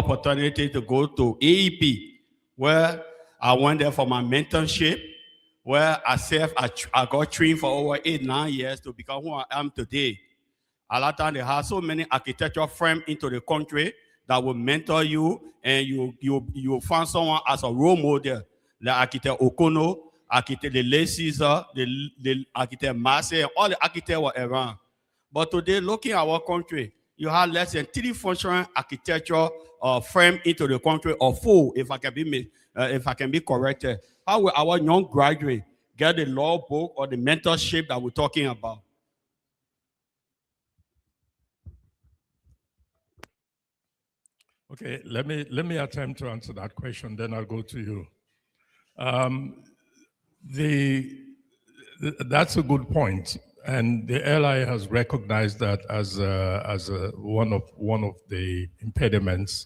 opportunity to go to AEP, where I went there for my mentorship, where I got trained for over 8-9 years to become who I am today. A lot of times they have so many architectural firms into the country that will mentor you, and you find someone as a role model, like architect Okono, architect the late Caesar, the architect Marseille, all the architects were around. But today, looking at our country, you have less than 3 functional architectural firms into the country, or 4, if I can be corrected. How will our young graduate get the law book or the mentorship that we're talking about? Okay, let me attempt to answer that question, then I'll go to you. That's a good point, and the LI has recognized that as one of the impediments,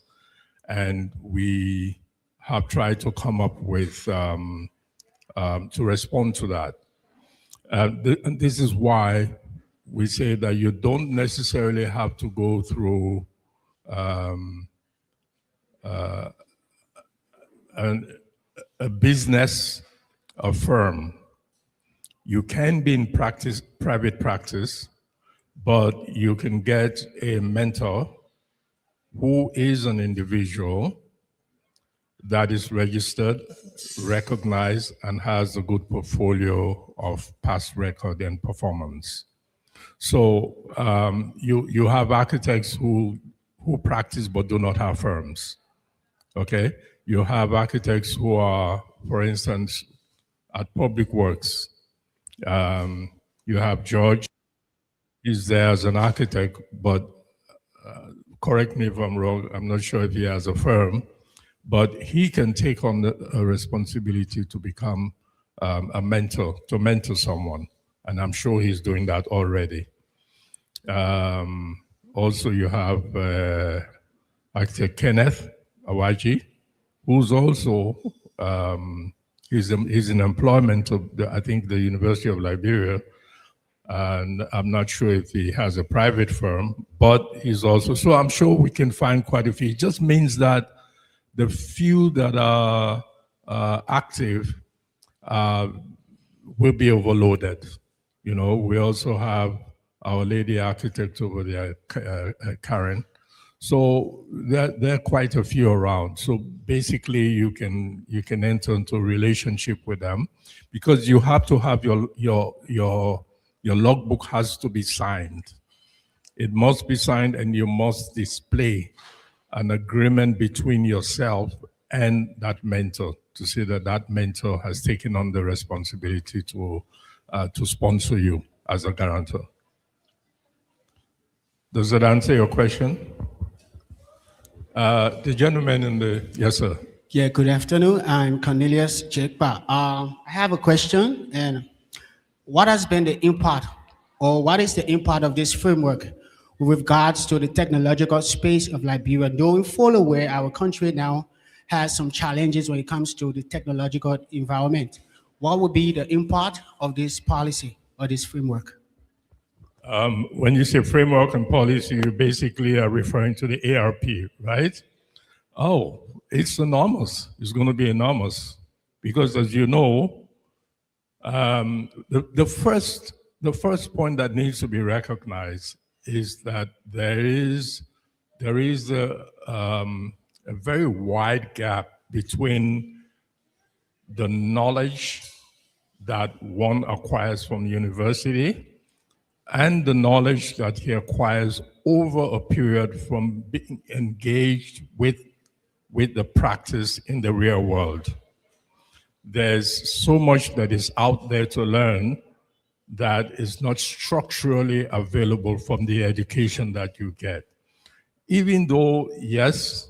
and we have tried to come up with to respond to that. And this is why we say that you don't necessarily have to go through a business, a firm. You can be in private practice, but you can get a mentor who is an individual that is registered, recognized, and has a good portfolio of past record and performance. So you have architects who practice but do not have firms. Okay, you have architects who are, for instance, at Public Works. You have George, he's there as an architect, but correct me if I'm wrong, I'm not sure if he has a firm, but he can take on a responsibility to become a mentor, to mentor someone. And I'm sure he's doing that already. Also, you have architect Kenneth Awaji, who's also, he's in employment of, I think, the University of Liberia. And I'm not sure if he has a private firm, but he's also, so I'm sure we can find quite a few. It just means that the few that are active will be overloaded. You know, we also have our lady architect over there, Karen. So there are quite a few around. So basically, you can enter into a relationship with them, because you have to have your logbook has to be signed. It must be signed, and you must display an agreement between yourself and that mentor to say that that mentor has taken on the responsibility to sponsor you as a guarantor. Does that answer your question? The gentleman in the, yes, sir. Yeah, good afternoon. I'm Cornelius Jekpa. I have a question, and what has been the impact, or what is the impact of this framework with regards to the technological space of Liberia, knowing fully where our country now has some challenges when it comes to the technological environment? What would be the impact of this policy or this framework? When you say framework and policy, you basically are referring to the ARP, right? Oh, it's enormous. It's going to be enormous. Because as you know, the first point that needs to be recognized is that there is a very wide gap between the knowledge that one acquires from university and the knowledge that he acquires over a period from being engaged with the practice in the real world. There's so much that is out there to learn that is not structurally available from the education that you get. Even though, yes,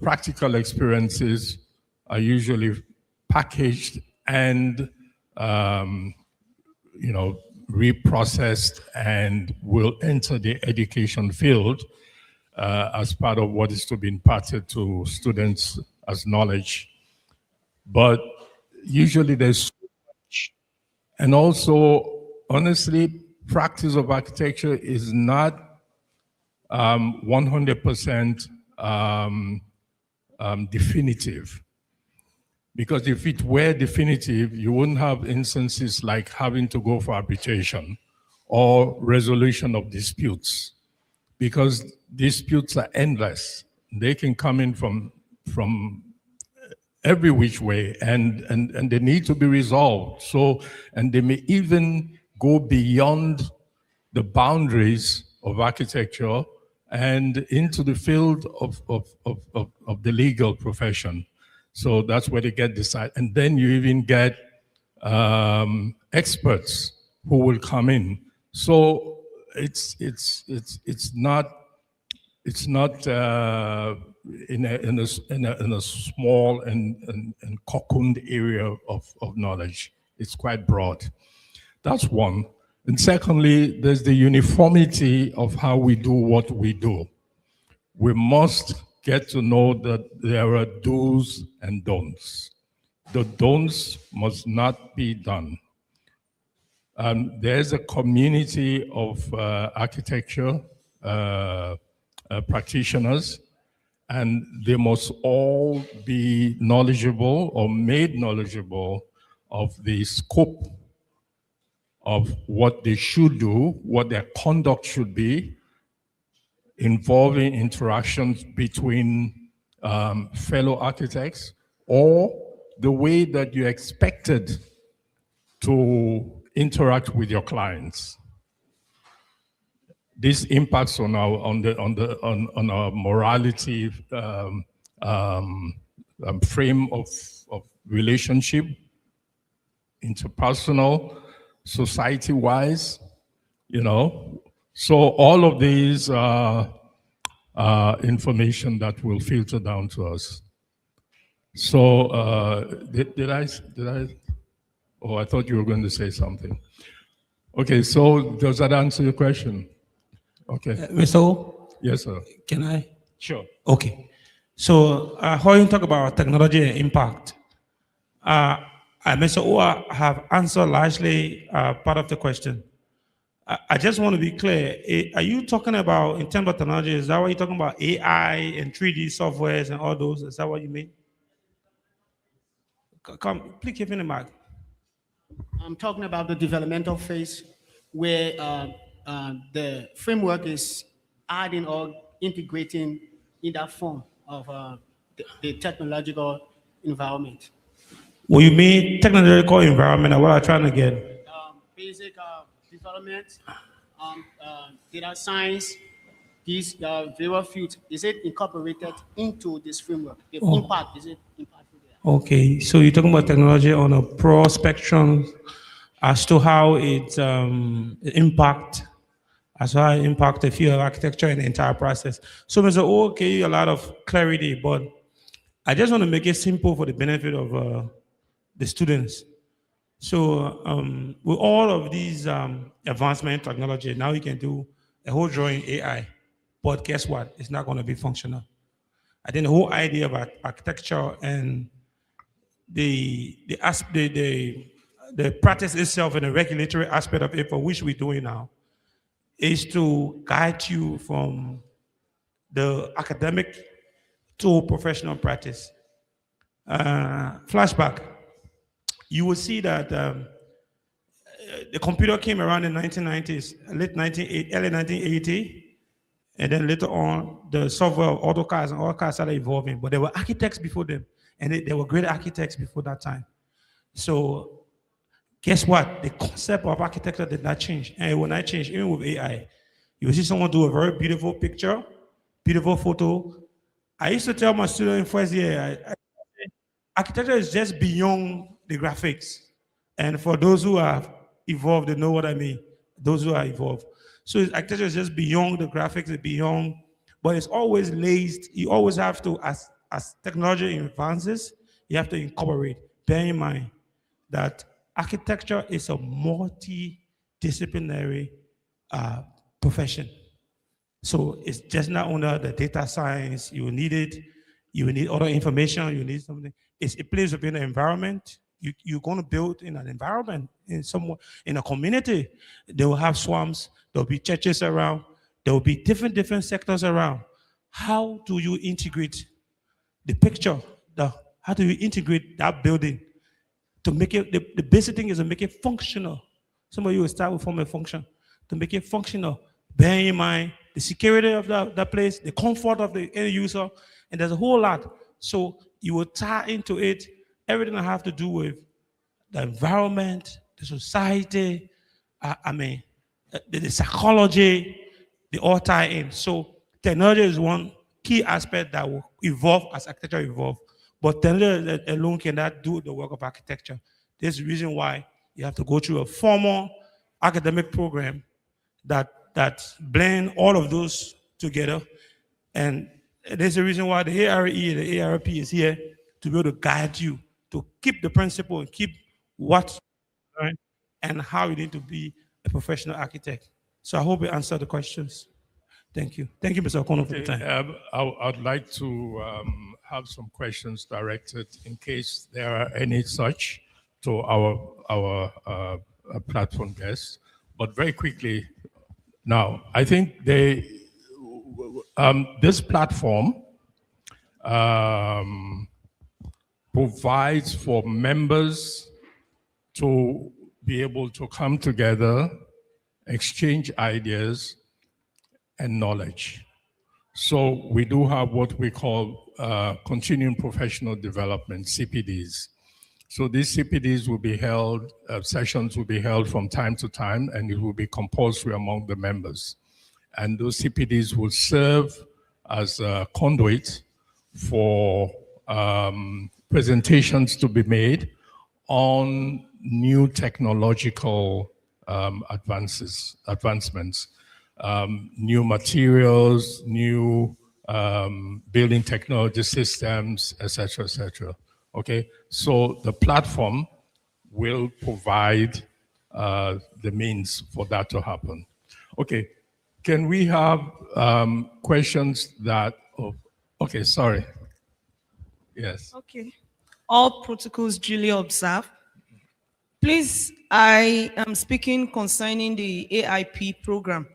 practical experiences are usually packaged and reprocessed and will enter the education field as part of what is to be imparted to students as knowledge. But usually there's so much. And also, honestly, practice of architecture is not 100% definitive. Because if it were definitive, you wouldn't have instances like having to go for arbitration or resolution of disputes, because disputes are endless. They can come in from every which way, and they need to be resolved. So, and they may even go beyond the boundaries of architecture and into the field of the legal profession. So that's where they get decided. And then you even get experts who will come in. So it's not in a small and cocooned area of knowledge. It's quite broad. That's one. And secondly, there's the uniformity of how we do what we do. We must get to know that there are do's and don'ts. The don'ts must not be done. There's a community of architecture practitioners, and they must all be knowledgeable or made knowledgeable of the scope of what they should do, what their conduct should be, involving interactions between fellow architects, or the way that you're expected to interact with your clients. This impacts on our morality frame of relationship, interpersonal, society-wise, you know. So all of these information that will filter down to us. So did I? Oh, I thought you were going to say something. Okay, so does that answer your question? Okay. Mr. O, Yes, sir. can I? Sure. Okay. So, how you talk about technology and impact? Mr. O have answered largely part of the question. I just want to be clear. Are you talking about, in terms of technology, is that what you're talking about, AI and 3D softwares and all those? Is that what you mean? Come, please give me the mic. I'm talking about the developmental phase where the framework is adding or integrating in that form of the technological environment. Well, you mean technological environment, or what I'm trying to get? Basic development, data science, these various fields, is it incorporated into this framework? The impact, is it impactful there? Okay, so you're talking about technology on a broad spectrum as to how it impact the field of architecture and the entire process. So, Mr. O, okay, a lot of clarity, but I just want to make it simple for the benefit of the students. So, with all of these advancement in technology, now you can do a whole drawing AI, but guess what? It's not going to be functional. I think the whole idea about architecture and the practice itself and the regulatory aspect of it, for which we're doing now, is to guide you from the academic to professional practice. Flashback, you will see that the computer came around in the 1990s, early 1980, and then later on, the software of AutoCAD and AutoCAD started evolving. But there were architects before them, and there were great architects before that time. So guess what? The concept of architecture did not change, and it will not change even with AI. You will see someone do a very beautiful picture, beautiful photo. I used to tell my students in first year, architecture is just beyond the graphics. And for those who have evolved, they know what I mean. Those who are evolved. So architecture is just beyond the graphics, it's beyond, but it's always laced. You always have to, as technology advances, you have to incorporate. Bear in mind that architecture is a multidisciplinary profession. So it's just not only the data science, you need it, you need other information, you need something. It plays within an environment. You're going to build in an environment, in a community. They will have swamps, there will be churches around, there will be different sectors around. how do you integrate the picture? How do you integrate that building to make it, the basic thing is to make it functional. Some of you will start with form a function to make it functional. Bear in mind the security of that place, the comfort of the end user, and there's a whole lot. So you will tie into it everything I have to do with the environment, the society, the psychology, they all tie in. So technology is one key aspect that will evolve as architecture evolve. But technology alone cannot do the work of architecture. There's a reason why you have to go through a formal academic program that blend all of those together. And there's a reason why the ARE, the ARP is here to be able to guide you, to keep the principle and keep what you learn and how you need to be a professional architect. So I hope it answered the questions. Thank you. Thank you, Mr. O'Connor, for the time. I'd like to have some questions directed, in case there are any such, to our platform guests. But very quickly, now, I think this platform provides for members to be able to come together, exchange ideas and knowledge. So we do have what we call continuing professional development, CPDs. So these CPDs will be held, sessions will be held from time to time, and it will be compulsory among the members. And those CPDs will serve as a conduit for presentations to be made on new technological advancements, new materials, new building technology systems, etc., etc. Okay, so the platform will provide the means for that to happen. Okay, can we have questions that, okay, sorry. Yes. Okay. All protocols duly observed. Please, I am speaking concerning the AIP program.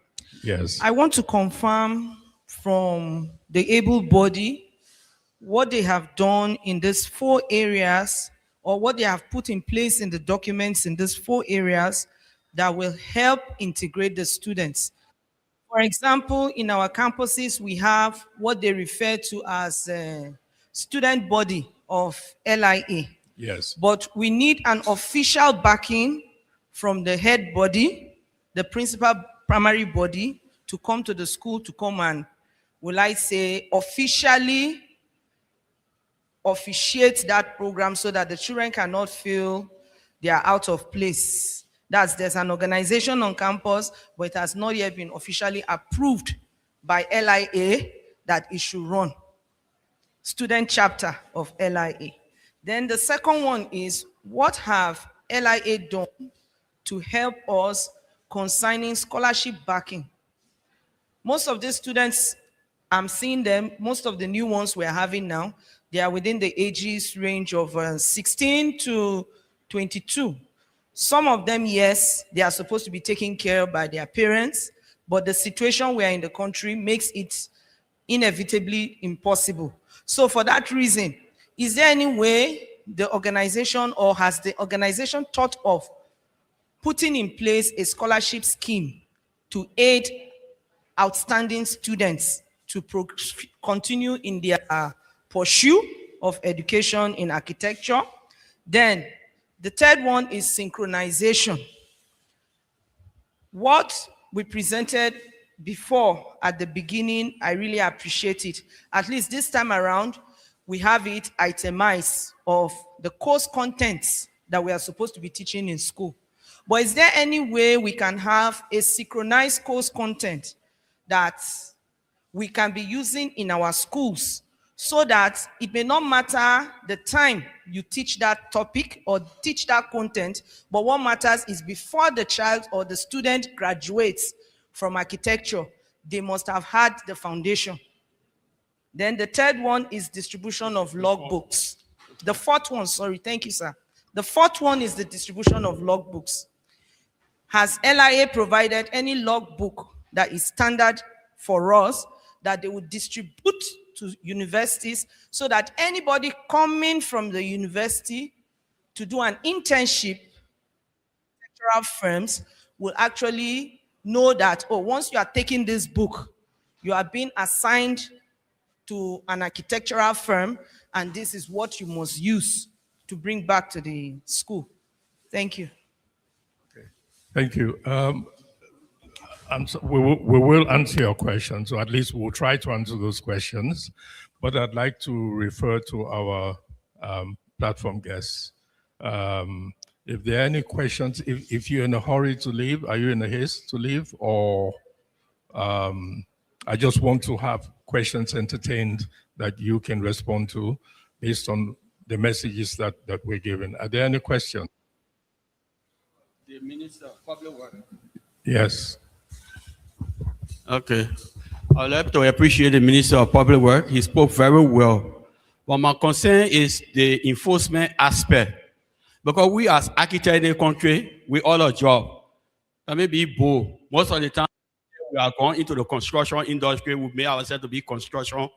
Yes. I want to confirm from the able body what they have done in these 4 areas, or what they have put in place in the documents in these 4 areas that will help integrate the students. For example, in our campuses, we have what they refer to as a student body of LIA. Yes. But we need an official backing from the head body, the principal primary body, to come to the school to come and, will I say, officially officiate that program so that the children cannot feel they are out of place. There's an organization on campus, but it has not yet been officially approved by LIA that it should run. Student chapter of LIA. Then the second one is, what have LIA done to help us concerning scholarship backing? Most of these students, I'm seeing them, most of the new ones we're having now, they are within the ages range of 16 to 22. Some of them, yes, they are supposed to be taken care of by their parents, but the situation we are in the country makes it inevitably impossible. So for that reason, is there any way the organization, or has the organization thought of putting in place a scholarship scheme to aid outstanding students to continue in their pursuit of education in architecture? Then the third one is synchronization. What we presented before at the beginning, I really appreciate it. At least this time around, we have it itemized of the course contents that we are supposed to be teaching in school. But is there any way we can have a synchronized course content that we can be using in our schools, so that it may not matter the time you teach that topic or teach that content, but what matters is before the child or the student graduates from architecture, they must have had the foundation. Then the third one is distribution of logbooks. The fourth one, sorry, thank you, sir. The fourth one is the distribution of logbooks. Has LIA provided any logbook that is standard for us that they would distribute to universities so that anybody coming from the university to do an internship, architectural firms will actually know that, oh, once you are taking this book, you are being assigned to an architectural firm, and this is what you must use to bring back to the school. Thank you. Thank you. We will answer your questions, or at least we'll try to answer those questions. But I'd like to refer to our platform guests. If there are any questions, if you're in a hurry to leave, are you in a haste to leave? Or I just want to have questions entertained that you can respond to based on the messages that we're given. Are there any questions? The Minister of Public Works. Yes. Okay. I'd like to appreciate the Minister of Public Works. He spoke very well. But my concern is the enforcement aspect. Because we as architects in the country, we all a job. That may be both. Most of the time, we are going into the construction industry. We make ourselves to be construction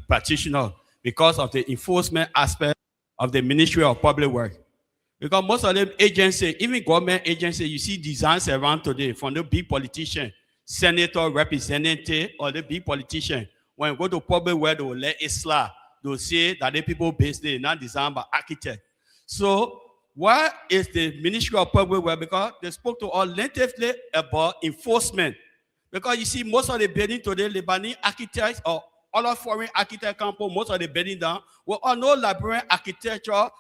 practitioners because of the enforcement aspect of the Ministry of Public Works. Because most of the agencies, even government agencies, you see designs around today from the big politician, senator, representative, or the big politician. When you go to public work, they will let it slide. They will say that the people based there, not designed by architects. So, what is the Ministry of Public Works? Because they spoke to us lengthily about enforcement. Because you see, most of the building today, Lebanese architects or other foreign architect campus, most of the building down, we all know Liberian architecture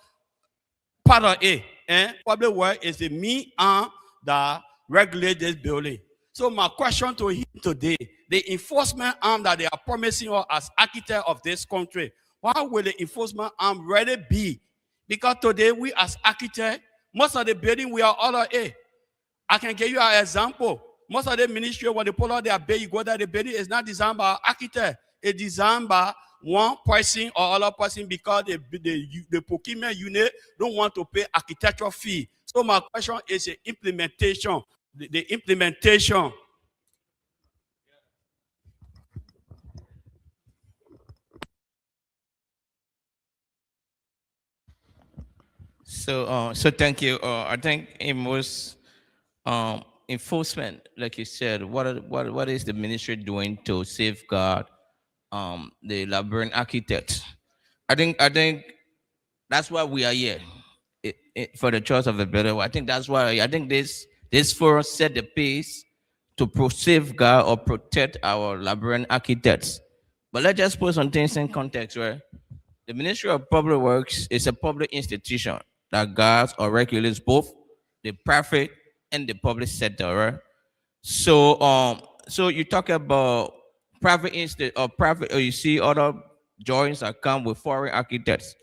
part of it. And public work is the mean arm that regulates this building. So my question to him today, the enforcement arm that they are promising us as architect of this country, what will the enforcement arm really be? Because today we as architects, most of the building we are all of it. I can give you an example. Most of the ministry, when they pull out their bill, you go there, the building is not designed by an architect. It's designed by one person or other person because the procurement unit don't want to pay architectural fee. So my question is the implementation. The implementation. So thank you. I think in most enforcement, like you said, what is the ministry doing to safeguard the Liberian architects? I think that's why we are here for the choice of a better way. I think that's why I think this forum set the pace to safeguard or protect our Liberian architects. But let's just put some things in context, right? The Ministry of Public Works is a public institution that guards or regulates both the private and the public sector, right? So you talk about private or you see other joints that come with foreign architects.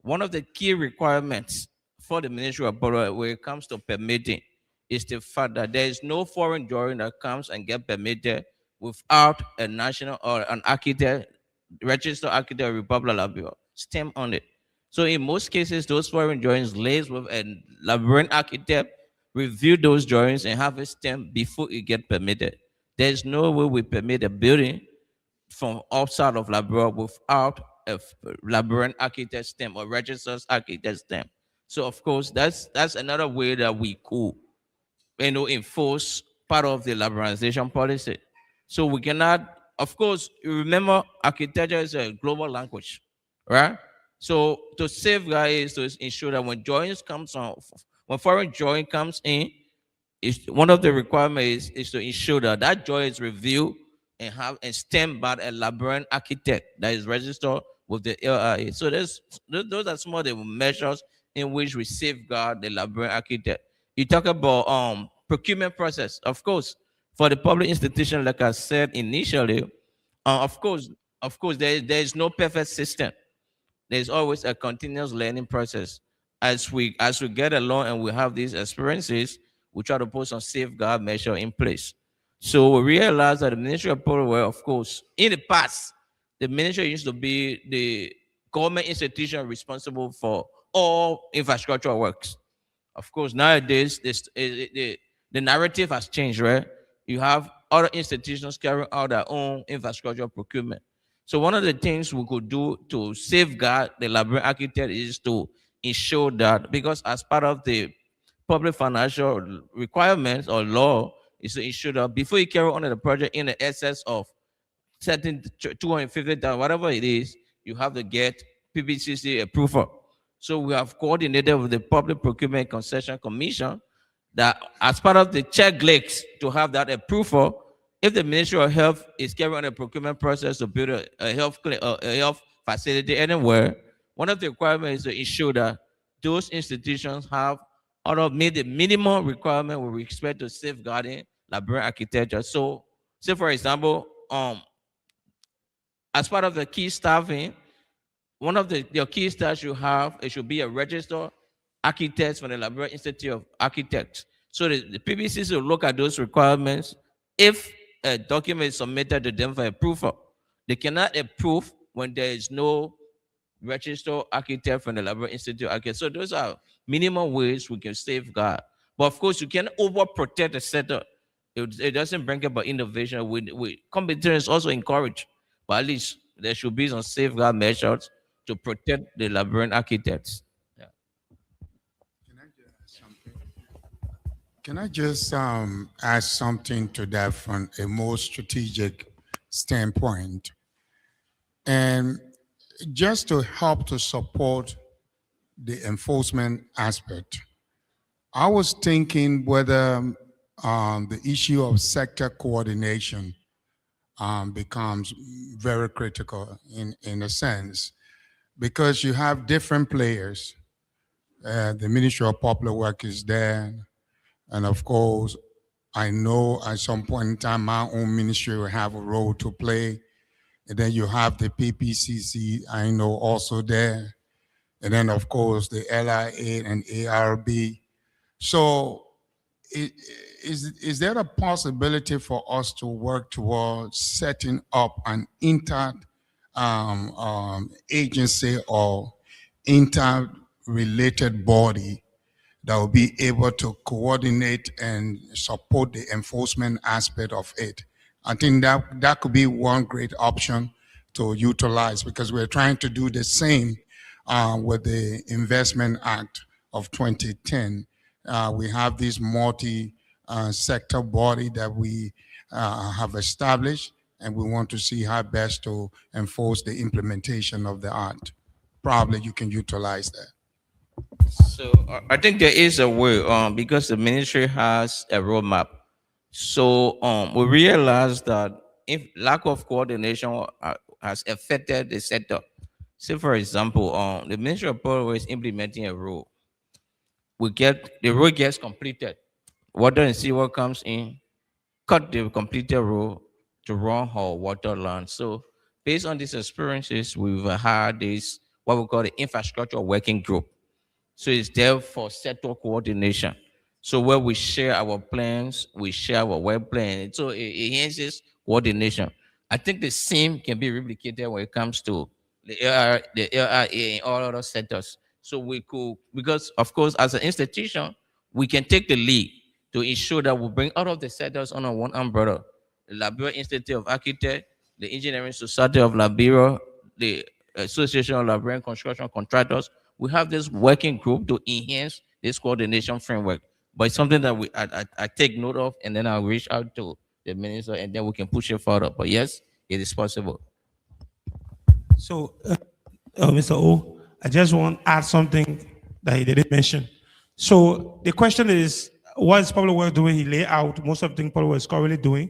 One of the key requirements for the Ministry of Public Works when it comes to permitting is the fact that there is no foreign drawing that comes and get permitted without a national or an architect, registered architect of Republic of Liberia stamp on it. So in most cases, those foreign drawings lays with a Liberian architect, review those drawings and have it stamped before it get permitted. There's no way we permit a building from outside of Liberia without a Liberian architect stamp or registered architect stamp. So of course, that's another way that we could, enforce part of the liberalization policy. So we cannot, of course, remember architecture is a global language, right? So to safeguard is to ensure that when when foreign drawing comes in, one of the requirements is to ensure that that drawing is reviewed and stamped by a Liberian architect that is registered with the LRA. So those are some of the measures in which we safeguard the Liberian architect. You talk about procurement process, of course, for the public institution, like I said initially, of course, there is no perfect system. There's always a continuous learning process. As we get along and we have these experiences, we try to put some safeguard measure in place. So we realize that the Ministry of Public Works, of course, in the past, the ministry used to be the government institution responsible for all infrastructure works. Of course, nowadays the narrative has changed, right? you have other institutions carrying out their own infrastructure procurement. So one of the things we could do to safeguard the library architect is to ensure that, because as part of the public financial requirements or law, is to ensure that before you carry on the project in the excess of certain 250,000, whatever it is, you have to get PPCC approval. So we have coordinated with the Public Procurement Concession Commission that as part of the checklist to have that approval, if the Ministry of Health is carrying on a procurement process to build a health clinic, a health facility anywhere, one of the requirements is to ensure that those institutions have made the minimum requirement with respect to safeguarding library architecture. So, say for example, as part of the key staffing, one of the key staff you have, it should be a registered architect from the Library Institute of Architects. So the PBCs will look at those requirements. If a document is submitted to them for approval, they cannot approve when there is no registered architect from the Library Institute of Architects. So those are minimum ways we can safeguard. But of course, you can overprotect the sector. It doesn't bring about innovation. Competition is also encouraged, but at least there should be some safeguard measures to protect the librarian architects. Yeah. Can I just add something to that from a more strategic standpoint? And just to help to support the enforcement aspect, I was thinking whether the issue of sector coordination becomes very critical in a sense, because you have different players. The Ministry of Popular Work is there. And of course, I know at some point in time, my own ministry will have a role to play. And then you have the PPCC, I know, also there. And then, of course, the LIA and ARB. So is there a possibility for us to work towards setting up an agency or interrelated body that will be able to coordinate and support the enforcement aspect of it? I think that could be one great option to utilize, because we're trying to do the same with the Investment Act of 2010. We have this multi-sector body that we have established, and we want to see how best to enforce the implementation of the act. Probably you can utilize that. So I think there is a way, because the ministry has a roadmap. So we realize that if lack of coordination has affected the sector. Say for example, the Ministry of Public Works is implementing a rule. The rule gets completed. Water and sewer comes in, cut the completed rule to run our water line. So based on these experiences, we've had this what we call the infrastructure working group. So it's there for sector coordination. So where we share our plans, we share our work plan. So it enhances coordination. I think the same can be replicated when it comes to the LRA and all other sectors. So we could, because of course, as an institution, we can take the lead to ensure that we bring all of the sectors under one umbrella. The Liberia Institute of Architects, the Engineering Society of Liberia, the Association of Liberian Construction Contractors. We have this working group to enhance this coordination framework. But it's something that I take note of, and then I'll reach out to the minister, and then we can push it further. But yes, it is possible. So, Mr. O, I just want to add something that he didn't mention. So the question is, what is Public Works doing? He laid out most of the things Public Works is currently doing.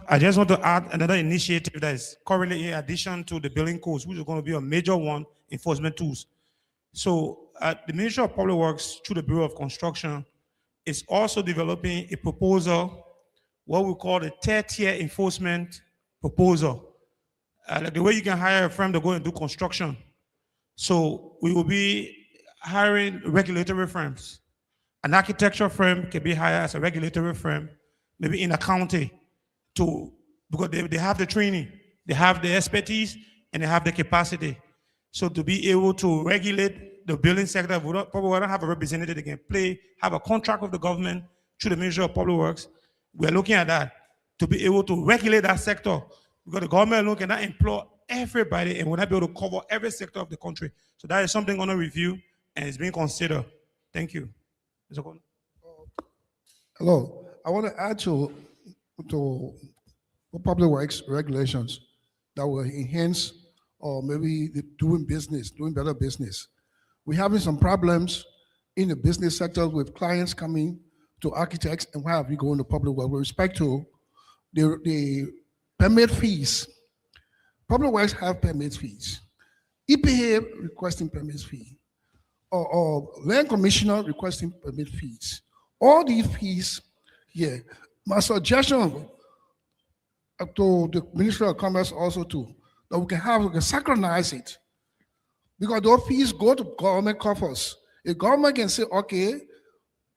I just want to add another initiative that is currently in addition to the building codes, which is going to be a major one, enforcement tools. So the Ministry of Public Works, through the Bureau of Construction, is also developing a proposal, what we call the third-tier enforcement proposal. Like the way you can hire a firm to go and do construction. So we will be hiring regulatory firms. An architecture firm can be hired as a regulatory firm, maybe in a county, because they have the training, they have the expertise, and they have the capacity. So to be able to regulate the building sector, we don't have a representative that can have a contract with the government through the Ministry of Public Works, We're looking at that to be able to regulate that sector, because the government alone cannot employ everybody and will not be able to cover every sector of the country. So that is something under review and is being considered. Thank you. Mr. Kon. Hello, I want to add to public works regulations that will enhance or maybe doing better business. We're having some problems in the business sector with clients coming to architects and why have you go into public work with respect to the permit fees. Public works have permit fees. EPA requesting permit fee, or land commissioner requesting permit fees. All these fees here, my suggestion to the Ministry of Commerce also too, that we can synchronize it. Because those fees go to government coffers. The government can say, okay,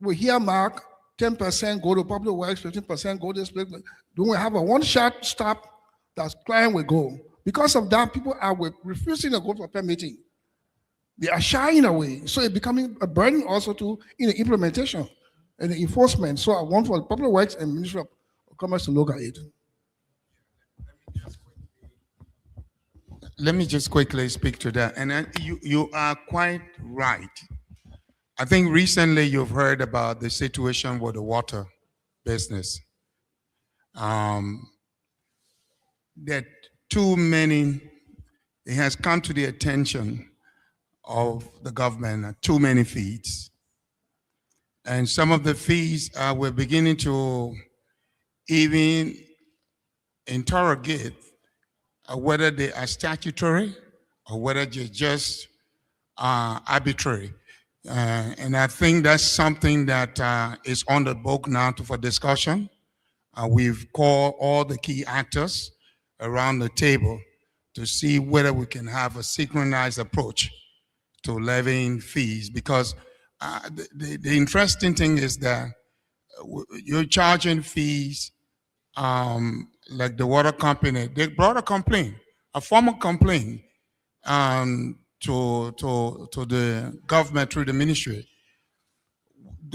we here mark 10% go to public works, 15% go to this place. Don't we have a one-shot stop that client will go? Because of that, people are refusing to go for permitting. They are shying away. So it's becoming a burden also to in the implementation and the enforcement. So I want for the public works and Ministry of Commerce to look at it. Let me just quickly speak to that. And you are quite right. I think recently you've heard about the situation with the water business. That too many, it has come to the attention of the government, too many fees. And some of the fees we're beginning to even interrogate whether they are statutory or whether they're just arbitrary. And I think that's something that is on the book now for discussion. We've called all the key actors around the table to see whether we can have a synchronized approach to levying fees, because the interesting thing is that you're charging fees like the water company. They brought a complaint, a formal complaint to the government through the ministry.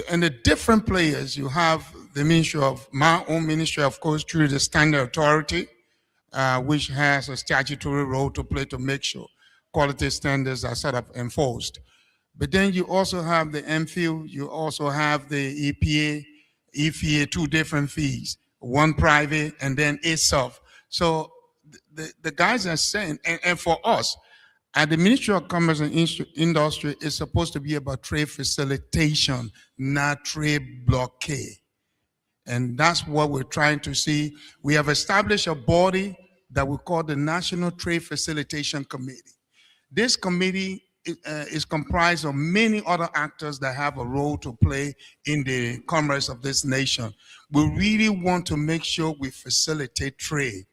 And the different players, you have the ministry of, my own ministry, of course, through the Standard Authority, which has a statutory role to play to make sure quality standards are sort of enforced. But then you also have the MPhil, you also have the EPA, two different fees, one private and then itself. So the guys are saying, and for us, at the Ministry of Commerce and Industry, is supposed to be about trade facilitation, not trade blockade. And that's what we're trying to see. We have established a body that we call the National Trade Facilitation Committee. This committee is comprised of many other actors that have a role to play in the commerce of this nation. We really want to make sure we facilitate trade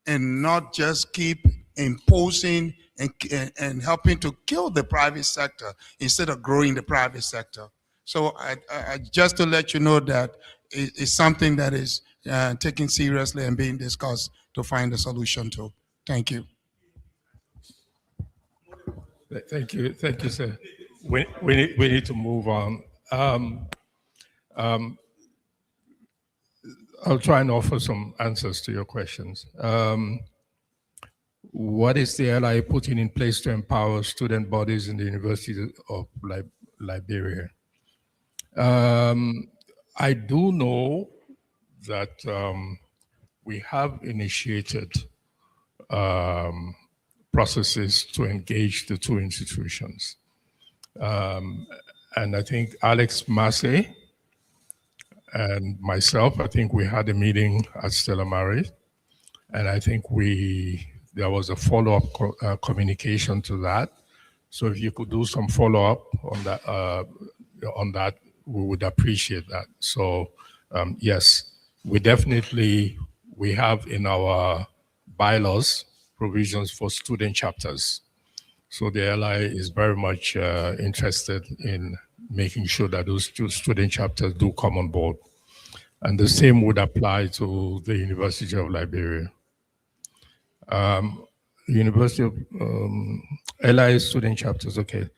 and not just keep imposing and helping to kill the private sector instead of growing the private sector. So I just to let you know that it's something that is taken seriously and being discussed to find a solution to. Thank you. Thank you, sir. We need to move on. I'll try and offer some answers to your questions. What is the LI putting in place to empower student bodies in the University of Liberia? I do know that we have initiated processes to engage the two institutions. And I think Alex Massey and myself, I think we had a meeting at Stella Maris, and I think there was a follow-up communication to that. So if you could do some follow-up on that, we would appreciate that. So yes, we have in our bylaws provisions for student chapters. So the LI is very much interested in making sure that those two student chapters do come on board. And the same would apply to the University of Liberia. University of LI student chapters, okay.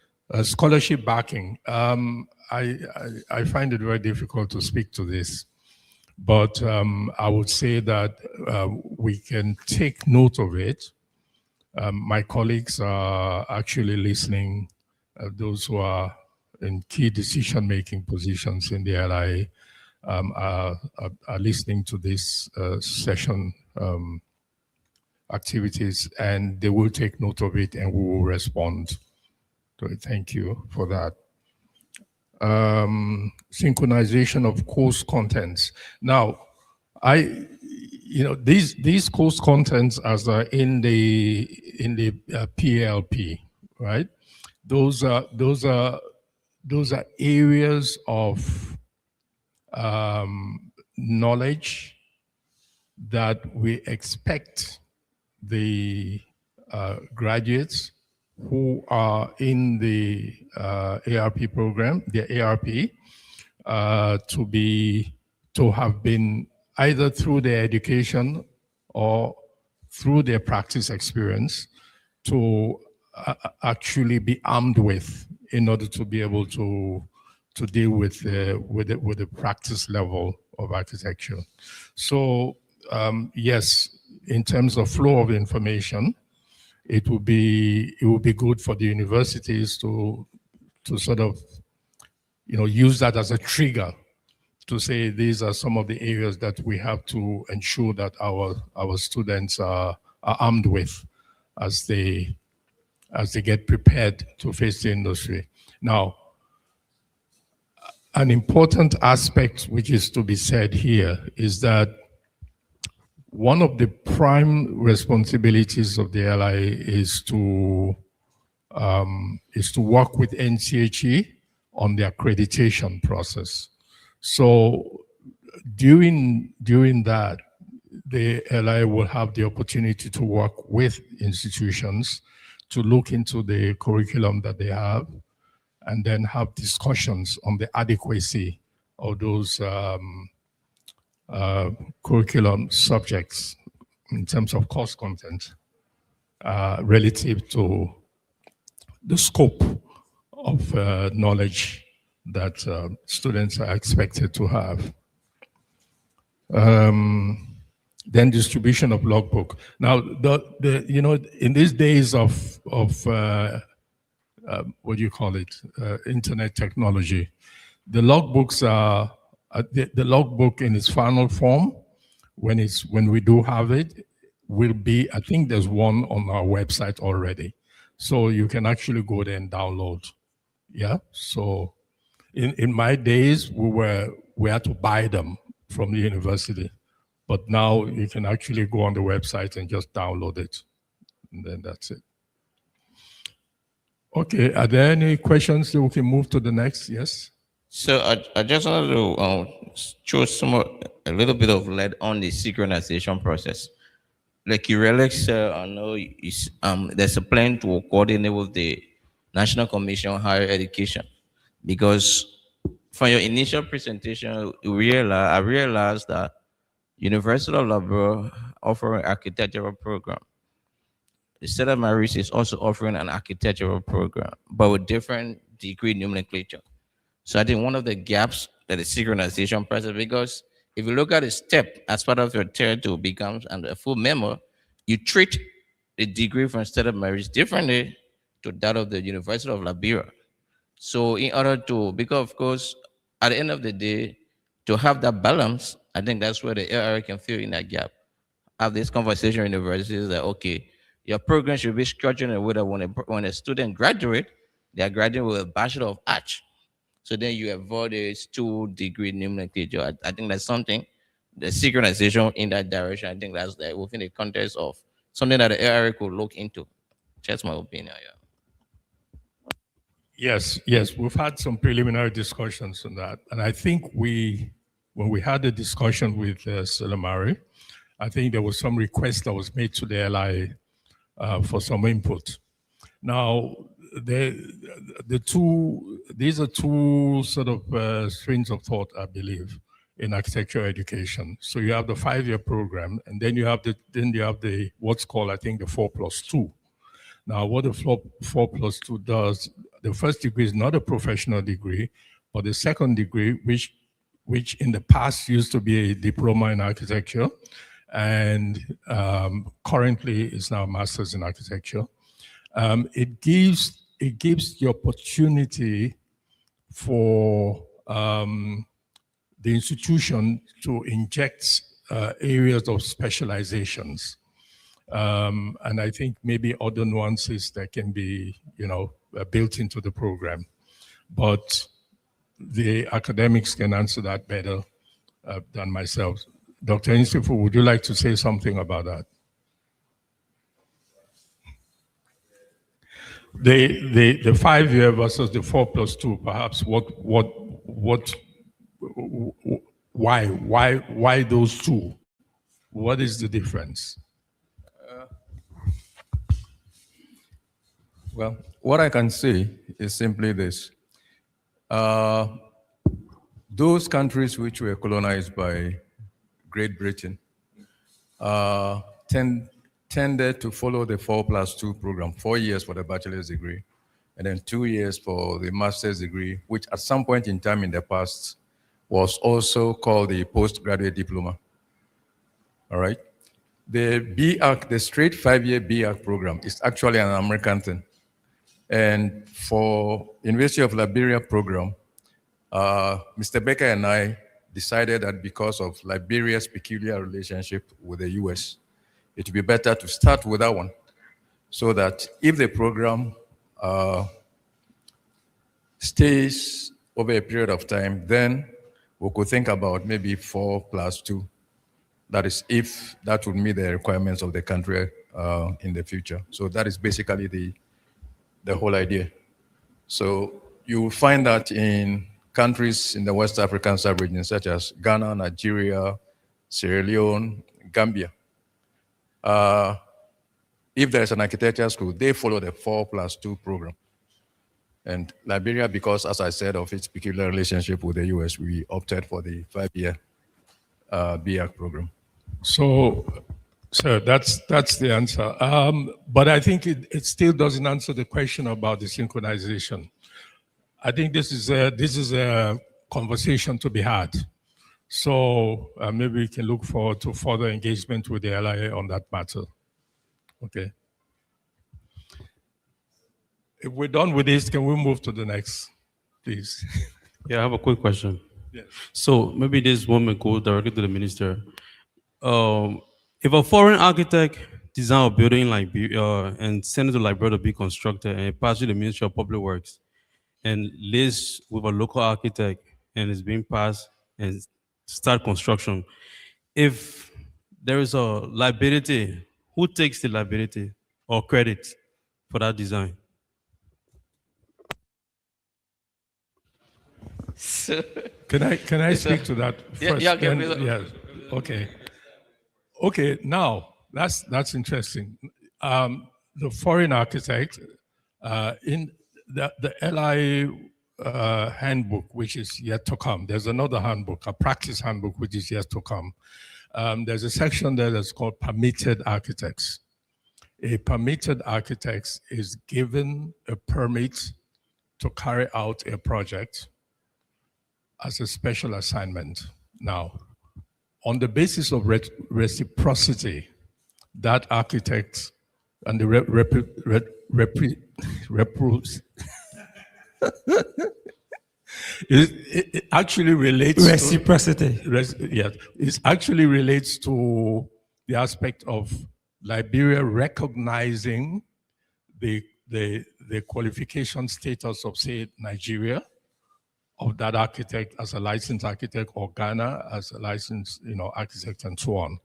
Scholarship backing. I find it very difficult to speak to this. But I would say that we can take note of it. My colleagues are actually listening, those who are in key decision-making positions in the LIA are listening to this session activities, and they will take note of it and we will respond to it. Thank you for that. Synchronization of course contents. Now, these course contents as are in the PLP, right? Those are areas of knowledge that we expect the graduates who are in the ARP program, the ARP, to have been either through their education or through their practice experience to actually be armed with in order to be able to deal with the practice level of architecture. So yes, in terms of flow of information, it would be good for the universities to sort of use that as a trigger to say these are some of the areas that we have to ensure that our students are armed with as they get prepared to face the industry. Now, an important aspect which is to be said here is that one of the prime responsibilities of the LIA is to work with NCHE on the accreditation process. So during that, the LIA will have the opportunity to work with institutions to look into the curriculum that they have and then have discussions on the adequacy of those curriculum subjects in terms of course content relative to the scope of knowledge that students are expected to have. Then distribution of logbook. Now, in these days of what do you call it? Internet technology, the logbooks are the logbook in its final form. When we do have it, will be. I think there's one on our website already, so you can actually go there and download. Yeah. So, in my days, we had to buy them from the university. But now you can actually go on the website and just download it, and then that's it. Okay, are there any questions that we can move to the next? Yes? So I just wanted to show a little bit of light on the synchronization process. Like you really said, I know there's a plan to coordinate with the National Commission on Higher Education, because from your initial presentation, I realized that University of Labrador offering architectural program. The State of Maurice is also offering an architectural program, but with different degree nomenclature. So I think one of the gaps that is synchronization process, because if you look at the step as part of your tier to become a full member, you treat the degree from State of Maurice differently to that of the University of Liberia. So in order to, because of course, at the end of the day, to have that balance, I think that's where the ARA can fill in that gap. Have this conversation in universities that, okay, your program should be structured in a way that when a student graduates, they are graduating with a Bachelor of Arts. So then you avoid this 2-degree nomenclature. I think that's something, the synchronization in that direction, I think that's within the context of something that the ARA could look into. That's my opinion, yeah. Yes, we've had some preliminary discussions on that. And I think when we had a discussion with Selamari, I think there was some request that was made to the LIA for some input. Now, these are two sort of streams of thought, I believe, in architectural education. So you have the 5-year program, and then you have the what's called, I think, the 4+2. Now, what the 4+2 does, the first degree is not a professional degree, but the second degree, which which in the past used to be a diploma in architecture, and currently is now a master's in architecture. It gives the opportunity for the institution to inject areas of specializations. And I think maybe other nuances that can be, built into the program. But the academics can answer that better than myself. Dr. Insifu, would you like to say something about that? The 5-year versus the 4+2, perhaps why those two? What is the difference? Well, what I can say is simply this. Those countries which were colonized by Great Britain tended to follow the 4+2 program, 4 years for the bachelor's degree, and then 2 years for the master's degree, which at some point in time in the past was also called the postgraduate diploma. All right? The BArch, the straight 5-year BArch program is actually an American thing. And for University of Liberia program, Mr. Becker and I decided that because of Liberia's peculiar relationship with the US, it would be better to start with that one, so that if the program stays over a period of time, then we could think about maybe 4+2. That is, if that would meet the requirements of the country in the future. So that is basically the whole idea. So you will find that in countries in the West African sub-region, such as Ghana, Nigeria, Sierra Leone, Gambia, if there's an architecture school, they follow the 4+2 program. And Liberia, because, as I said, of its peculiar relationship with the US, we opted for the 5-year BArch program. So, sir, that's the answer. But I think it still doesn't answer the question about the synchronization. I think this is a conversation to be had. So maybe we can look forward to further engagement with the LIA on that matter. Okay. If we're done with this, can we move to the next, please? Yeah, I have a quick question. Yes. So maybe this one may go directly to the minister. If a foreign architect design a building and send it to Liberia to be constructed, and it passes the Ministry of Public Works, and lists with a local architect, and it's being passed and start construction, if there is a liability, who takes the liability or credit for that design? Can I speak to that first? Yes. Okay. Okay. Now that's interesting. The foreign architect in the LI handbook, which is yet to come. There's another handbook, a practice handbook, which is yet to come. There's a section there that's called permitted architects. A permitted architect is given a permit to carry out a project as a special assignment. Now, on the basis of reciprocity, that architect and the it actually relates reciprocity. Yes, it actually relates to the aspect of Liberia recognizing the qualification status of, say, Nigeria, of that architect as a licensed architect, or Ghana as a licensed, architect, and so on.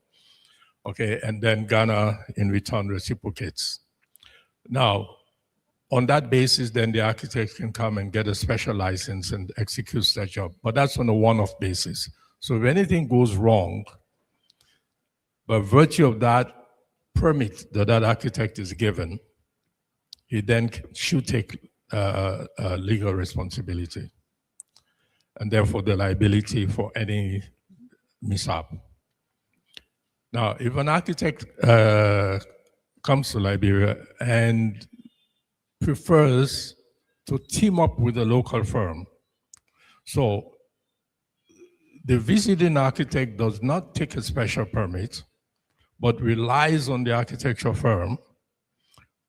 Okay, and then Ghana in return reciprocates. Now, on that basis, then the architect can come and get a special license and executes that job. But that's on a one-off basis. So if anything goes wrong, by virtue of that permit that architect is given, he then should take legal responsibility, and therefore the liability for any mishap. Now, if an architect comes to Liberia and prefers to team up with a local firm, so The visiting architect does not take a special permit, but relies on the architecture firm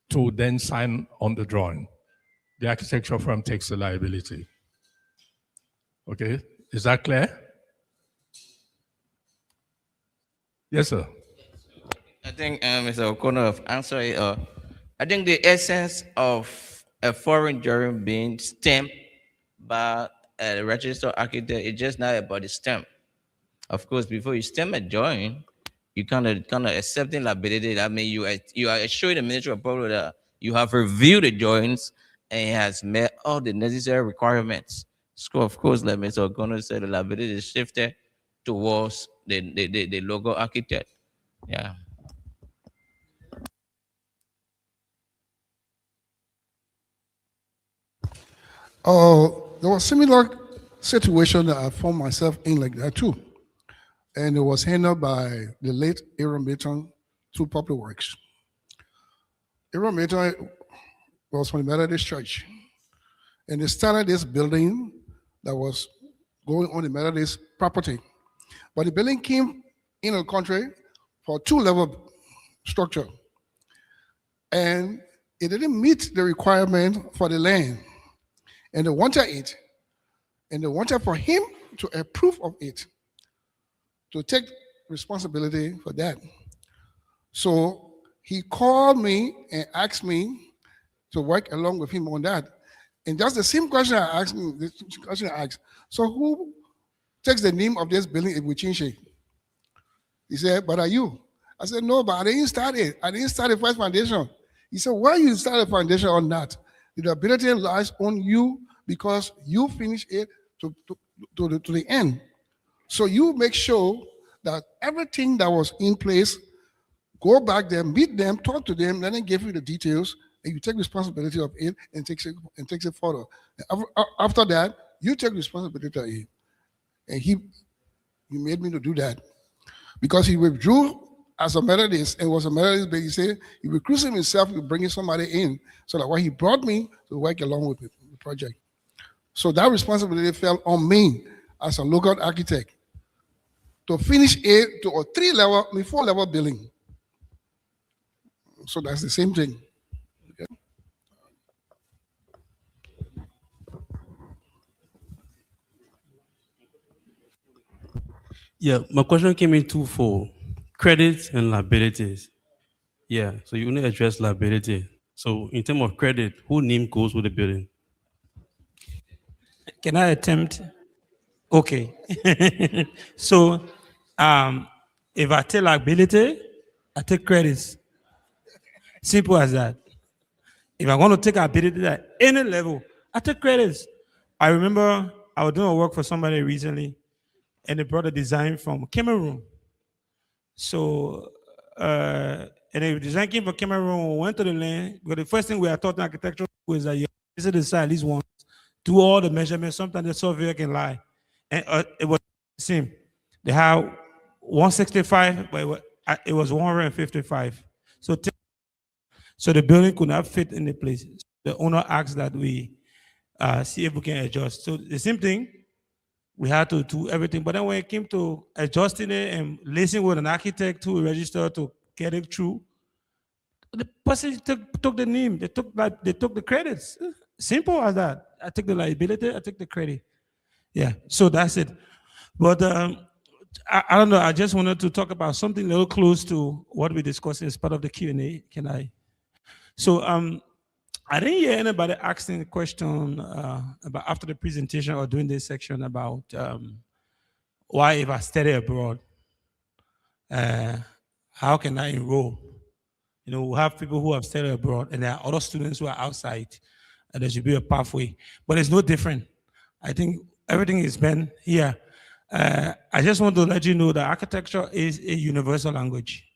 to then sign on the drawing. The architecture firm takes the liability. Okay, is that clear? Yes, sir. I think Mr. O'Connor have answered it. I think the essence of a foreign drawing being stamped by a registered architect is just not about the stamp. Of course, before you stamp a drawing, you kind of accepting liability. I mean, you are assuring the Ministry of Public that you have reviewed the drawings and it has met all the necessary requirements. So, of course, like Mr. O'Connor said, the liability is shifted towards the local architect. Yeah. There was similar situation that I found myself in like that too. And it was handled by the late Aaron Mayton through Public Works. Aaron Mayton was from the Methodist Church. And they started this building that was going on the Methodist property. But the building came in the country for two-level structure. And it didn't meet the requirement for the land. And they wanted it. And they wanted for him to approve of it, to take responsibility for that. So he called me and asked me to work along with him on that. And just the same question I asked him, the question I asked, so who takes the name of this building if we change it? He said, but are you? I said, no, but I didn't start it. I didn't start the first foundation. He said, why you start a foundation on that? The ability lies on you because you finish it to the end. So you make sure that everything that was in place, go back there, meet them, talk to them, then they give you the details, and you take responsibility of it and takes it further. After that, you take responsibility of it. And he made me to do that. Because he withdrew as a Methodist and was a Methodist, but he said he recruited himself to bringing somebody in. So that why he brought me to work along with the project. So that responsibility fell on me as a local architect to finish it to a 4-level building. So that's the same thing. Okay. Yeah, my question came in twofold: credits and liabilities. Yeah, so you only address liability. So in terms of credit, who name goes with the building? Can I attempt? Okay. So, if I take liability, I take credits. Simple as that. If I want to take ability at any level, I take credits. I remember I was doing a work for somebody recently, and they brought a design from Cameroon. So, and the design came from Cameroon. We went to the land, but the first thing we are taught in architecture was that you visit the site at least once, do all the measurements. Sometimes the surveyor can lie. And it was the same. They had 165, but it was 155. So the building could not fit in the place. The owner asked that we see if we can adjust. So the same thing, we had to do everything. But then when it came to adjusting it and liaising with an architect to register to get it through, the person took the name. They took the credits. Simple as that. I take the liability. I take the credit. Yeah. So that's it. But I don't know. I just wanted to talk about something a little close to what we discussed as part of the Q&A. Can I? So I didn't hear anybody asking a question about after the presentation or during this section about why, if I study abroad, how can I enroll? You know, we have people who have studied abroad, and there are other students who are outside, and there should be a pathway. But it's no different. I think everything is been here. I just want to let you know that architecture is a universal language.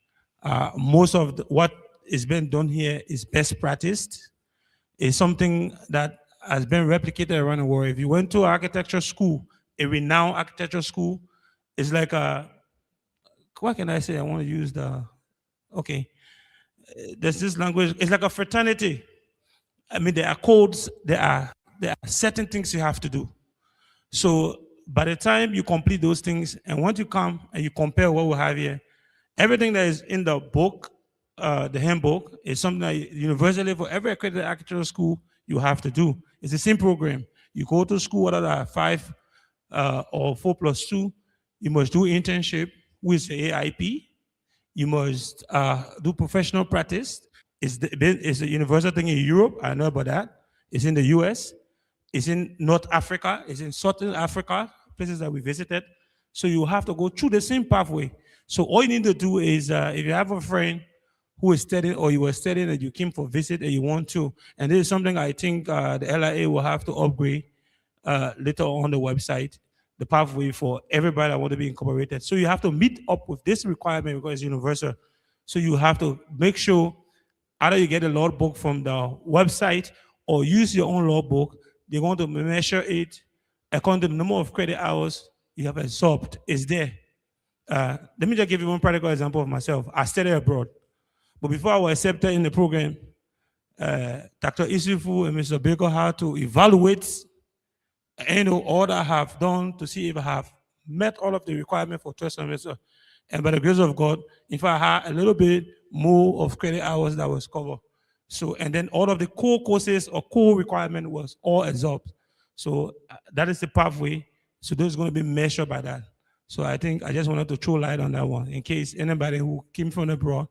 Most of what is being done here is best practiced. It's something that has been replicated around the world. If you went to architecture school, a renowned architecture school, it's like a, what can I say? I want to use the, okay. There's this language, it's like a fraternity. I mean, there are codes, there are certain things you have to do. So by the time you complete those things, and once you come and you compare what we have here, everything that is in the book, the handbook, is something that universally for every accredited architectural school you have to do. It's the same program. You go to school, whether there are 5 or 4+2, you must do internship with the AIP. You must do professional practice. It's a universal thing in Europe. I know about that. It's in the US. It's in North Africa. It's in Southern Africa, places that we visited. So you have to go through the same pathway. So all you need to do is, if you have a friend who is studying or you were studying and you came for visit and you want to, and this is something I think the LIA will have to upgrade later on the website, the pathway for everybody that want to be incorporated. So you have to meet up with this requirement because it's universal. So you have to make sure either you get a law book from the website or use your own law book. They're going to measure it according to the number of credit hours you have absorbed. Is there. Let me just give you one practical example of myself. I studied abroad. But before I was accepted in the program, Dr. Isufu and Mr. Baker had to evaluate all that I have done to see if I have met all of the requirements for 12 semester. And by the grace of God, if I had a little bit more of credit hours that was covered. So, and then all of the core courses or core requirement was all absorbed. So that is the pathway. So those are going to be measured by that. So I think I just wanted to throw light on that one in case anybody who came from abroad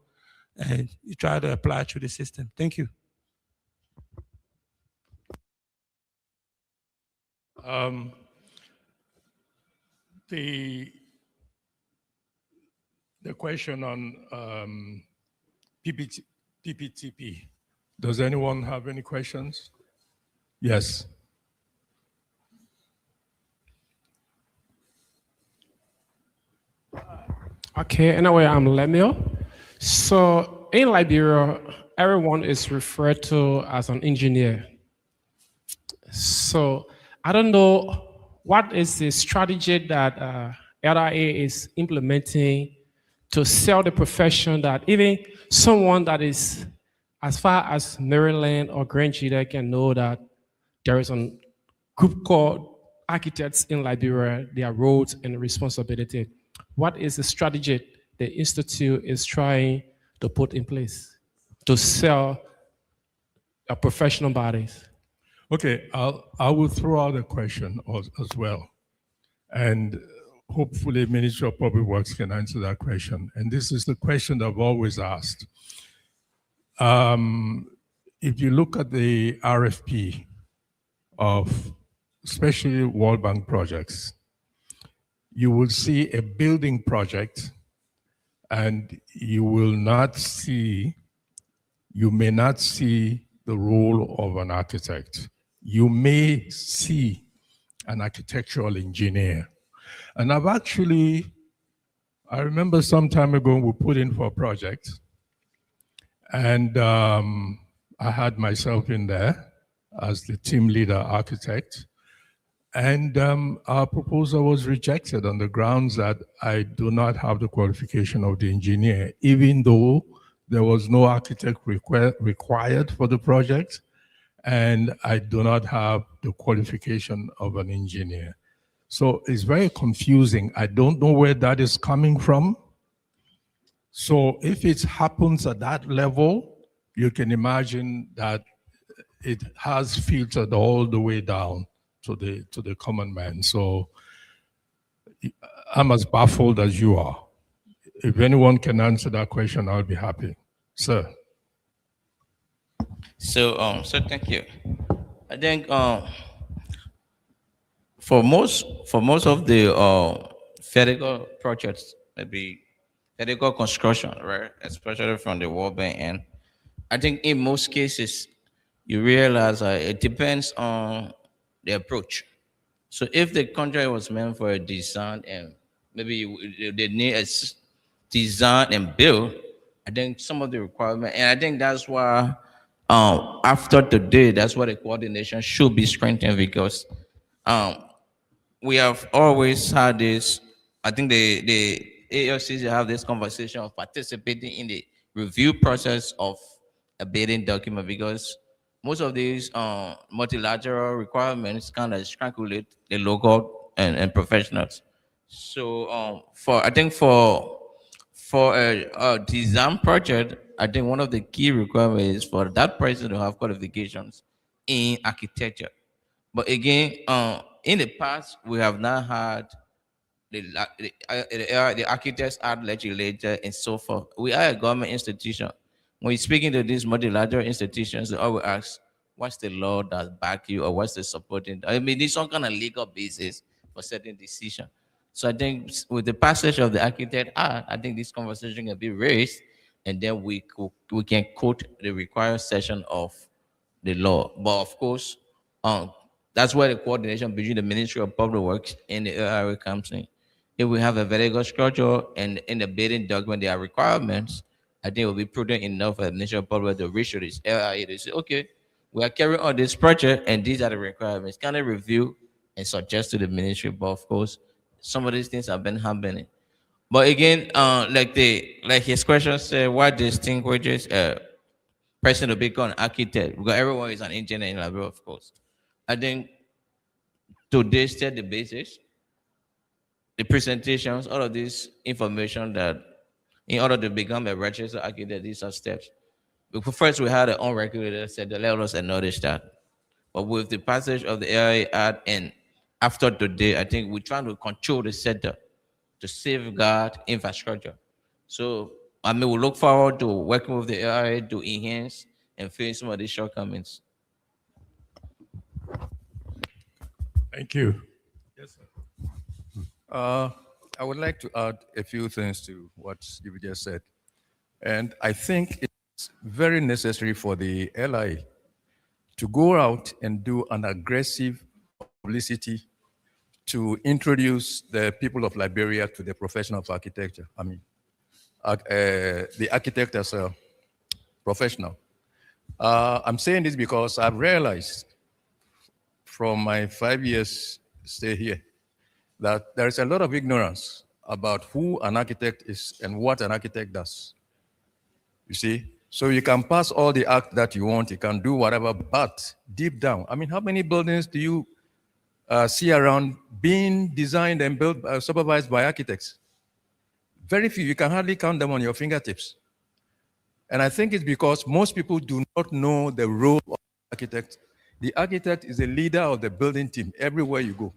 and you try to apply through the system. Thank you. The question on PPTP. Does anyone have any questions? Yes. Okay, anyway, I'm Lemuel. So in Liberia, everyone is referred to as an engineer. So I don't know what is the strategy that LIA is implementing to sell the profession that even someone that is as far as Maryland or Grand Chita can know that there is a group called architects in Liberia, their roles and responsibility. What is the strategy the Institute is trying to put in place to sell professional bodies? Okay, I will throw out a question as well. And hopefully Ministry of Public Works can answer that question. And this is the question I've always asked. If you look at the RFP of especially World Bank projects, you will see a building project and you may not see the role of an architect. You may see an architectural engineer. And I remember some time ago we put in for a project and I had myself in there as the team leader architect. And our proposal was rejected on the grounds that I do not have the qualification of the engineer, even though there was no architect required for the project, and I do not have the qualification of an engineer. So it's very confusing. I don't know where that is coming from. So if it happens at that level, you can imagine that it has filtered all the way down to the common man. So I'm as baffled as you are. If anyone can answer that question, I'll be happy. Sir. So thank you. I think for most of the federal projects, maybe federal construction, right, especially from the World Bank end, I think in most cases you realize it depends on the approach. So if the contract was meant for a design and maybe they need a design and build, I think some of the requirement, and I think that's why after today, that's why the coordination should be strengthened because we have always had this. I think the ALCs have this conversation of participating in the review process of a bidding document because most of these multilateral requirements kind of strangulate the local and professionals. So I think for a design project, I think one of the key requirements is for that person to have qualifications in architecture. But again, in the past, we have not had the architects art legislature and so forth. We are a government institution. When you're speaking to these multilateral institutions, they always ask, what's the law that back you or what's the supporting? I mean, there's some kind of legal basis for certain decision. So I think with the passage of the Architect Act, I think this conversation can be raised, and then we can quote the required section of the law. But of course, that's where the coordination between the Ministry of Public Works and the LRA comes in. If we have a very good structure and in the bidding document there are requirements, I think it will be prudent enough for the Ministry of Public Works to reach to this LRA to say, okay, we are carrying on this project and these are the requirements. Can they review and suggest to the ministry? But of course, some of these things have been happening. But again, like his question said, what distinguishes person to become an architect? Because everyone is an engineer in Liberia, of course. I think today set the basis, the presentations, all of this information that in order to become a registered architect, these are steps. But first, we had an unregulated set that let us acknowledge that. But with the passage of the AI Act and after today, I think we're trying to control the sector to safeguard infrastructure. So, I mean, we look forward to working with the AI to enhance and fill some of these shortcomings. Thank you. I would like to add a few things to what you just said. And I think it's very necessary for the LI to go out and do an aggressive publicity to introduce the people of Liberia to the profession of architecture. I mean, the architect as a professional. I'm saying this because I've realized from my 5 years stay here that there is a lot of ignorance about who an architect is and what an architect does. You see? So you can pass all the act that you want, you can do whatever, but deep down, I mean, how many buildings do you see around being designed and built, supervised by architects? Very few. You can hardly count them on your fingertips. And I think it's because most people do not know the role of the architect. The architect is the leader of the building team everywhere you go.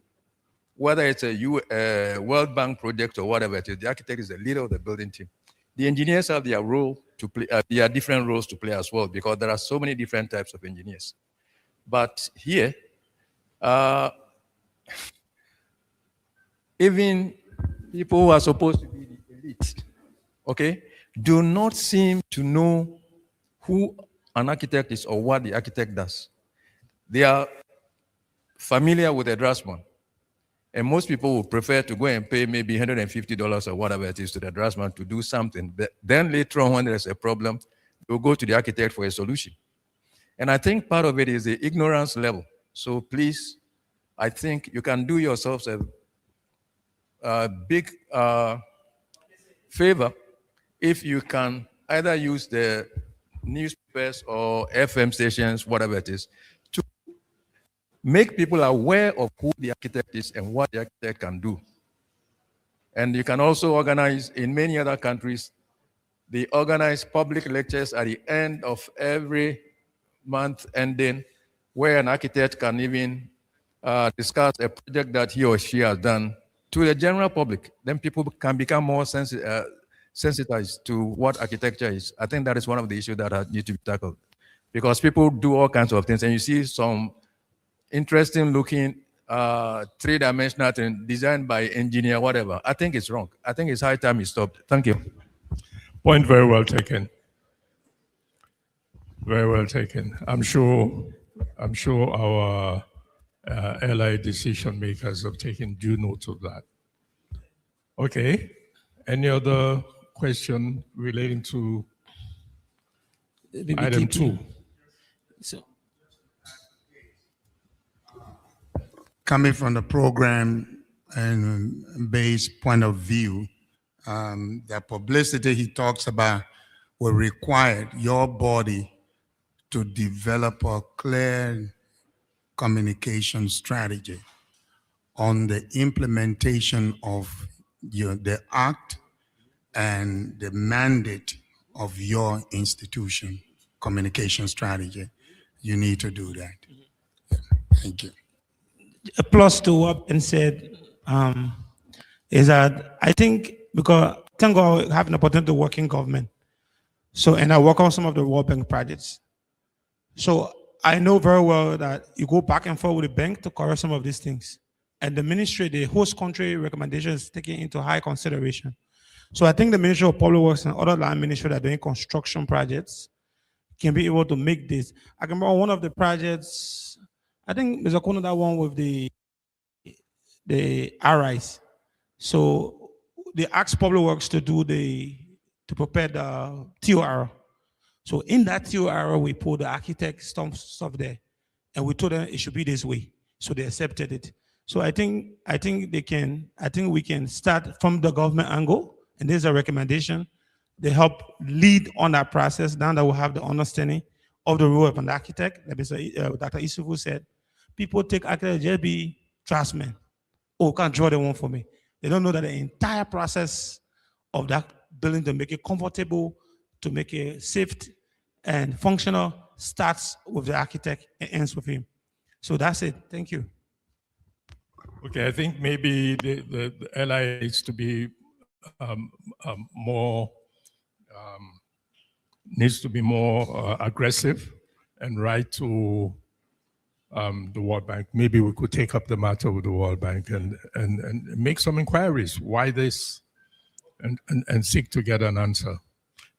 Whether it's a World Bank project or whatever it is, the architect is the leader of the building team. The engineers have their role to play, there are different roles to play as well, because there are so many different types of engineers. But here, even people who are supposed to be the elite, okay, do not seem to know who an architect is or what the architect does. They are familiar with the draftsman. And most people would prefer to go and pay maybe $150 or whatever it is to the draftsman to do something. But then later on, when there's a problem, they'll go to the architect for a solution. And I think part of it is the ignorance level. So please, I think you can do yourselves a big favor if you can either use the newspapers or FM stations, whatever it is, to make people aware of who the architect is and what the architect can do. And you can also organize, in many other countries, they organize public lectures at the end of every month ending, where an architect can even discuss a project that he or she has done to the general public. Then people can become more sensitized to what architecture is. I think that is one of the issues that need to be tackled. Because people do all kinds of things, and you see some interesting looking three-dimensional thing designed by engineer, whatever. I think it's wrong. I think it's high time it stopped. Thank you. Point very well taken. Very well taken. I'm sure our LI decision makers have taken due note of that. Okay. Any other question relating to item 2? So, Coming from the program and based point of view, the publicity he talks about will require your body to develop a clear communication strategy on the implementation of the act and the mandate of your institution communication strategy. You need to do that. Thank you. A plus to what Ben said is that I think because thank God I have an opportunity to work in government. So, and I work on some of the World Bank projects. So I know very well that you go back and forth with the bank to correct some of these things. And the ministry, the host country recommendation is taken into high consideration. So I think the Ministry of Public Works and other land ministries that are doing construction projects can be able to make this. I can remember one of the projects, I think there's a corner that one with the RIs. So they asked Public Works to prepare the TOR. So in that TOR, we put the architect stuff there, and we told them it should be this way. So they accepted it. So I think we can start from the government angle, and there's a recommendation. They help lead on that process. Now that we have the understanding of the role of an architect, like Dr. Isufu said, people take architect just be draftsmen. Oh, can't draw the one for me. They don't know that the entire process of that building to make it comfortable, to make it safe and functional starts with the architect and ends with him. So that's it. Thank you. Okay, I think maybe the LI needs to be more aggressive and write to the World Bank. Maybe we could take up the matter with the World Bank and make some inquiries. Why this? And seek to get an answer.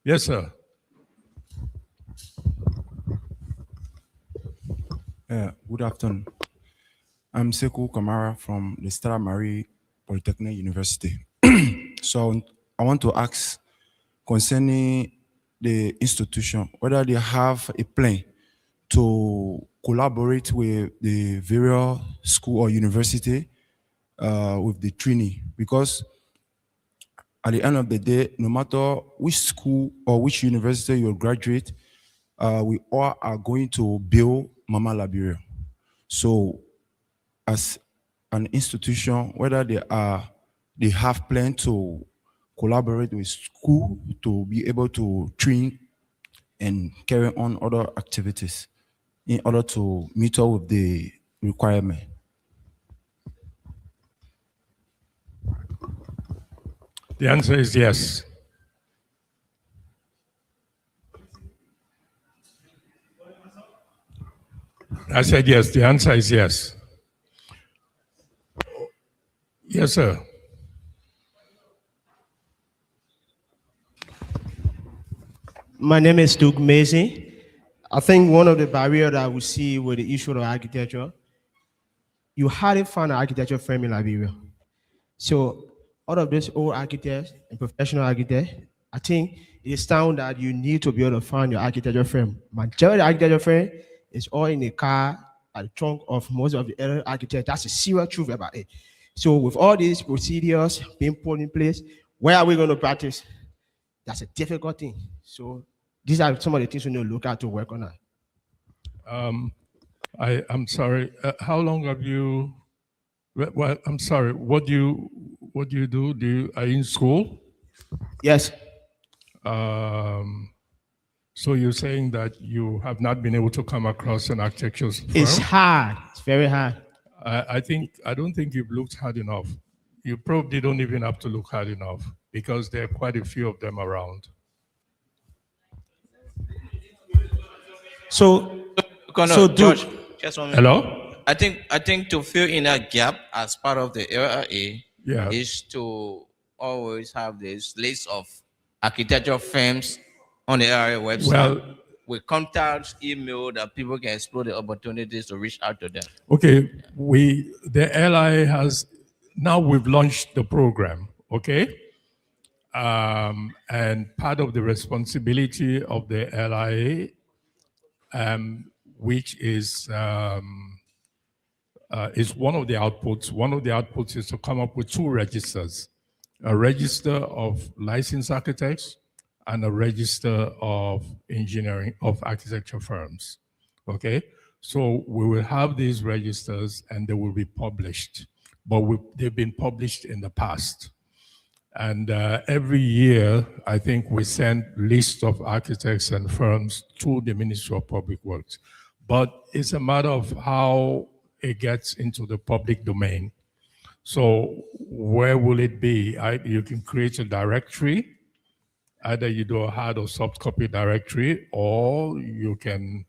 Yes, sir. Good afternoon. I'm Sekou Kamara from the Stella Marie Polytechnic University. So I want to ask concerning the institution, whether they have a plan to collaborate with the various school or university with the Trini, because at the end of the day, no matter which school or which university you graduate, we all are going to build Mama Liberia. So as an institution, whether they have planned to collaborate with school to be able to train and carry on other activities in order to meet up with the requirement. The answer is yes. I said yes. The answer is yes. Yes, sir. My name is Doug Mason. I think one of the barriers that we see with the issue of architecture, you hardly find an architecture firm in Liberia. So out of these old architects and professional architects, I think it is time that you need to be able to find your architecture firm. Majority of the architecture firm is all in the car at the trunk of most of the other architects. That's the serious truth about it. So with all these procedures being put in place, where are we going to practice? That's a difficult thing. So these are some of the things we need to look at to work on that. I'm sorry. How long have you? Well, I'm sorry. What do you do? Are you in school? Yes. So you're saying that you have not been able to come across an architectural firm? It's hard. It's very hard. I don't think you've looked hard enough. You probably don't even have to look hard enough because there are quite a few of them around. George, just 1 minute. Hello? I think to fill in that gap as part of the LRA is to always have this list of architectural firms on the LRA website with contacts, email that people can explore the opportunities to reach out to them. Okay, the LRA has, now we've launched the program, okay? And part of the responsibility of the LRA, which is one of the outputs. One of the outputs is to come up with 2 registers, a register of licensed architects and a register of engineering, of architecture firms, okay? So we will have these registers and they will be published. but they've been published in the past. And every year, I think we send lists of architects and firms to the Ministry of Public Works. But it's a matter of how it gets into the public domain. So where will it be? You can create a directory. Either you do a hard or soft copy directory, or you can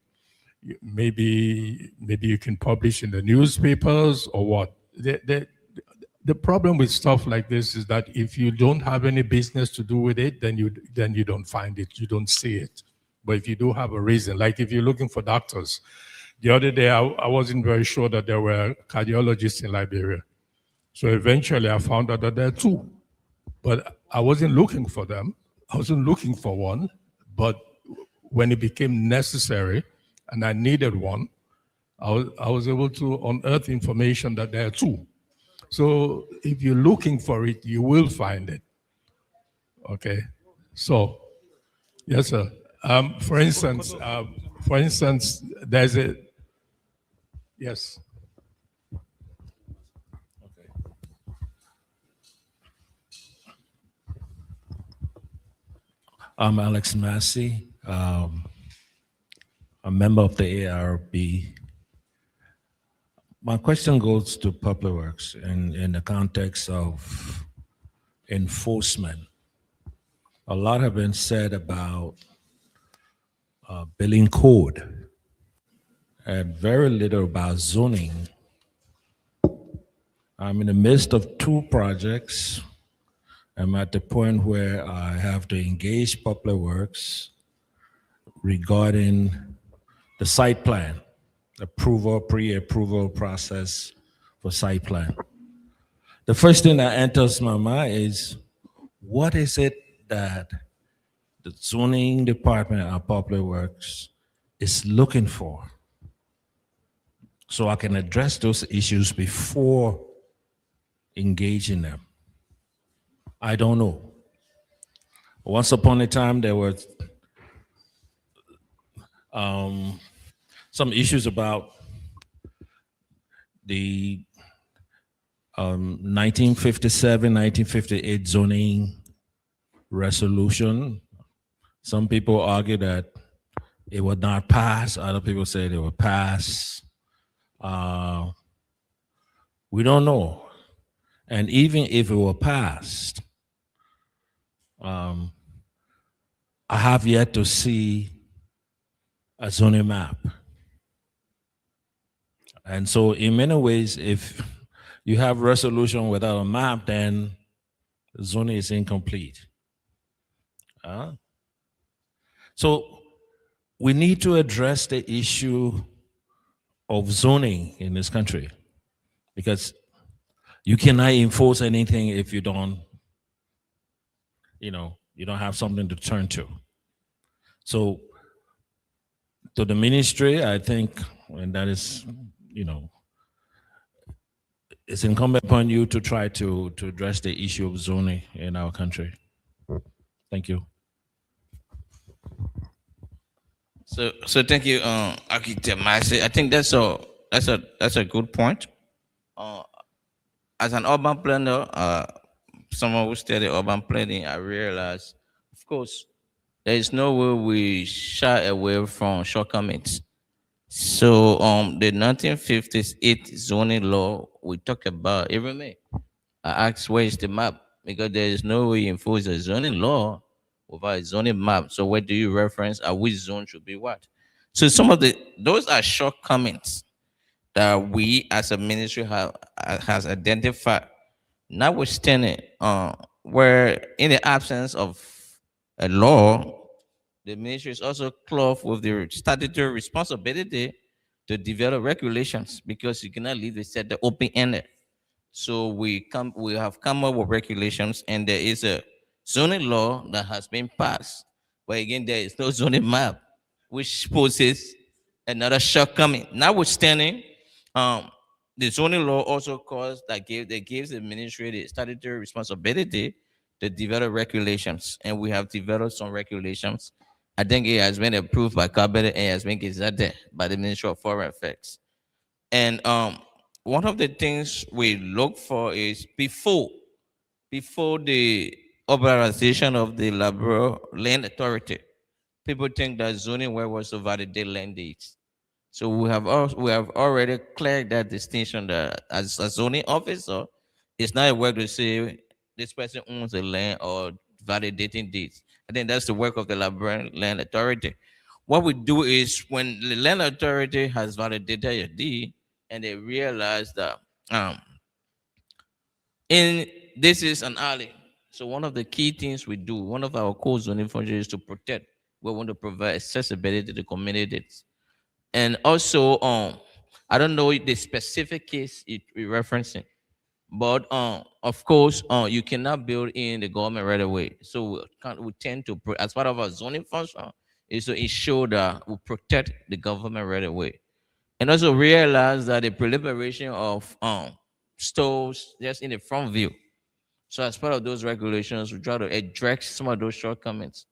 maybe you can publish in the newspapers or what. The problem with stuff like this is that if you don't have any business to do with it, then you don't find it, you don't see it. But if you do have a reason, like if you're looking for doctors, the other day I wasn't very sure that there were cardiologists in Liberia. So eventually I found out that there are two, but I wasn't looking for them. I wasn't looking for one, but when it became necessary and I needed one, I was able to unearth information that there are two. So if you're looking for it, you will find it. Okay. So, yes, sir. For instance, there's a yes. Okay. I'm Alex Massey, a member of the ARB. My question goes to Public Works in the context of enforcement. A lot have been said about billing code and very little about zoning. I'm in the midst of two projects. I'm at the point where I have to engage Public Works regarding the site plan, approval, pre-approval process for site plan. The first thing that enters my mind is, what is it that the zoning department of Public Works is looking for? So I can address those issues before engaging them. I don't know. Once upon a time, there were some issues about the 1957, 1958 zoning resolution. Some people argue that it would not pass. Other people say it would pass. We don't know. And even if it were passed, I have yet to see a zoning map. And so in many ways, if you have resolution without a map, then zoning is incomplete. So we need to address the issue of zoning in this country, because you cannot enforce anything if you don't have something to turn to. So to the ministry, I think, and that is, it's incumbent upon you to try to address the issue of zoning in our country. Thank you. So thank you, Architect Massey. I think that's a good point. As an urban planner, someone who studied urban planning, I realized, of course, there is no way we shy away from shortcomings. So the 1958 zoning law we talk about every May, I asked, where is the map? Because there is no way you enforce a zoning law without a zoning map. So where do you reference which zone should be what? So those are shortcomings that we as a ministry has identified. Notwithstanding, where in the absence of a law, the ministry is also clothed with the statutory responsibility to develop regulations, because you cannot leave the sector open-ended. So we have come up with regulations, and there is a zoning law that has been passed. But again, there is no zoning map, which poses another shortcoming. Notwithstanding, the zoning law also gives the ministry the statutory responsibility to develop regulations, and we have developed some regulations. I think it has been approved by cabinet and has been gazetted by the Ministry of Foreign Affairs. And one of the things we look for is before the urbanization of the Labrador Land Authority, people think that zoning work was to validate land deeds. So we have already cleared that distinction that as a zoning officer, it's not a work to say this person owns the land or validating deeds. I think that's the work of the Labrador Land Authority. What we do is when the land authority has validated a deed and they realize that um, in this is an alley. So one of the key things we do, one of our core zoning functions is to protect. We want to provide accessibility to the communities. And also, I don't know the specific case you're referencing, but of course, you cannot build in the government right away. So we tend to, as part of our zoning function, is to ensure that we protect the government right away, and also realize that the proliferation of stores just in the front view. So as part of those regulations, we try to address some of those shortcomings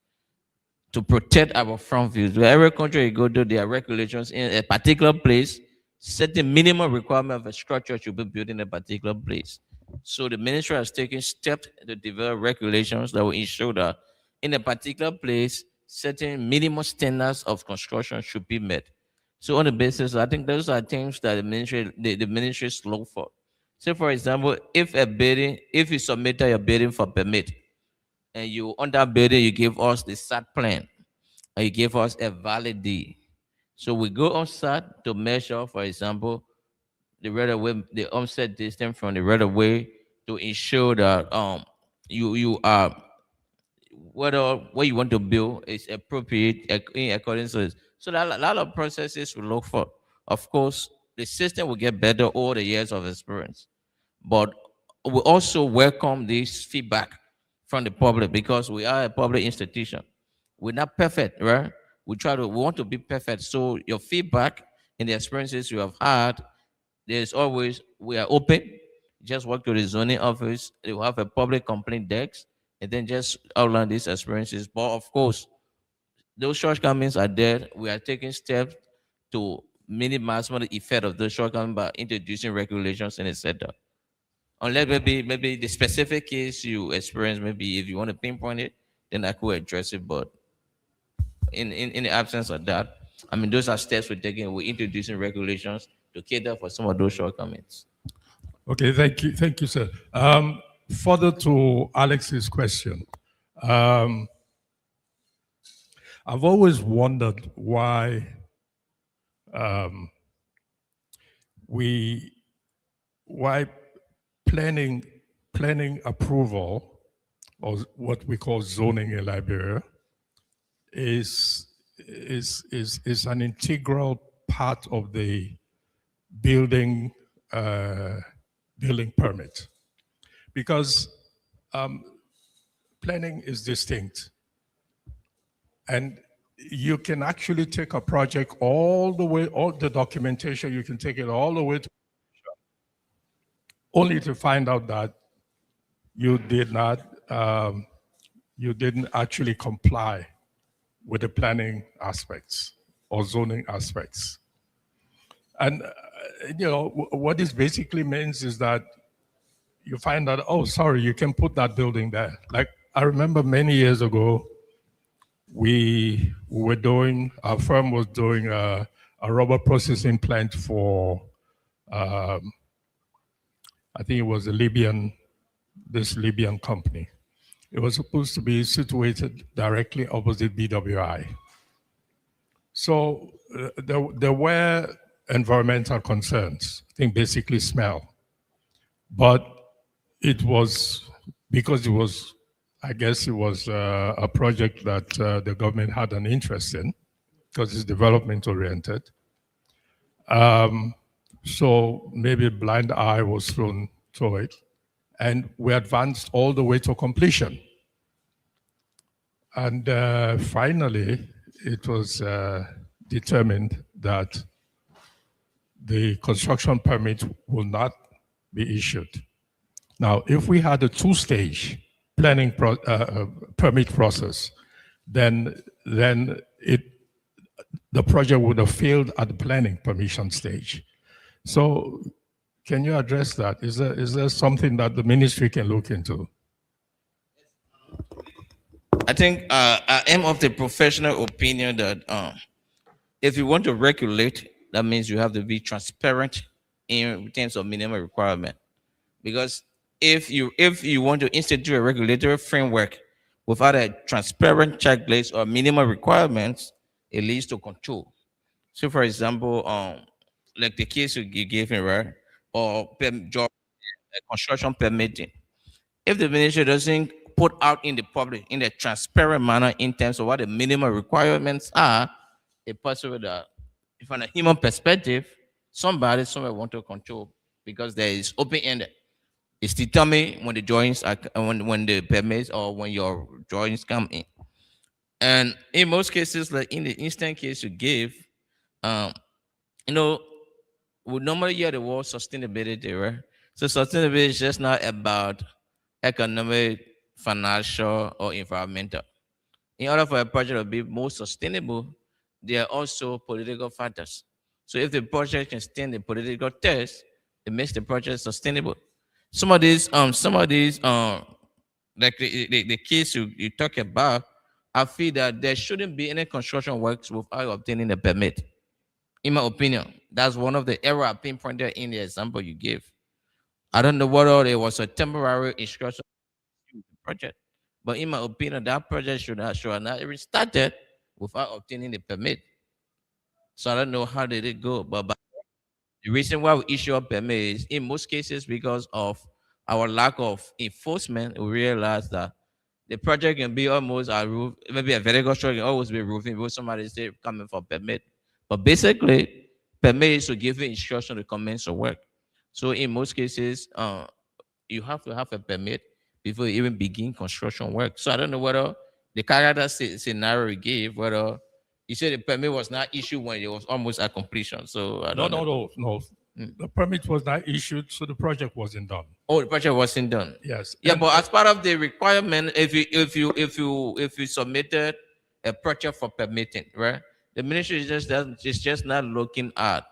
to protect our front views. Where every country you go to, there are regulations in a particular place, certain minimum requirement of a structure should be built in a particular place. So the ministry has taken steps to develop regulations that will ensure that in a particular place, certain minimum standards of construction should be met. So on the basis, I think those are things that the ministries look for. So for example, if you submit your bidding for permit, and you on that building, you give us the site plan, and you give us a valid deed. So we go on site to measure, for example, the right of way, the offset distance from the right of way to ensure that you are whether what you want to build is appropriate in accordance with. So that a lot of processes we look for. Of course, the system will get better over the years of experience, but we also welcome this feedback from the public because we are a public institution. We're not perfect, right? We want to be perfect. So your feedback and the experiences you have had, we are open. Just walk to the zoning office. They will have a public complaint desk and then just outline these experiences. But of course, those shortcomings are there. We are taking steps to minimize some of the effect of those shortcomings by introducing regulations and etc. Unless maybe the specific case you experience, maybe if you want to pinpoint it, then I could address it. But in the absence of that, I mean, those are steps we're taking. We're introducing regulations to cater for some of those shortcomings. Okay, thank you, sir. Further to Alex's question, I've always wondered why why planning approval, or what we call zoning in Liberia, is an integral part of the building permit, because planning is distinct, and you can actually take a project all the documentation, you can take it all the way to only to find out that you didn't actually comply with the planning aspects or zoning aspects. And what this basically means is that you find out, oh, sorry, you can put that building there. Like, I remember many years ago, our firm was doing a rubber processing plant for, I think it was this Libyan company. It was supposed to be situated directly opposite BWI. So there were environmental concerns, I think basically smell. But it was, because it was, I guess it was a project that the government had an interest in, because it's development oriented. So maybe a blind eye was thrown to it, and we advanced all the way to completion. And finally, it was determined that the construction permit will not be issued. Now, if we had a two-stage planning permit process, then the project would have failed at the planning permission stage. So Can you address that? Is there something that the ministry can look into? I think I am of the professional opinion that if you want to regulate, that means you have to be transparent in terms of minimum requirement. Because if you want to institute a regulatory framework without a transparent checklist or minimum requirements, it leads to control. So, for example, like the case you gave me, right, or job construction permitting. If the ministry doesn't put out in the public in a transparent manner in terms of what the minimum requirements are, it's possible that, from a human perspective, somebody somewhere want to control because there is open-ended. It's determined when the drawings are when the permits or when your drawings come in. And in most cases, like in the instant case you gave, um, you know, we normally hear the word sustainability, right? So sustainability is just not about economic, financial, or environmental. In order for a project to be more sustainable, there are also political factors. So if the project can stand the political test, it makes the project sustainable. Some of these, like the case you talk about, I feel that there shouldn't be any construction works without obtaining a permit. In my opinion, that's one of the error I pinpointed in the example you gave. I don't know whether it was a temporary instruction project, but in my opinion, that project should have not even started without obtaining the permit. So I don't know how did it go, but the reason why we issue a permit is in most cases because of our lack of enforcement. We realize that the project can be almost a roof, maybe a vertical structure can always be roofing because somebody say coming for permit. But basically, permit is to give you instruction to commence your work. So in most cases, you have to have a permit before you even begin construction work. So I don't know whether the character scenario you gave, whether you said the permit was not issued when it was almost at completion. So I don't know. No. The permit was not issued, so the project wasn't done. Oh, the project wasn't done. Yes. Yeah, but as part of the requirement, if you submitted a project for permitting, right? The ministry is just not looking at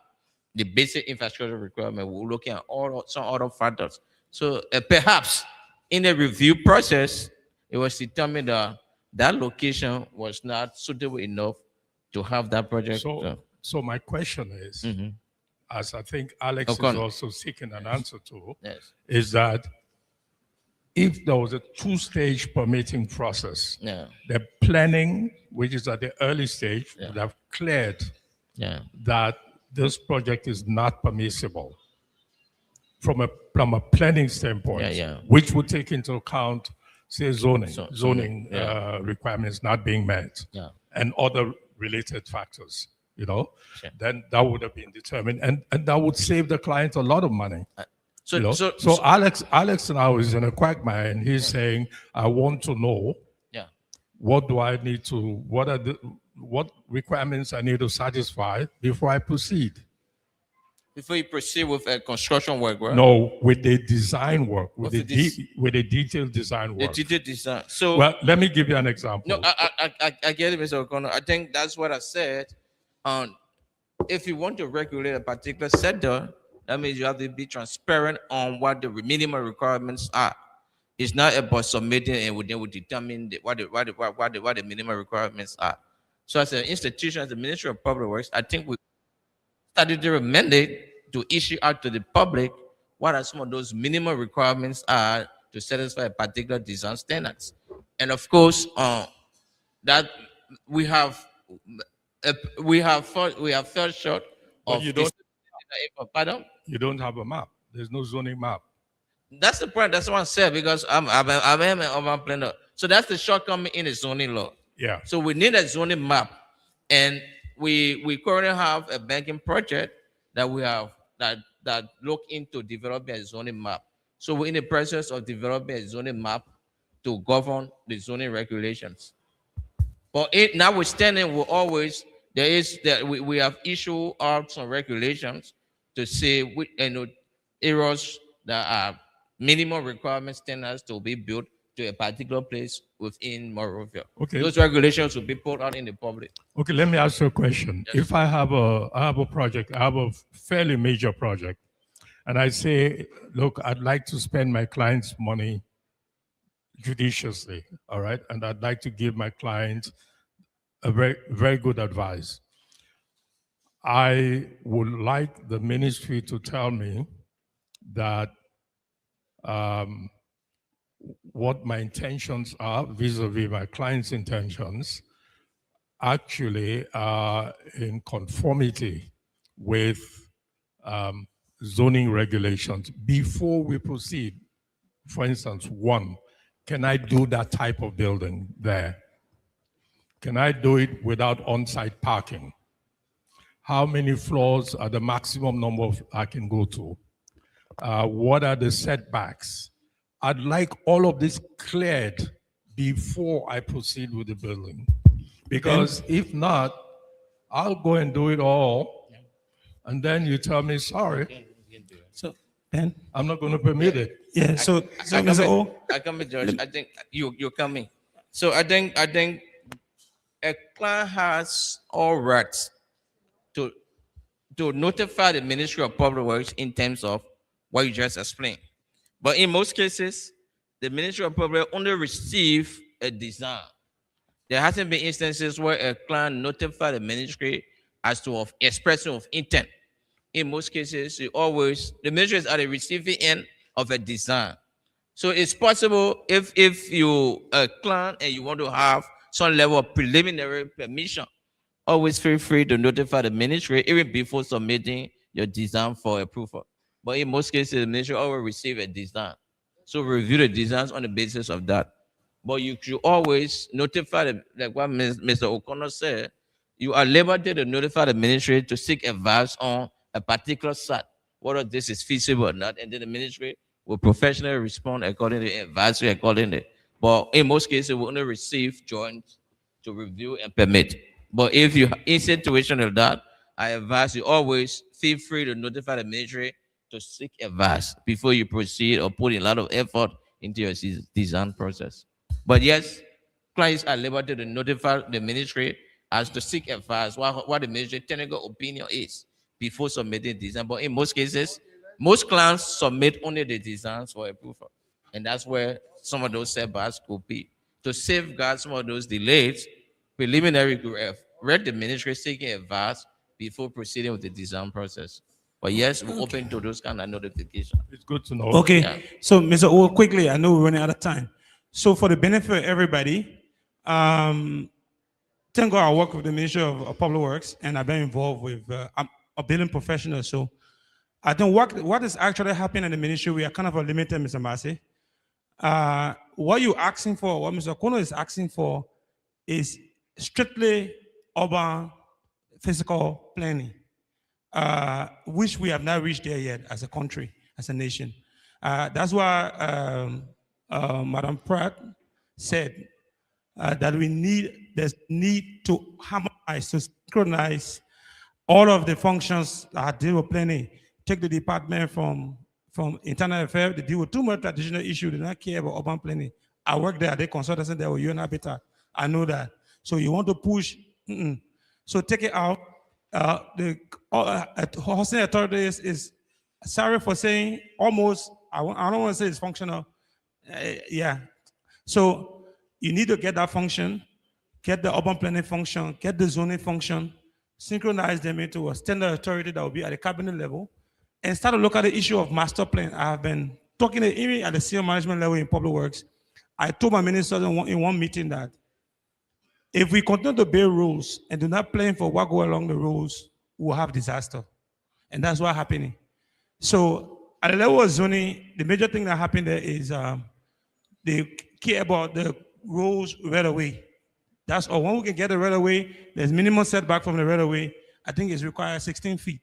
the basic infrastructure requirement. We're looking at some other factors. So perhaps in the review process, it was determined that that location was not suitable enough to have that project. So my question is, as I think Alex is Okay. also seeking an answer to, Yes. is that if there was a two-stage permitting process, Yeah. the planning, which is at the early stage, would have cleared that this project is not permissible from a planning standpoint, which would take into account, say, zoning requirements not being met, and other related factors, then that would have been determined, and that would save the client a lot of money. So Alex now is in a quagmire, and he's saying, I want to know what do I need to, what requirements I need to satisfy before I proceed. Before you proceed with a construction work, right? No, with the design work, with the detailed design work. The detailed design. So, well, let me give you an example. No, I get it, Mr. O'Connor. I think that's what I said. If you want to regulate a particular sector, that means you have to be transparent on what the minimum requirements are. It's not about submitting and then we determine what the minimum requirements are. So, as an institution, as the Ministry of Public Works, I think we statutory mandate to issue out to the public what are some of those minimum requirements are to satisfy a particular design standards. And of course, that we have fell short of. You don't have a map. There's no zoning map. That's the point. That's what I said because I'm a planner. So that's the shortcoming in the zoning law. Yeah. So we need a zoning map, and we currently have a banking project that we have that look into developing a zoning map. So we're in the process of developing a zoning map to govern the zoning regulations. But notwithstanding, we have issued out some regulations to say areas that are minimum requirement standards to be built to a particular place within Monrovia. Okay. Those regulations will be put out in the public. Okay, let me ask you a question. Yes. If I have a project, I have a fairly major project, and I say, look, I'd like to spend my client's money judiciously, all right? And I'd like to give my client a very, very good advice. I would like the ministry to tell me that what my intentions are vis-a-vis my client's intentions actually are in conformity with zoning regulations before we proceed. For instance, one, can I do that type of building there? Can I do it without on-site parking? How many floors are the maximum number of I can go to? What are the setbacks? I'd like all of this cleared before I proceed with the building. Because if not, I'll go and do it all, and then you tell me, sorry, So, Ben? I'm not going to permit it. Yeah, so Mr. O? I come in, George. I think you're coming. So I think a client has all rights to notify the Ministry of Public Works in terms of what you just explained. But in most cases, the Ministry of Public Works only receive a design. There hasn't been instances where a client notified the ministry as to of expression of intent. In most cases, the ministry is at the receiving end of a design. So it's possible if you a client and you want to have some level of preliminary permission, always feel free to notify the ministry even before submitting your design for approval. But in most cases, the ministry always receive a design. So review the designs on the basis of that. But you should always notify, like what Mr. O'Connor said, you are liberty to notify the ministry to seek advice on a particular site, whether this is feasible or not, and then the ministry will professionally respond according to advisory accordingly. But in most cases, we only receive joints to review and permit. But if you in situation of that, I advise you always feel free to notify the ministry to seek advice before you proceed or put a lot of effort into your design process. But yes, clients are liberty to notify the ministry as to seek advice what the ministry technical opinion is before submitting design. But in most cases, most clients submit only the designs for approval. And that's where some of those setbacks could be. To safeguard some of those delays, preliminary could have read the ministry seeking advice before proceeding with the design process. But yes, we're open to those kind of notifications. It's good to know. Okay, Yeah. so Mr. O, quickly, I know we're running out of time. So for the benefit of everybody, thank God I work with the Ministry of Public Works, and I've been involved with, I'm a building professional, so I think what is actually happening in the ministry, we are kind of limited, Mr. Massey. What you're asking for, what Mr. Kono is asking for is strictly urban physical planning, which we have not reached there yet as a country, as a nation. That's why Madam Pratt said that there's need to harmonize, to synchronize all of the functions that deal with planning. Take the department from internal affairs, they deal with too much traditional issues, they don't care about urban planning. I work there, they consult us there with you and Habitat. I know that. So you want to push, so take it out. The housing authority is sorry for saying almost, I don't want to say it's functional. Yeah. So you need to get that function, get the urban planning function, get the zoning function, synchronize them into a standard authority that will be at the cabinet level, and start to look at the issue of master plan. I have been talking even at the senior management level in public works. I told my ministers in one meeting that if we continue to build rules and do not plan for what go along the rules, we'll have disaster. And that's what's happening. So at the level of zoning, the major thing that happened there is they care about the rules right away. That's all. When we can get the right away, there's minimum setback from the right away. I think it's required 16 feet.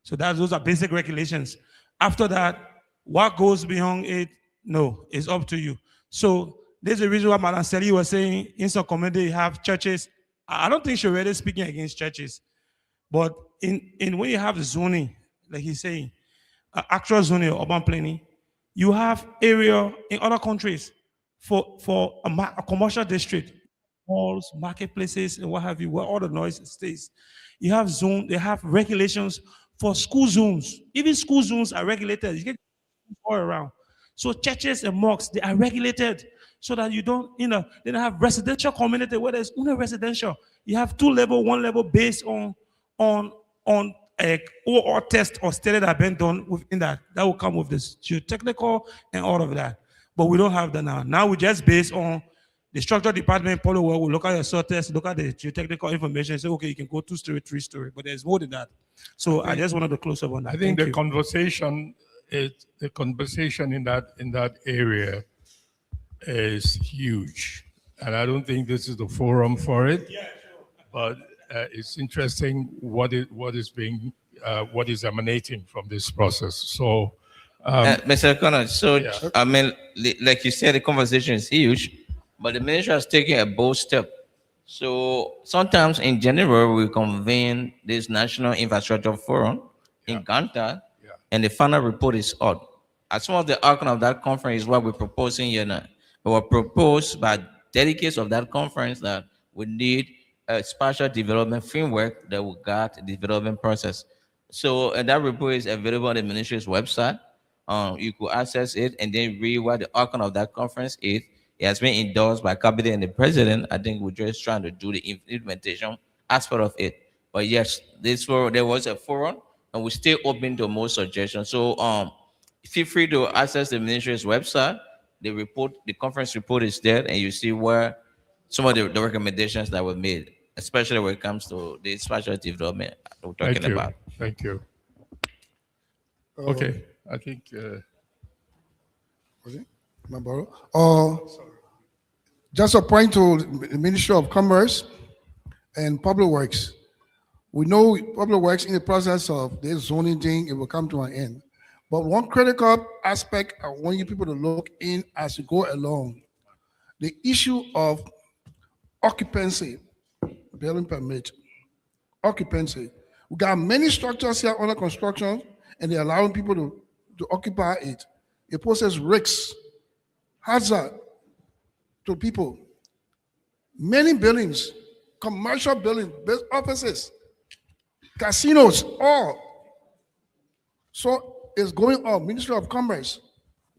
So those are basic regulations. After that, what goes beyond it, no, it's up to you. So there's a reason why Madam Sally was saying in some community you have churches. I don't think she's really speaking against churches. But in when you have zoning, like he's saying, actual zoning or urban planning, you have area in other countries for a commercial district, malls, marketplaces, and what have you, where all the noise stays. You have zone, they have regulations for school zones. Even school zones are regulated. You get all around. So churches and mosques, they are regulated so that you don't, they don't have residential community where there's only residential. You have 2 level, 1 level based on or test or study that have been done within that. That will come with this geotechnical and all of that. But we don't have that now. Now we just based on the structural department, probably will look at your soil test, look at the geotechnical information, say, okay, you can go 2-story, 3-story, but there's more than that. So I just wanted to close up on that. I think Thank the you. conversation in that area is huge, and I don't think this is the forum for it. But it's interesting what is emanating from this process. So, Mr. Connor, so yeah. I mean, like you said, the conversation is huge, but the ministry has taken a bold step. So sometimes in January we convene this National Infrastructure Forum in Ganta, and the final report is out. As some of the outcome of that conference is what we're proposing here now. It was proposed by delegates of that conference that we need a spatial development framework that will guide the development process. So, and that report is available on the ministry's website. You could access it and then read what the outcome of that conference is. It has been endorsed by cabinet and the president. I think we're just trying to do the implementation aspect of it. But yes, there was a forum, and we're still open to more suggestions. So feel free to access the ministry's website. The conference report is there, and you see where some of the recommendations that were made, especially when it comes to the spatial development we're talking about. Thank you. Okay, I think. Was it? Just a point to the Ministry of Commerce and Public Works. We know Public Works in the process of this zoning thing, it will come to an end. But one critical aspect I want you people to look in as you go along, the issue of occupancy, building permit, occupancy. We got many structures here under construction, and they're allowing people to occupy it. It poses risks, hazard to people. Many buildings, commercial buildings, offices, casinos, all. So it's going on. Ministry of Commerce,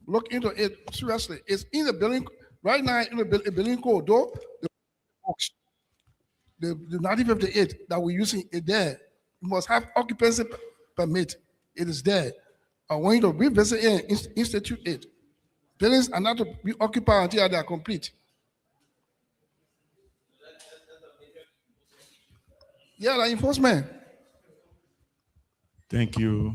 look into it seriously. It's in the building, right now in the building code, though, the 1958 that we're using it there, you must have occupancy permit. It is there. I want you to revisit it and institute it. Buildings are not to be occupied until they are complete. Yeah, the enforcement. Thank you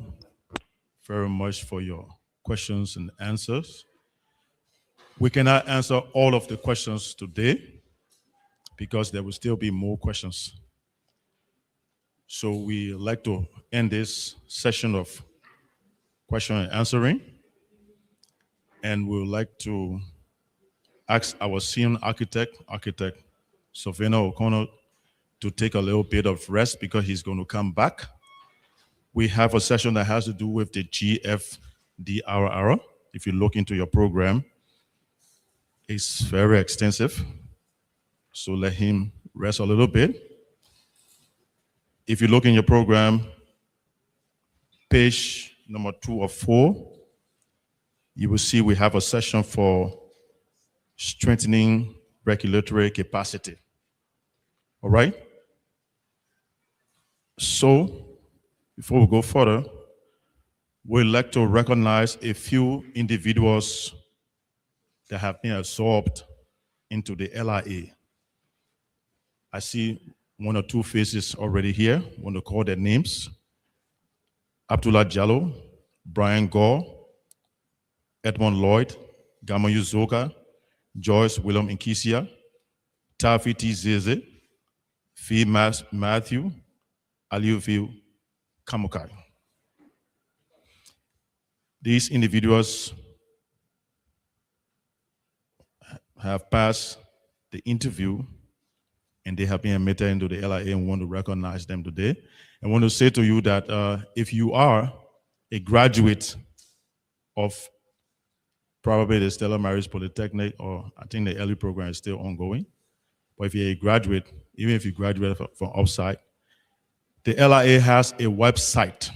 very much for your questions and answers. We cannot answer all of the questions today because there will still be more questions. So we like to end this session of question and answering. And we would like to ask our senior architect Sylvana O'Connor, to take a little bit of rest because he's going to come back. We have a session that has to do with the GFDRR. If you look into your program, it's very extensive. So let him rest a little bit. If you look in your program, page number 2 of 4, you will see we have a session for strengthening regulatory capacity. All right? So, before we go further, we'd like to recognize a few individuals that have been absorbed into the LIA. I see 1 or 2 faces already here. I want to call their names. Abdullah Jallo, Brian Gore, Edmond Lloyd, Gamayu Zoka, Joyce William Nkisia, Tafiti Zeze, Fee Matthew, Aliuviu Kamukai. These individuals have passed the interview and they have been admitted into the LIA, and want to recognize them today. I want to say to you that if you are a graduate of probably the Stella Maris Polytechnic, or I think the early program is still ongoing, but if you're a graduate, even if you graduate from outside, the LIA has a website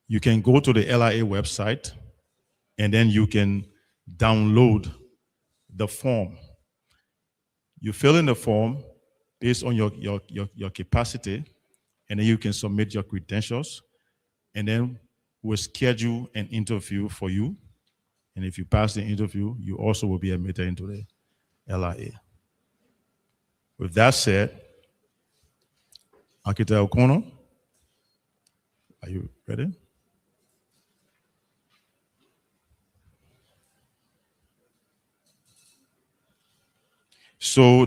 you can go to the LIA website and then you can download the form. You fill in the form based on your capacity, and then you can submit your credentials, and then we'll schedule an interview for you. And if you pass the interview, you also will be admitted into the LIA. With that said, Architect O'Connor, are you ready? So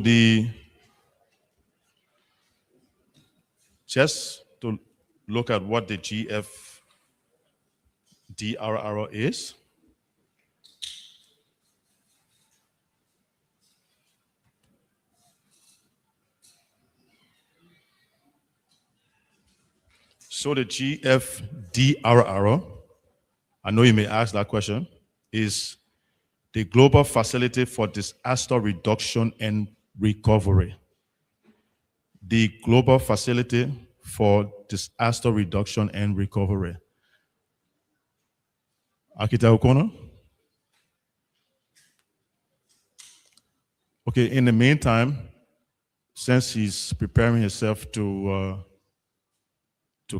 just to look at what the GFDRR is. So the GFDRR, I know you may ask that question, is the Global Facility for Disaster Reduction and Recovery. The Global Facility for Disaster Reduction and Recovery. Architect O'Connor? Okay, in the meantime, since he's preparing himself to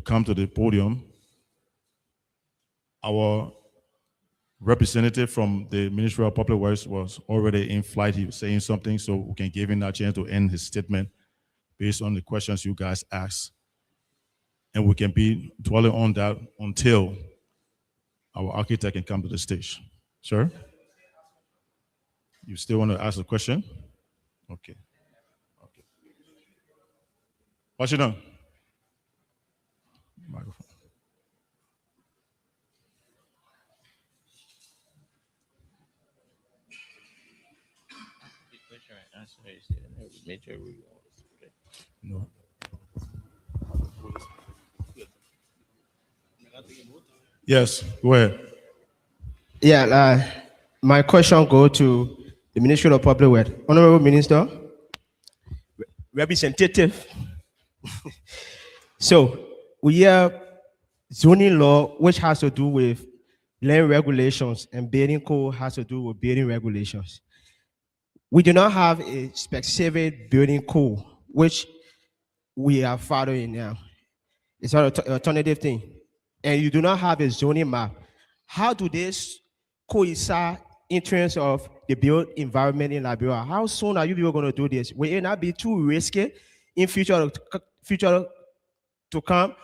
come to the podium, our representative from the Ministry of Public Works was already in flight. He was saying something, so we can give him that chance to end his statement based on the questions you guys asked. And we can be dwelling on that until our architect can come to the stage. Sir? You still want to ask a question? Okay. Okay. What's your name? Microphone. No. Yes, go ahead. Yeah, my question go to the Ministry of Public Works. Honorable Minister, representative. So we have zoning law, which has to do with land regulations, and building code has to do with building regulations. We do not have a specific building code, which we are following now. It's an alternative thing. And you do not have a zoning map. How do this coincide in terms of the built environment in Liberia? How soon are you people going to do this? Will it not be too risky in future to come,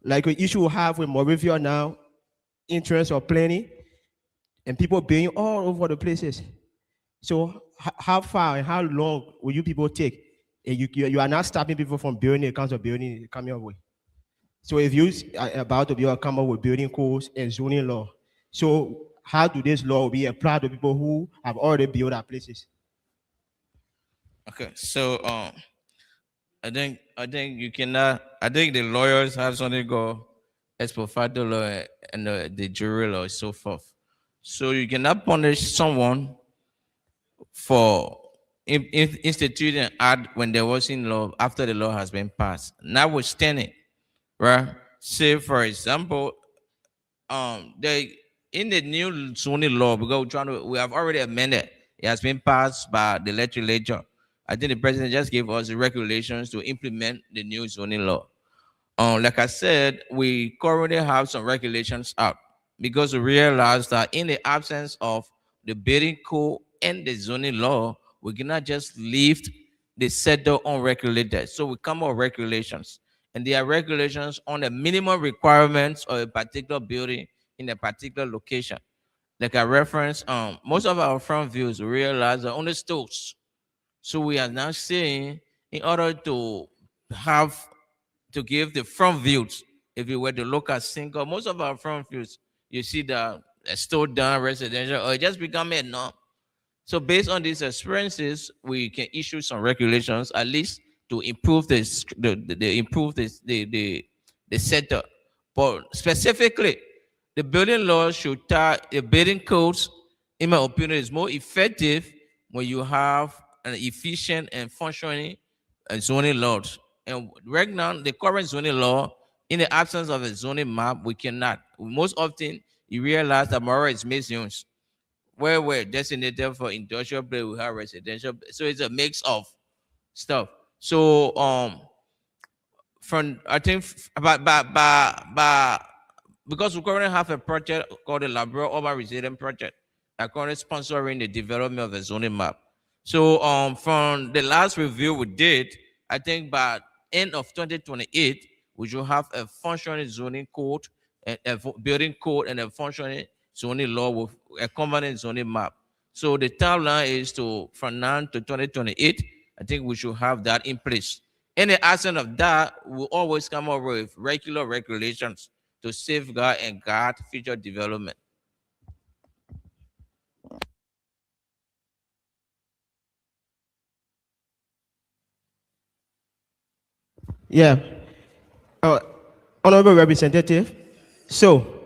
like the issue we have with Mauritius now in terms of planning and people being all over the places? So how far and how long will you people take? And you are not stopping people from building the kinds of building coming your way. So if you are about to be able to come up with building codes and zoning law, so how do this law be applied to people who have already built our places? Okay, so I think you cannot. I think the lawyers have something called ex post facto law and the jury law and so forth. So you cannot punish someone for instituting an act when there wasn't law after the law has been passed. Notwithstanding, right? Say for example, in the new zoning law, because we have already amended. It has been passed by the legislature. I think the president just gave us the regulations to implement the new zoning law. Like I said, we currently have some regulations out because we realized that in the absence of the building code and the zoning law, we cannot just leave the sector unregulated. So we come up with regulations, and there are regulations on the minimum requirements of a particular building in a particular location. Like I referenced, most of our front views, we realize are only stilts. So we are now saying, in order to give the front views, if you were to look at single, most of our front views, you see the still done residential, or it just become a norm. So based on these experiences, we can issue some regulations, at least to improve the sector. But specifically, the building law should tie the building codes, in my opinion, is more effective when you have an efficient and functioning zoning laws. And right now, the current zoning law, in the absence of a zoning map, we cannot. most often you realize that more is misuse. Where we're designated for industrial place, we have residential. So it's a mix of stuff. So from I think because we currently have a project called the Labrador Urban Resilient Project that currently sponsoring the development of the zoning map. So from the last review we did, I think by end of 2028, we should have a functioning zoning code, a building code, and a functioning zoning law with a covenant zoning map. So the timeline is to from now to 2028. I think we should have that in place. In the absence of that, we'll always come up with regular regulations to safeguard and guard future development. Yeah. Honorable Representative, so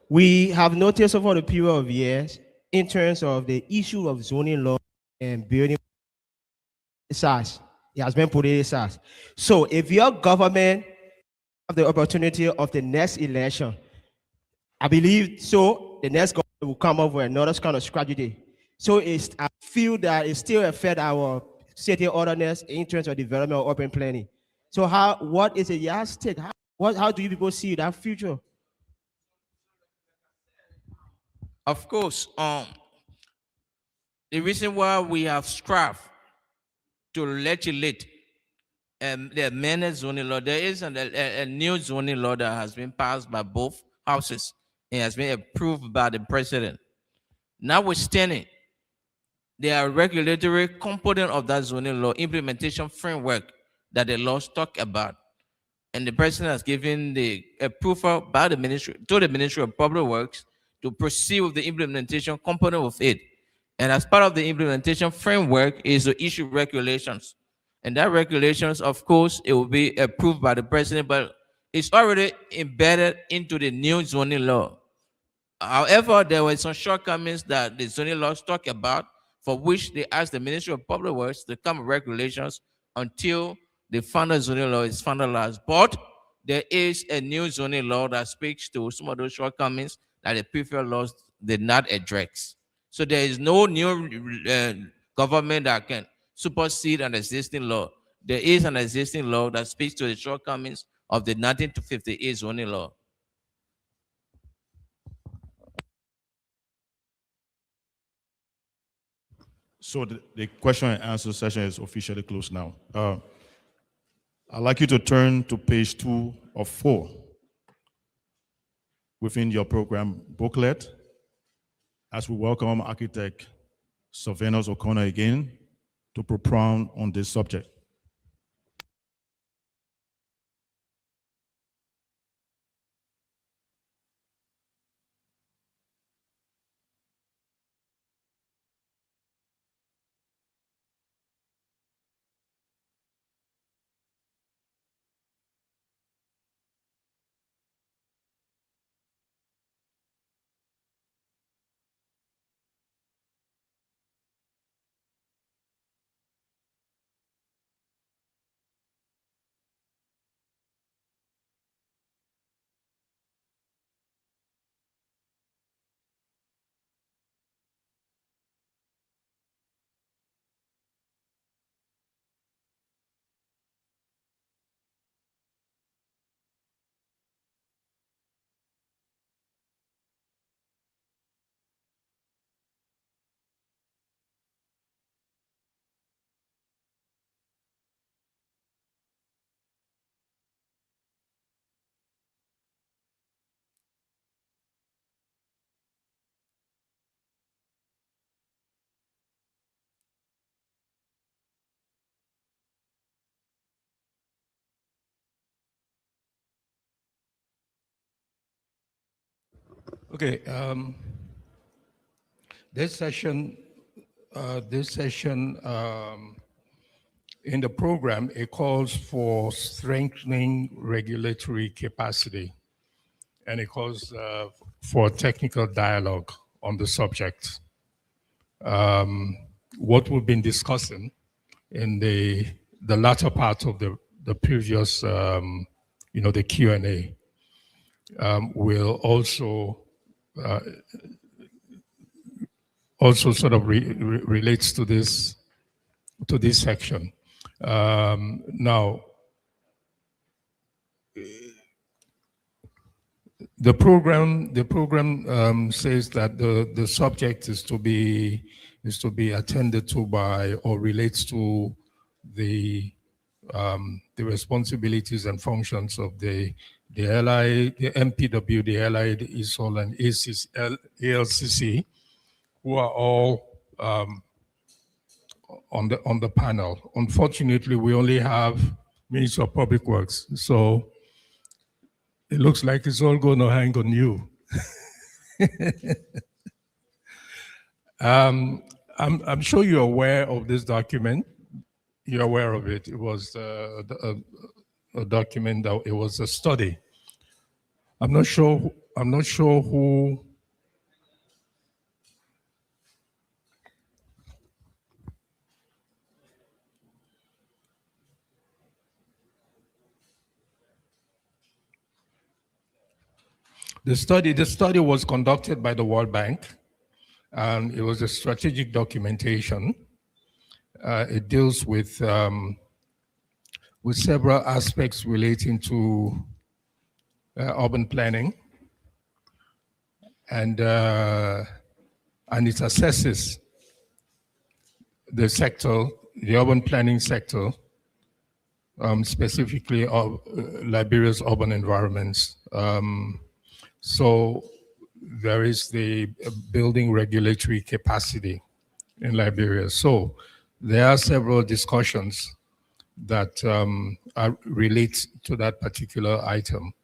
we have noticed over the period of years in terms of the issue of zoning law and building SARS. It has been put in SARS. So if your government have the opportunity of the next election, I believe so the next government will come up with another kind of strategy. So I feel that it still affect our city ordinance in terms of development or urban planning. So what is a yardstick? How do you people see that future? Of course, the reason why we have strived to legislate the amended zoning law, there is a new zoning law that has been passed by both houses and has been approved by the president. Notwithstanding, there are regulatory component of that zoning law implementation framework that the laws talk about. And the president has given the approval by the ministry to the Ministry of Public Works to proceed with the implementation component of it. And as part of the implementation framework is to issue regulations. And that regulations, of course, it will be approved by the president, but it's already embedded into the new zoning law. However, there were some shortcomings that the zoning laws talk about, for which they asked the Ministry of Public Works to come with regulations until the final zoning law is finalized. But there is a new zoning law that speaks to some of those shortcomings that the previous laws did not address. So there is no new government that can supersede an existing law. There is an existing law that speaks to the shortcomings of the 1958 zoning law. So the question and answer session is officially closed now. I'd like you to turn to page 2 of 4 within your program booklet as we welcome architect Sylvanus O'Connor again to propound on this subject. Okay. This session, in the program, it calls for strengthening regulatory capacity, and it calls for technical dialogue on the subject. What we've been discussing in the latter part of the previous, the Q&A, will also sort of relates to this section. Now, the program says that the subject is to be attended to by or relates to the responsibilities and functions of the LI, the MPW, the LI, the ESOL, and ALCC, who are all on the panel. Unfortunately, we only have Minister of Public Works, so it looks like it's all going to hang on you. I'm sure you're aware of this document. You're aware of it. It was a document that it was a study. I'm not sure who. The study was conducted by the World Bank, and it was a strategic documentation. It deals with several aspects relating to urban planning, and it assesses the sector, the urban planning sector, specifically of Liberia's urban environments. So there is the building regulatory capacity in Liberia. So there are several discussions that relate to that particular item.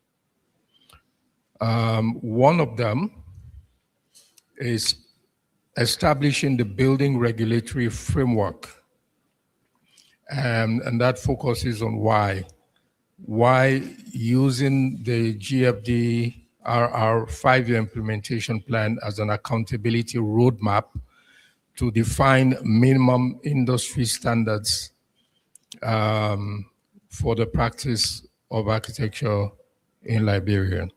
One of them is establishing the building regulatory framework, and that focuses on why using the GFD our 5-year implementation plan as an accountability roadmap to define minimum industry standards for the practice of architecture in Liberia.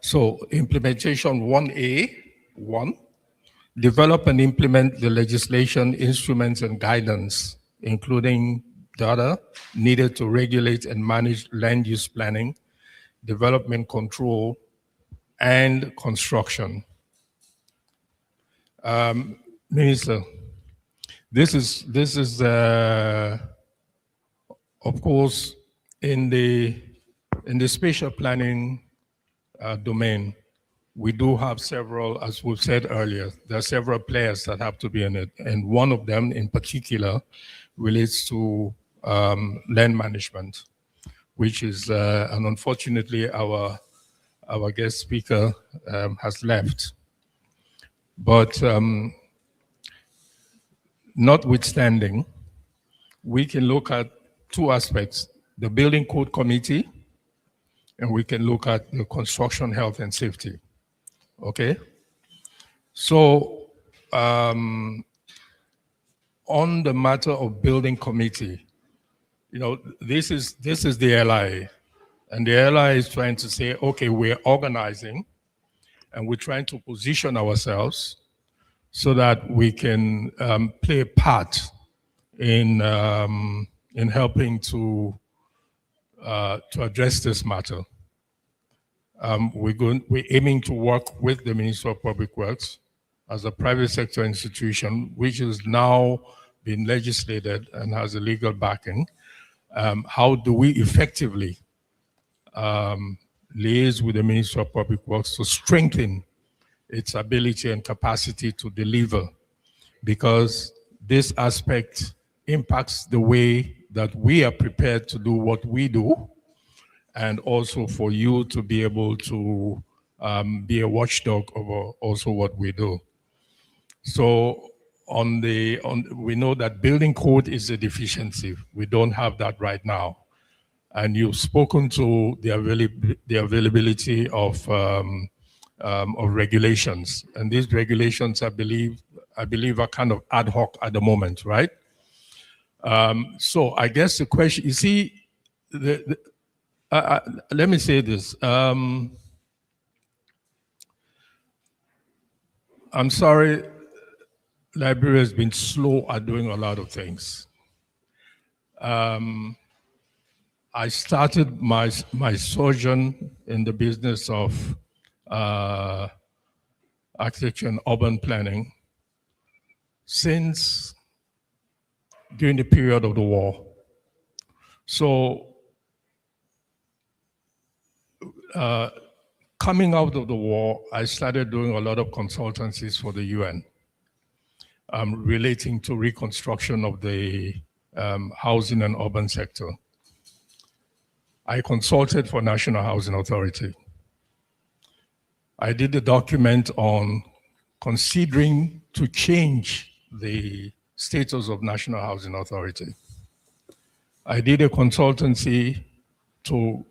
So implementation 1A, develop and implement the legislation, instruments, and guidance, including data needed to regulate and manage land use planning, development control, and construction. Minister, this is of course in the spatial planning domain. We do have several, as we've said earlier, there are several players that have to be in it, and one of them in particular relates to land management, which is, and unfortunately our guest speaker has left. But notwithstanding, we can look at two aspects, the Building Code Committee, and we can look at the construction health and safety, okay? So on the matter of building committee, you know, this is the LI, and the LI is trying to say, okay, we're organizing, and we're trying to position ourselves so that we can play a part in helping to address this matter. We're aiming to work with the Minister of Public Works as a private sector institution, which has now been legislated and has a legal backing. How do we effectively liaise with the Minister of Public Works to strengthen its ability and capacity to deliver? Because this aspect impacts the way that we are prepared to do what we do, and also for you to be able to be a watchdog over also what we do. So we know that building code is a deficiency. We don't have that right now. And you've spoken to the availability of regulations. And these regulations, I believe are kind of ad hoc at the moment, right? So I guess the question, you see, let me say this. I'm sorry, Liberia has been slow at doing a lot of things. I started my sojourn in the business of architecture and urban planning since during the period of the war. So coming out of the war, I started doing a lot of consultancies for the UN relating to reconstruction of the housing and urban sector. I consulted for National Housing Authority. I did a document on considering to change the status of National Housing Authority. I did a consultancy to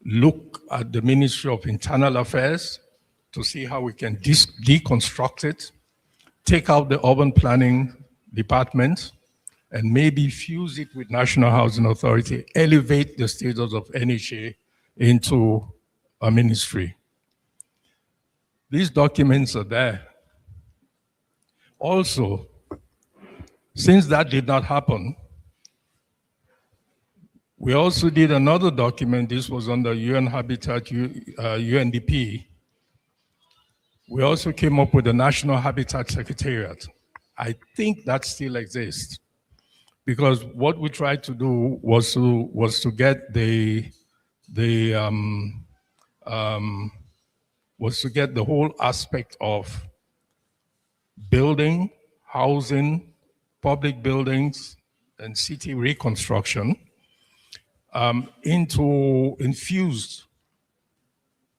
look at the Ministry of Internal Affairs to see how we can deconstruct it, take out the urban planning department, and maybe fuse it with National Housing Authority, elevate the status of NHA into a ministry. These documents are there. Also, since that did not happen, we also did another document. This was under UN Habitat, UNDP. We also came up with the National Habitat Secretariat. I think that still exists, because what we tried to do was to get the whole aspect of building, housing, public buildings, and city reconstruction infused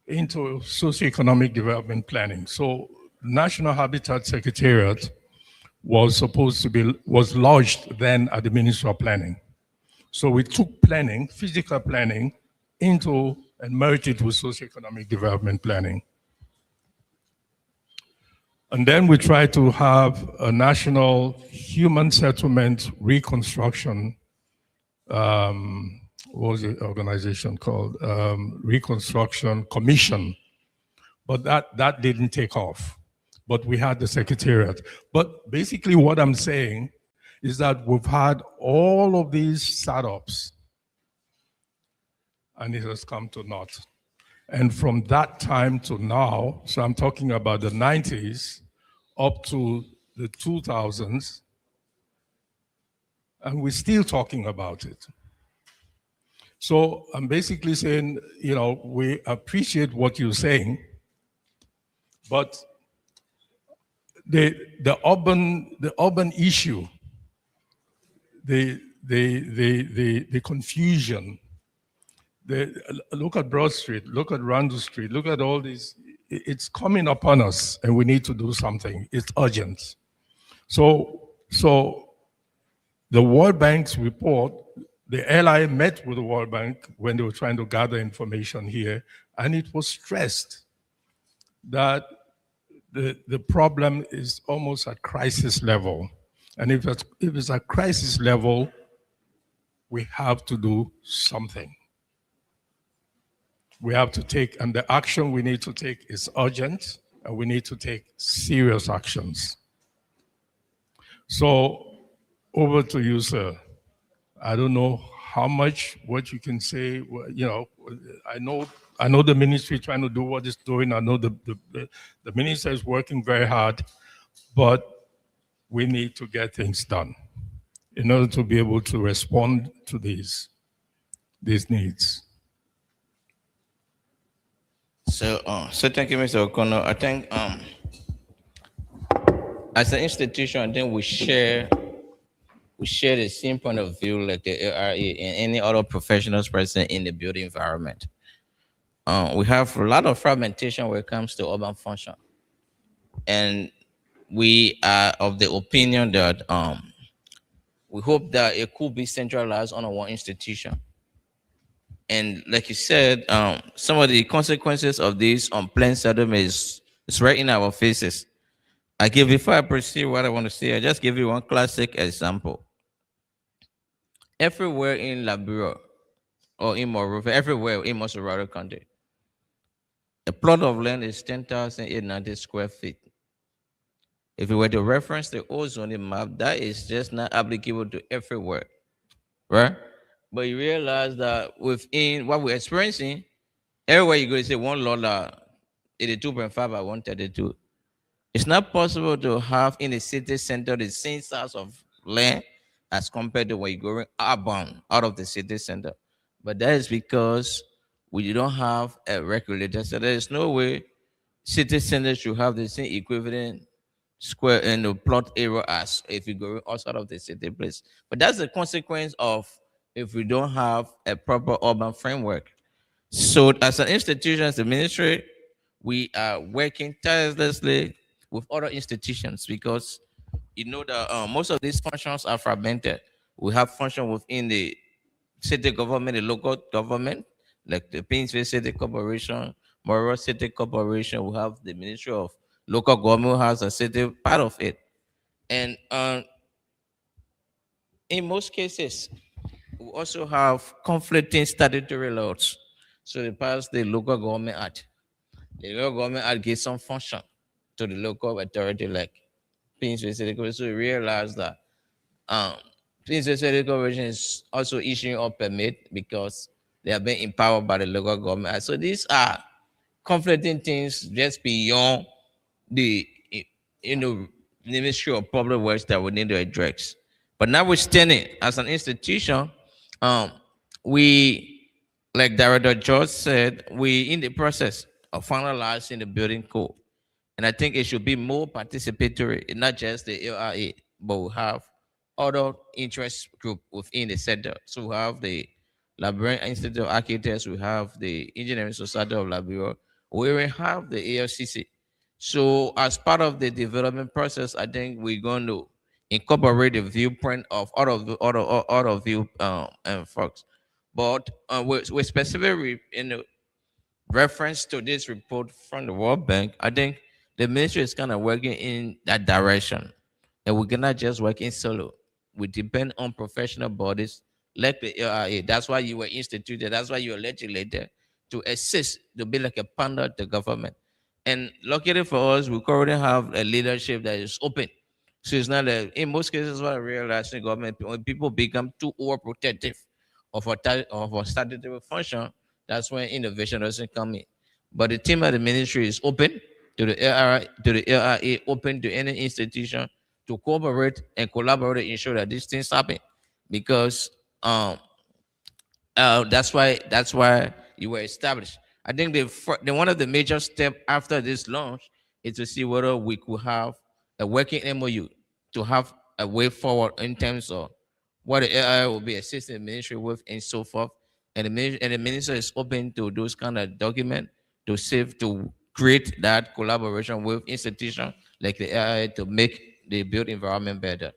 into socioeconomic development planning. So National Habitat Secretariat was lodged then at the Ministry of Planning. So we took planning, physical planning, into and merged it with socioeconomic development planning. And then we tried to have a national human settlement reconstruction, what was the organization called? Reconstruction Commission. But that didn't take off. But we had the secretariat. But basically what I'm saying is that we've had all of these startups and it has come to naught. And from that time to now, so I'm talking about the 90s up to the 2000s, and we're still talking about it. So I'm basically saying, we appreciate what you're saying, but the urban issue, the confusion, look at Broad Street, look at Randall Street, look at all these. It's coming upon us, and we need to do something. It's urgent. So the World Bank's report, the LI met with the World Bank when they were trying to gather information here, and it was stressed that the problem is almost at crisis level. And if it's at crisis level, we have to do something. We have to take, and the action we need to take is urgent, and we need to take serious actions. So over to you, sir. I don't know what you can say. I know the ministry trying to do what it's doing. I know the minister is working very hard, but we need to get things done in order to be able to respond to these needs. So thank you, Mr. O'Connor. I think as an institution, I think we share the same point of view like the ARA and any other professionals present in the building environment. We have a lot of fragmentation when it comes to urban function. And we are of the opinion that we hope that it could be centralized under one institution. And like you said, some of the consequences of this unplanned settlement is right in our faces. Before I proceed what I want to say, I just give you one classic example. Everywhere in Liberia, or in Monrovia, everywhere in Monterey County. A plot of land is 10,890 square feet. If we were to reference the old zoning map, that is just not applicable to everywhere, right? But you realize that within what we're experiencing, everywhere you go, you say one lot 82.5 by 132. It's not possible to have in the city center the same size of land as compared to when you're going outbound out of the city center. But that is because we don't have a regulator. So there is no way city centers should have the same equivalent square and the plot area as if you go outside of the city place. But that's the consequence of if we don't have a proper urban framework. So as an institution, as a ministry, we are working tirelessly with other institutions because you know that most of these functions are fragmented. We have function within the city government, the local government, like the Painesville City Corporation, Monroe City Corporation. We have the Ministry of Local Government who has a city part of it. And in most cases, we also have conflicting statutory laws. So they passed the Local Government Act. The Local Government Act gives some function to the local authority like Painesville City Corporation. So we realize that Painesville City Corporation is also issuing a permit because they are being empowered by the local government Act. So these are conflicting things just beyond the Ministry of Public Works that we need to address. But notwithstanding, as an institution, we, like Director George said, we in the process of finalizing the building code. And I think it should be more participatory, not just the LRA, but we have other interest group within the center. So we have the Liberian Institute of Architects, we have the Engineering Society of Liberia, we even have the AFCC. So as part of the development process, I think we're going to incorporate the viewpoint of all of you and folks. But with specific reference to this report from the World Bank, I think the ministry is kind of working in that direction. And we cannot just work in solo. We depend on professional bodies like the LRA. That's why you were instituted. That's why you were legislated to assist, to be like a partner to government. And luckily for us, we currently have a leadership that is open. So it's not in most cases, what I realize in government, when people become too overprotective of a statutory function, that's when innovation doesn't come in. But the team at the ministry is open to the LRA, open to any institution to cooperate and collaborate and ensure that these things happen. Because that's why you were established. I think the one of the major steps after this launch is to see whether we could have a working MOU to have a way forward in terms of what the AI will be assisting the ministry with and so forth. And the minister is open to those kind of documents to create that collaboration with institutions like the AI to make the built environment better.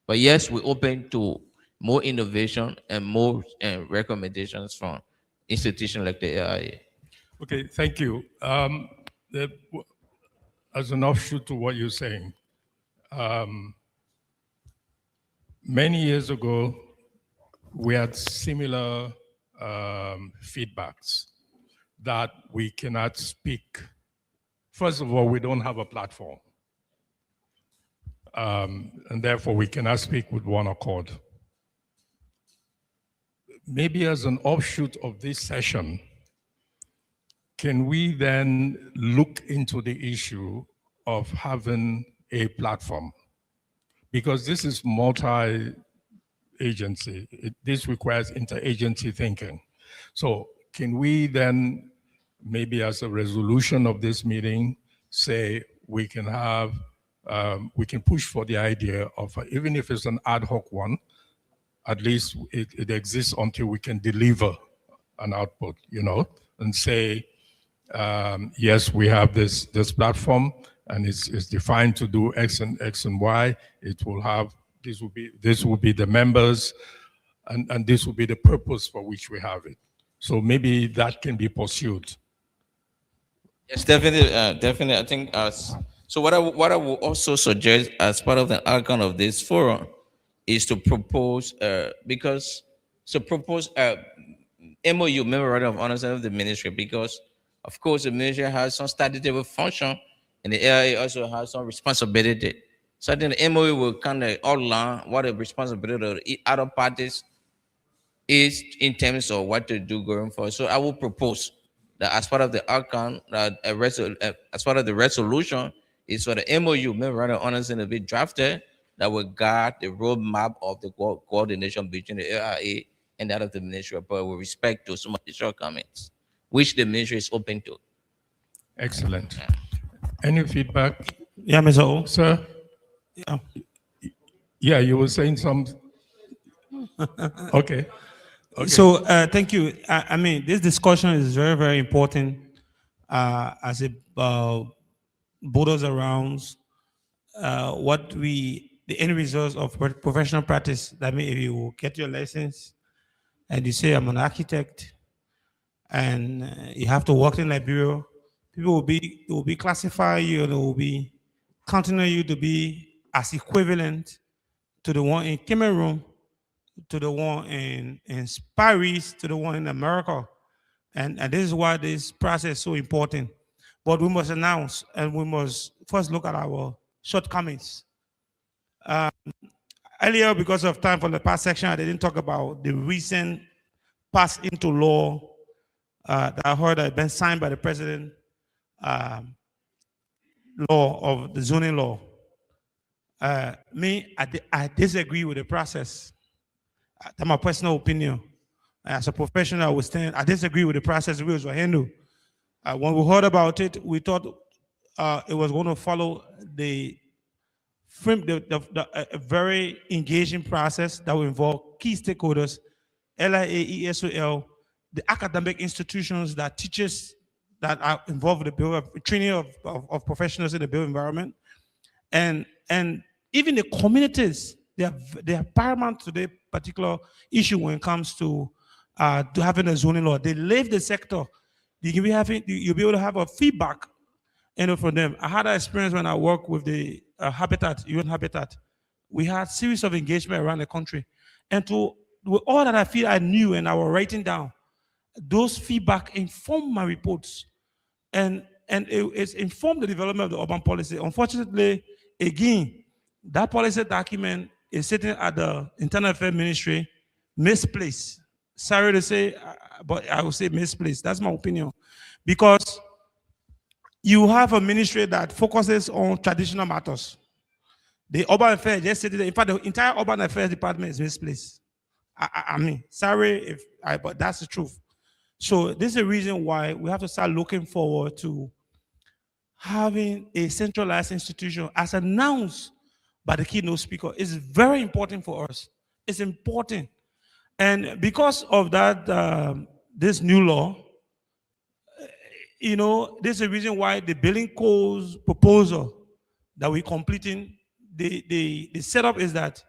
But yes, we're open to more innovation and more recommendations from institutions like the AI. Okay, thank you. As an offshoot to what you're saying, many years ago, we had similar feedbacks that we cannot speak. First of all, we don't have a platform. And therefore, we cannot speak with one accord. Maybe as an offshoot of this session, can we then look into the issue of having a platform? Because this is multi-agency. This requires interagency thinking. So can we then, maybe as a resolution of this meeting, say we can have, we can push for the idea of, even if it's an ad hoc one, at least it exists until we can deliver an output, and say, yes, we have this platform, and it's defined to do X and Y. It will have this will be the members, and this will be the purpose for which we have it. So maybe that can be pursued. Yes, definitely, definitely. I think so. What I will also suggest as part of the outcome of this forum is to propose propose MOU, Memorandum of Understanding of the ministry, because of course the ministry has some statutory function and the LIA also has some responsibility. So I think the MOU will kind of outline what the responsibility of the other parties is in terms of what to do going forward. So I will propose that as part of the outcome, as part of the resolution, is for the MOU, Memorandum of Understanding, to be drafted that will guide the roadmap of the coordination between the LIA and that of the ministry, but with respect to some of the shortcomings, which the ministry is open to. Excellent. Any feedback? Yeah, Mr. O. Sir? Yeah. Yeah, you were saying something. Okay. Okay. So thank you. I mean, this discussion is very, very important as it borders around the end results of professional practice. That means if you get your license and you say, I'm an architect, and you have to work in Liberia, people will be classifying you, and they will be counting you to be as equivalent to the one in Cameroon, to the one in Paris, to the one in America. And this is why this process is so important. But we must announce, and we must first look at our shortcomings. Earlier, because of time from the past section, I didn't talk about the recent passed into law that I heard had been signed by the president, law of the zoning law. I disagree with the process. That's my personal opinion. As a professional, I disagree with the process we was handled. When we heard about it, we thought it was going to follow a very engaging process that will involve key stakeholders, LIA, ESOL, the academic institutions that teachers that are involved with the build training of professionals in the built environment, and even the communities. They are paramount to the particular issue when it comes to having a zoning law. They live the sector. You'll be able to have a feedback, from them. I had an experience when I worked with the UN Habitat. We had a series of engagement around the country, and with all that I feel I knew and I was writing down, those feedback informed my reports, and it's informed the development of the urban policy. Unfortunately, again, that policy document is sitting at the Internal Affairs Ministry, misplaced. Sorry to say, but I will say misplaced. That's my opinion. Because you have a ministry that focuses on traditional matters. The urban affairs just sitting there. In fact, the entire urban affairs department is misplaced. I mean, sorry but that's the truth. So this is a reason why we have to start looking forward to having a centralized institution as announced by the keynote speaker. Is very important for us. It's important. And because of that, this new law, this is the reason why the building codes proposal that we're completing, the setup is that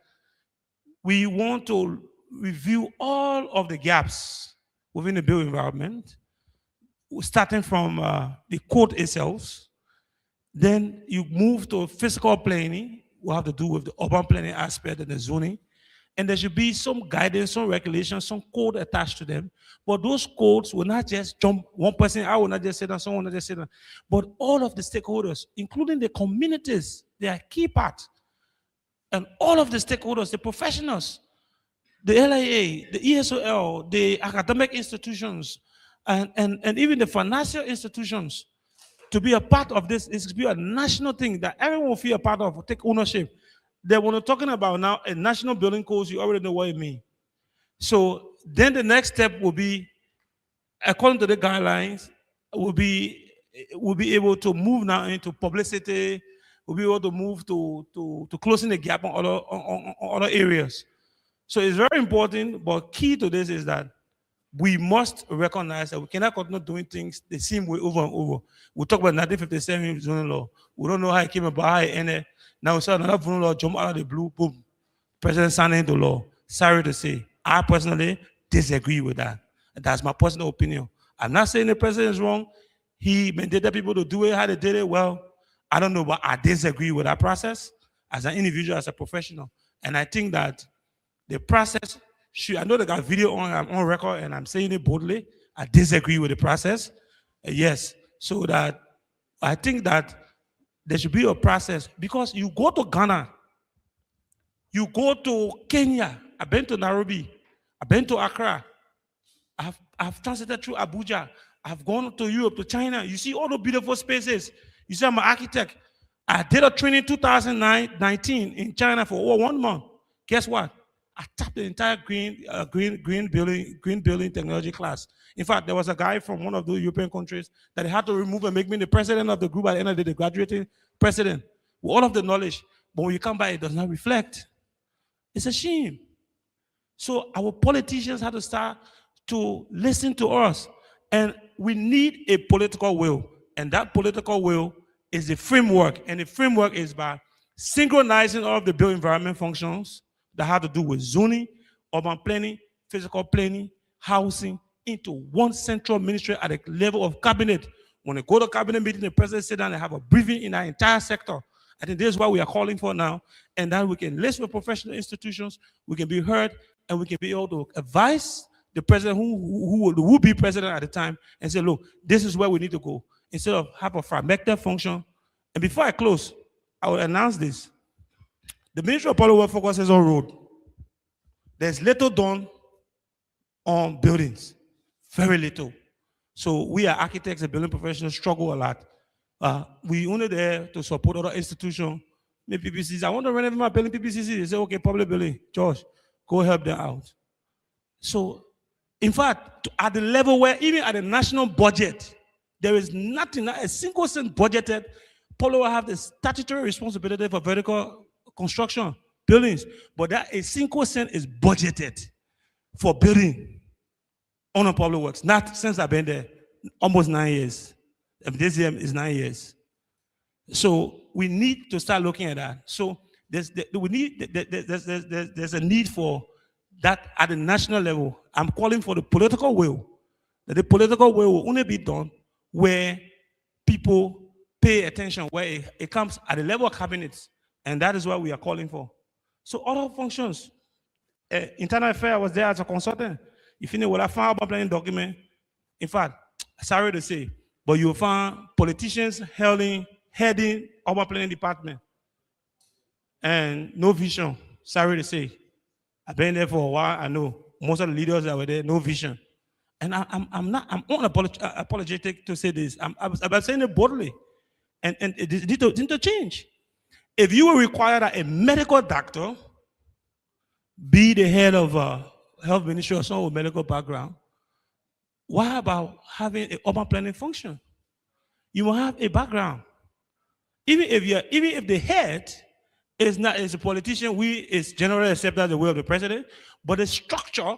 we want to review all of the gaps within the built environment, starting from the code itself. Then you move to physical planning, will have to do with the urban planning aspect and the zoning. And there should be some guidance, some regulations, some code attached to them. But those codes will not just jump one person, I will not just say that, someone will not just say that. But all of the stakeholders, including the communities, they are key part. And all of the stakeholders, the professionals, the LIA, the ESOL, the academic institutions, and even the financial institutions, to be a part of this is to be a national thing that everyone will feel a part of, take ownership. That when we're talking about now a national building codes, you already know what it means. So then the next step will be, according to the guidelines, we'll be able to move now into publicity. We'll be able to move to closing the gap on other areas. So it's very important, but key to this is that we must recognize that we cannot continue doing things the same way over and over. We talk about 1957 zoning law. We don't know how it came about, how it ended. Now we saw another zoning law jump out of the blue, boom, president signed into law. Sorry to say, I personally disagree with that. That's my personal opinion. I'm not saying the president is wrong. He mandated people to do it how they did it. Well, I don't know, but I disagree with that process as an individual, as a professional. And I think that the process I know they got video I'm on record and I'm saying it boldly. I disagree with the process. Yes. So that I think that there should be a process because you go to Ghana, you go to Kenya. I've been to Nairobi. I've been to Accra. I've transited through Abuja. I've gone to Europe, to China. You see all the beautiful spaces. You see, I'm an architect. I did a training 2019 in China for over 1 month. Guess what? I tapped the entire green building technology class. In fact, there was a guy from one of the European countries that they had to remove and make me the president of the group at the end of the day, the graduating president, with all of the knowledge. But when you come by, it does not reflect. It's a shame. So our politicians have to start to listen to us. And we need a political will. And that political will is the framework. And the framework is by synchronizing all of the built environment functions that have to do with zoning, urban planning, physical planning, housing, into one central ministry at the level of cabinet. When they go to cabinet meeting, the president sit down and have a briefing in our entire sector. I think this is what we are calling for now. And then we can list with professional institutions, we can be heard, and we can be able to advise the president who will be president at the time and say, look, this is where we need to go. Instead of have a fragmented function. And before I close, I will announce this. The Ministry of Public Works focuses on road. There's little done on buildings, very little. So we are architects and building professionals struggle a lot. We only there to support other institutions. Maybe PPCs. I want to renovate my building PPCC. They say, okay, public building, George, go help them out. So, in fact, at the level where even at the national budget, there is nothing, not a single cent budgeted. Polo will have the statutory responsibility for vertical construction, buildings, but that a single cent is budgeted for building on public works. Not since I've been there, almost 9 years. This year is 9 years. So we need to start looking at that. So there's a need for that at the national level. I'm calling for the political will. That the political will only be done where people pay attention, where it comes at the level of cabinets. And that is what we are calling for. So other functions, internal affairs, I was there as a consultant. If you know what I found about planning document, in fact, sorry to say, but you find politicians heading urban planning department and no vision. Sorry to say, I've been there for a while. I know most of the leaders that were there, no vision. And I'm unapologetic to say this. I'm saying it boldly, and it needs to change. If you were required that a medical doctor be the head of health ministry or someone with medical background, why about having an urban planning function? You will have a background. Even if the head is a politician, is generally accepted as the will of the president, but the structure,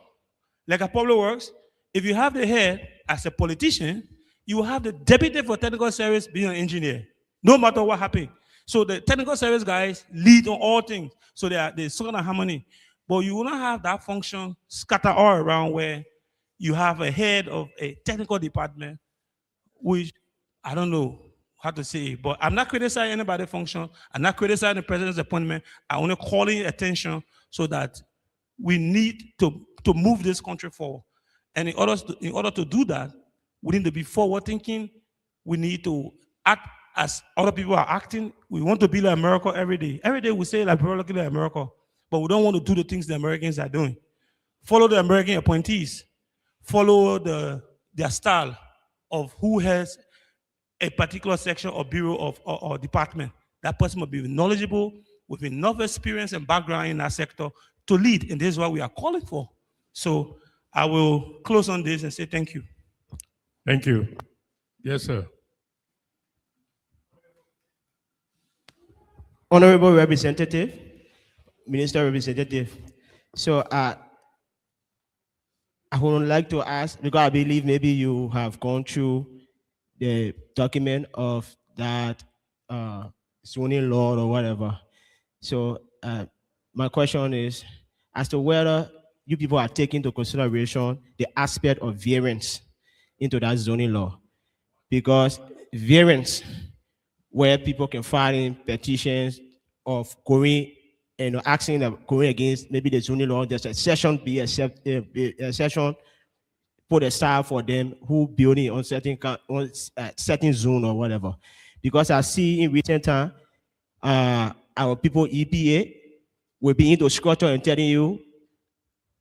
like a public works, if you have the head as a politician, you will have the deputy for technical service being an engineer, no matter what happens. So the technical service guys lead on all things. So they're sort of harmony. But you will not have that function scattered all around where you have a head of a technical department, which I don't know how to say, but I'm not criticizing anybody's function. I'm not criticizing the president's appointment. I'm only calling attention so that we need to move this country forward. And in order to do that, we need to be forward thinking. We need to act as other people are acting. We want to be like America every day. Every day we say like America, but we don't want to do the things the Americans are doing. Follow the American appointees. Follow their style of who has a particular section or bureau or department. That person must be knowledgeable with enough experience and background in that sector to lead. And this is what we are calling for. So I will close on this and say thank you. Thank you. Yes, sir. Honorable Representative, Minister Representative. So I would like to ask, because I believe maybe you have gone through the document of that zoning law or whatever. So my question is as to whether you people are taking into consideration the aspect of variance into that zoning law. Because variance, where people can file in petitions of going asking going against maybe the zoning law, there's a session a session put aside for them who building on certain zone or whatever. Because I see in recent time, our people EPA will be into structure and telling you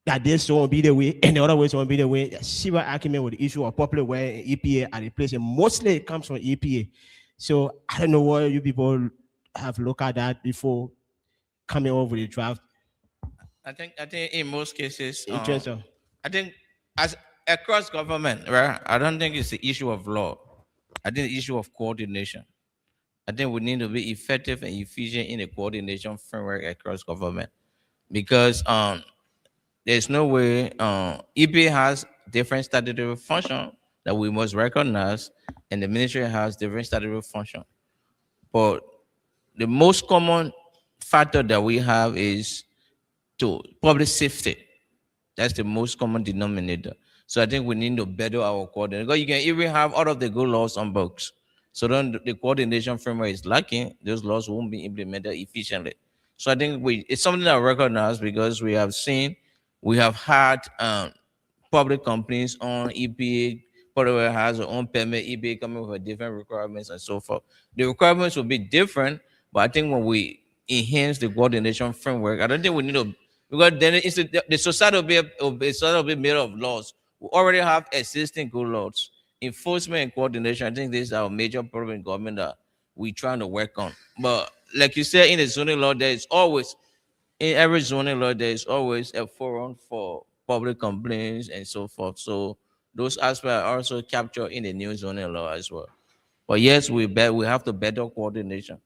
that this won't be the way and the other ways won't be the way. Serious argument with the issue of popular where EPA are replacing. Mostly it comes from EPA. So I don't know what you people have looked at that before coming over the draft. I think in most cases, In terms of I think as across government, right? I don't think it's the issue of law. I think the issue of coordination. I think we need to be effective and efficient in the coordination framework across government, because there's no way EPA has different statutory function that we must recognize, and the ministry has different statutory function. But the most common factor that we have is to public safety. That's the most common denominator. So I think we need to better our coordination. Because you can even have all of the good laws on books. So then the coordination framework is lacking. Those laws won't be implemented efficiently. So I think it's something that I recognize, because we have had public companies on EPA, Portugal has their own permit, EPA coming with different requirements and so forth. The requirements will be different, but I think when we enhance the coordination framework, I don't think we need to, because then it's the society will be made of laws. We already have existing good laws. Enforcement and coordination, I think this is our major problem in government that we're trying to work on. But like you said, in the zoning law, there is always, in every zoning law, there is always a forum for public complaints and so forth. So those aspects are also captured in the new zoning law as well. But yes, we have to better coordination.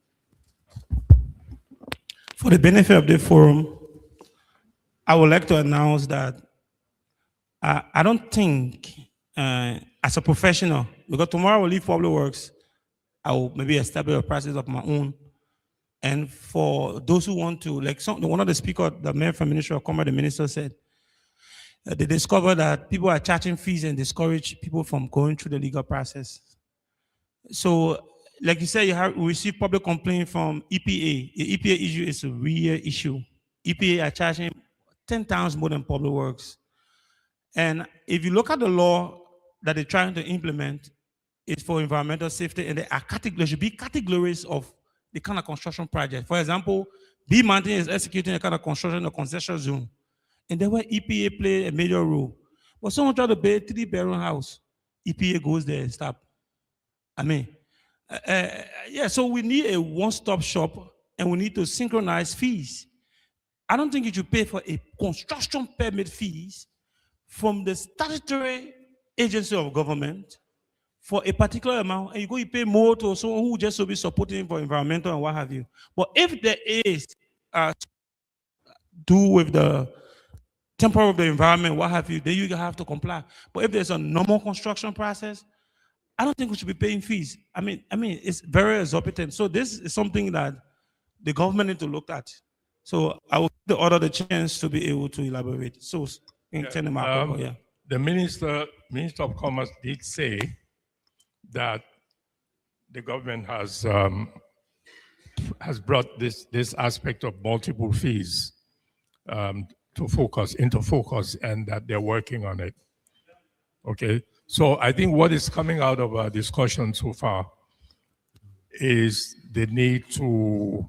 For the benefit of the forum, I would like to announce that I don't think, as a professional, because tomorrow I will leave public works, I will maybe establish a practice of my own. And for those who want to, like one of the speakers, the man from Ministry of Commerce, the minister said, they discovered that people are charging fees and discourage people from going through the legal process. So, like you said, we receive public complaint from EPA. The EPA issue is a real issue. EPA are charging 10 times more than public works. And if you look at the law that they're trying to implement, it's for environmental safety, and there should be categories of the kind of construction project. For example, B Mountain is executing a kind of construction in a concession zone, and then where EPA play a major role. But someone try to build a 3-bedroom house, EPA goes there and stop. I mean, yeah, so we need a one-stop shop, and we need to synchronize fees. I don't think you should pay for a construction permit fees from the statutory agency of government for a particular amount, and you pay more to someone who just will be supporting for environmental and what have you. But if there is do with the temporal of the environment, what have you, then you have to comply. But if there's a normal construction process, I don't think we should be paying fees. I mean, it's very exorbitant. So this is something that the government need to look at. So I will give the order the chance to be able to elaborate. So the Minister of Commerce did say that the government has brought this aspect of multiple fees into focus, and that they're working on it. Okay, so I think what is coming out of our discussion so far is the need to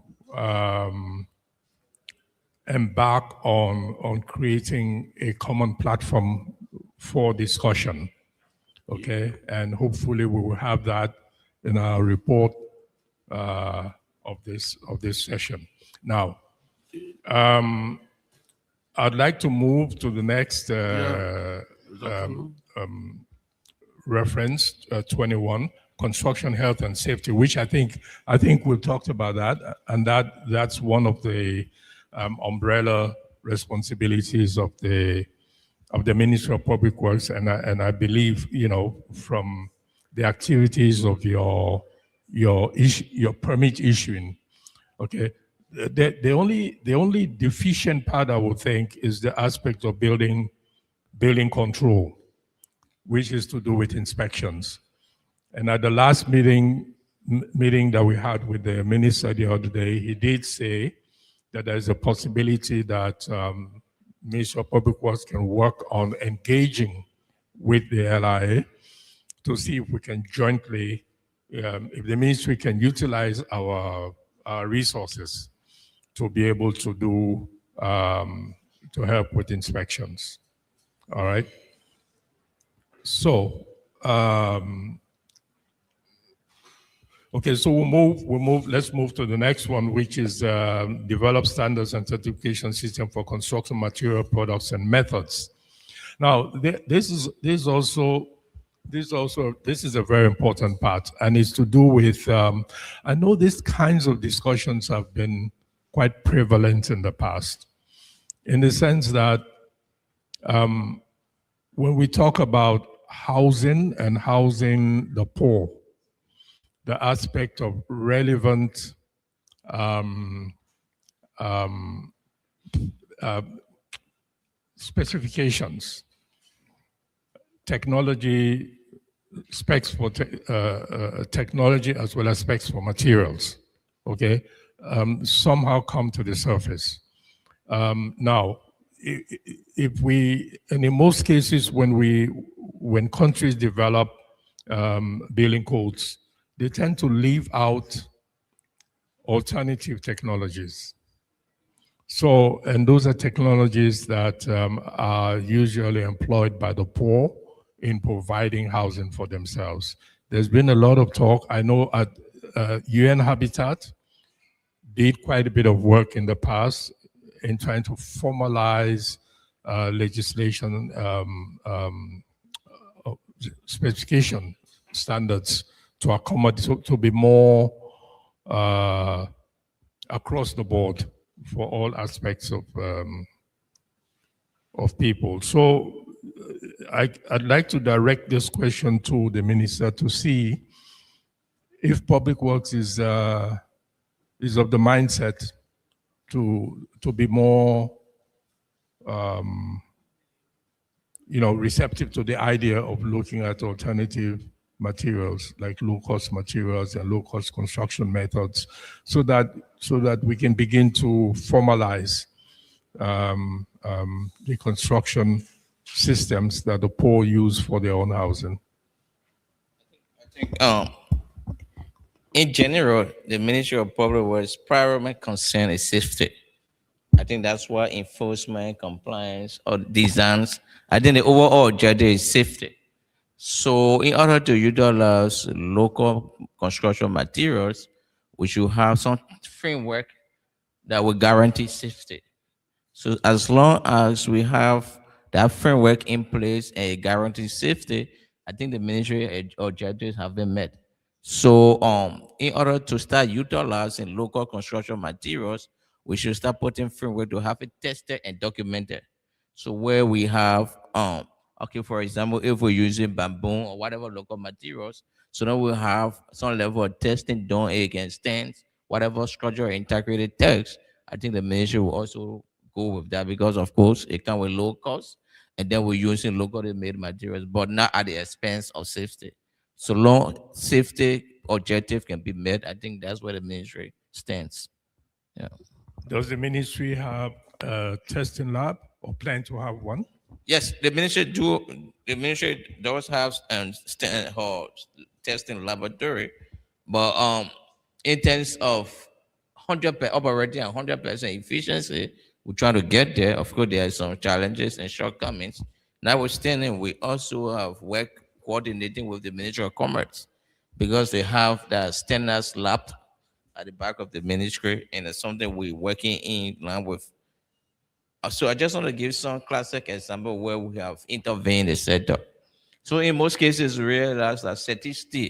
embark on creating a common platform for discussion. Okay, and hopefully we will have that in our report of this session. Now, I'd like to move to the next reference, 21, construction health and safety, which I think we've talked about that, and that's one of the umbrella responsibilities of the Ministry of Public Works, and I believe, from the activities of your permit issuing, okay. The only deficient part, I would think, is the aspect of building control, which is to do with inspections. And at the last meeting that we had with the minister the other day, he did say that there's a possibility that Ministry of Public Works can work on engaging with the LIA to see if we can jointly, if the ministry can utilize our resources to be able to do, to help with inspections. All right. So, okay, so let's move to the next one, which is develop standards and certification system for construction material products and methods. Now, this is a very important part, and it's to do with, I know these kinds of discussions have been quite prevalent in the past, in the sense that when we talk about housing and housing the poor, the aspect of relevant specifications, technology, specs for technology as well as specs for materials, okay, somehow come to the surface. Now, if we, and in most cases when countries develop building codes, they tend to leave out alternative technologies. So, and those are technologies that are usually employed by the poor in providing housing for themselves. There's been a lot of talk. I know at UN Habitat did quite a bit of work in the past in trying to formalize legislation specification standards to accommodate, to be more across the board for all aspects of people. So I'd like to direct this question to the minister to see if Public Works is of the mindset to be more receptive to the idea of looking at alternative materials like low-cost materials and low-cost construction methods, so that we can begin to formalize the construction systems that the poor use for their own housing. I think, in general, the Ministry of Public Works' primary concern is safety. I think that's why enforcement, compliance, or designs, I think the overall objective is safety. So in order to utilize local construction materials, we should have some framework that will guarantee safety. So as long as we have that framework in place and it guarantees safety, I think the ministry objectives have been met. So in order to start utilizing local construction materials, we should start putting framework to have it tested and documented. So where we have, okay, for example, if we're using bamboo or whatever local materials, so then we'll have some level of testing done against stands, whatever structural integrated text. I think the ministry will also go with that because, of course, it comes with low cost, and then we're using locally made materials, but not at the expense of safety. So long safety objective can be met, I think that's where the ministry stands. Yeah. Does the ministry have a testing lab or plan to have one? Yes, the ministry does have testing laboratory, but in terms of 100% operating and 100% efficiency, we're trying to get there. Of course, there are some challenges and shortcomings. Notwithstanding, we also have work coordinating with the Ministry of Commerce because they have the standards lab at the back of the ministry, and it's something we're working in line with. So I just want to give some classic example where we have intervened the sector. So in most cases, you realize that certain steel,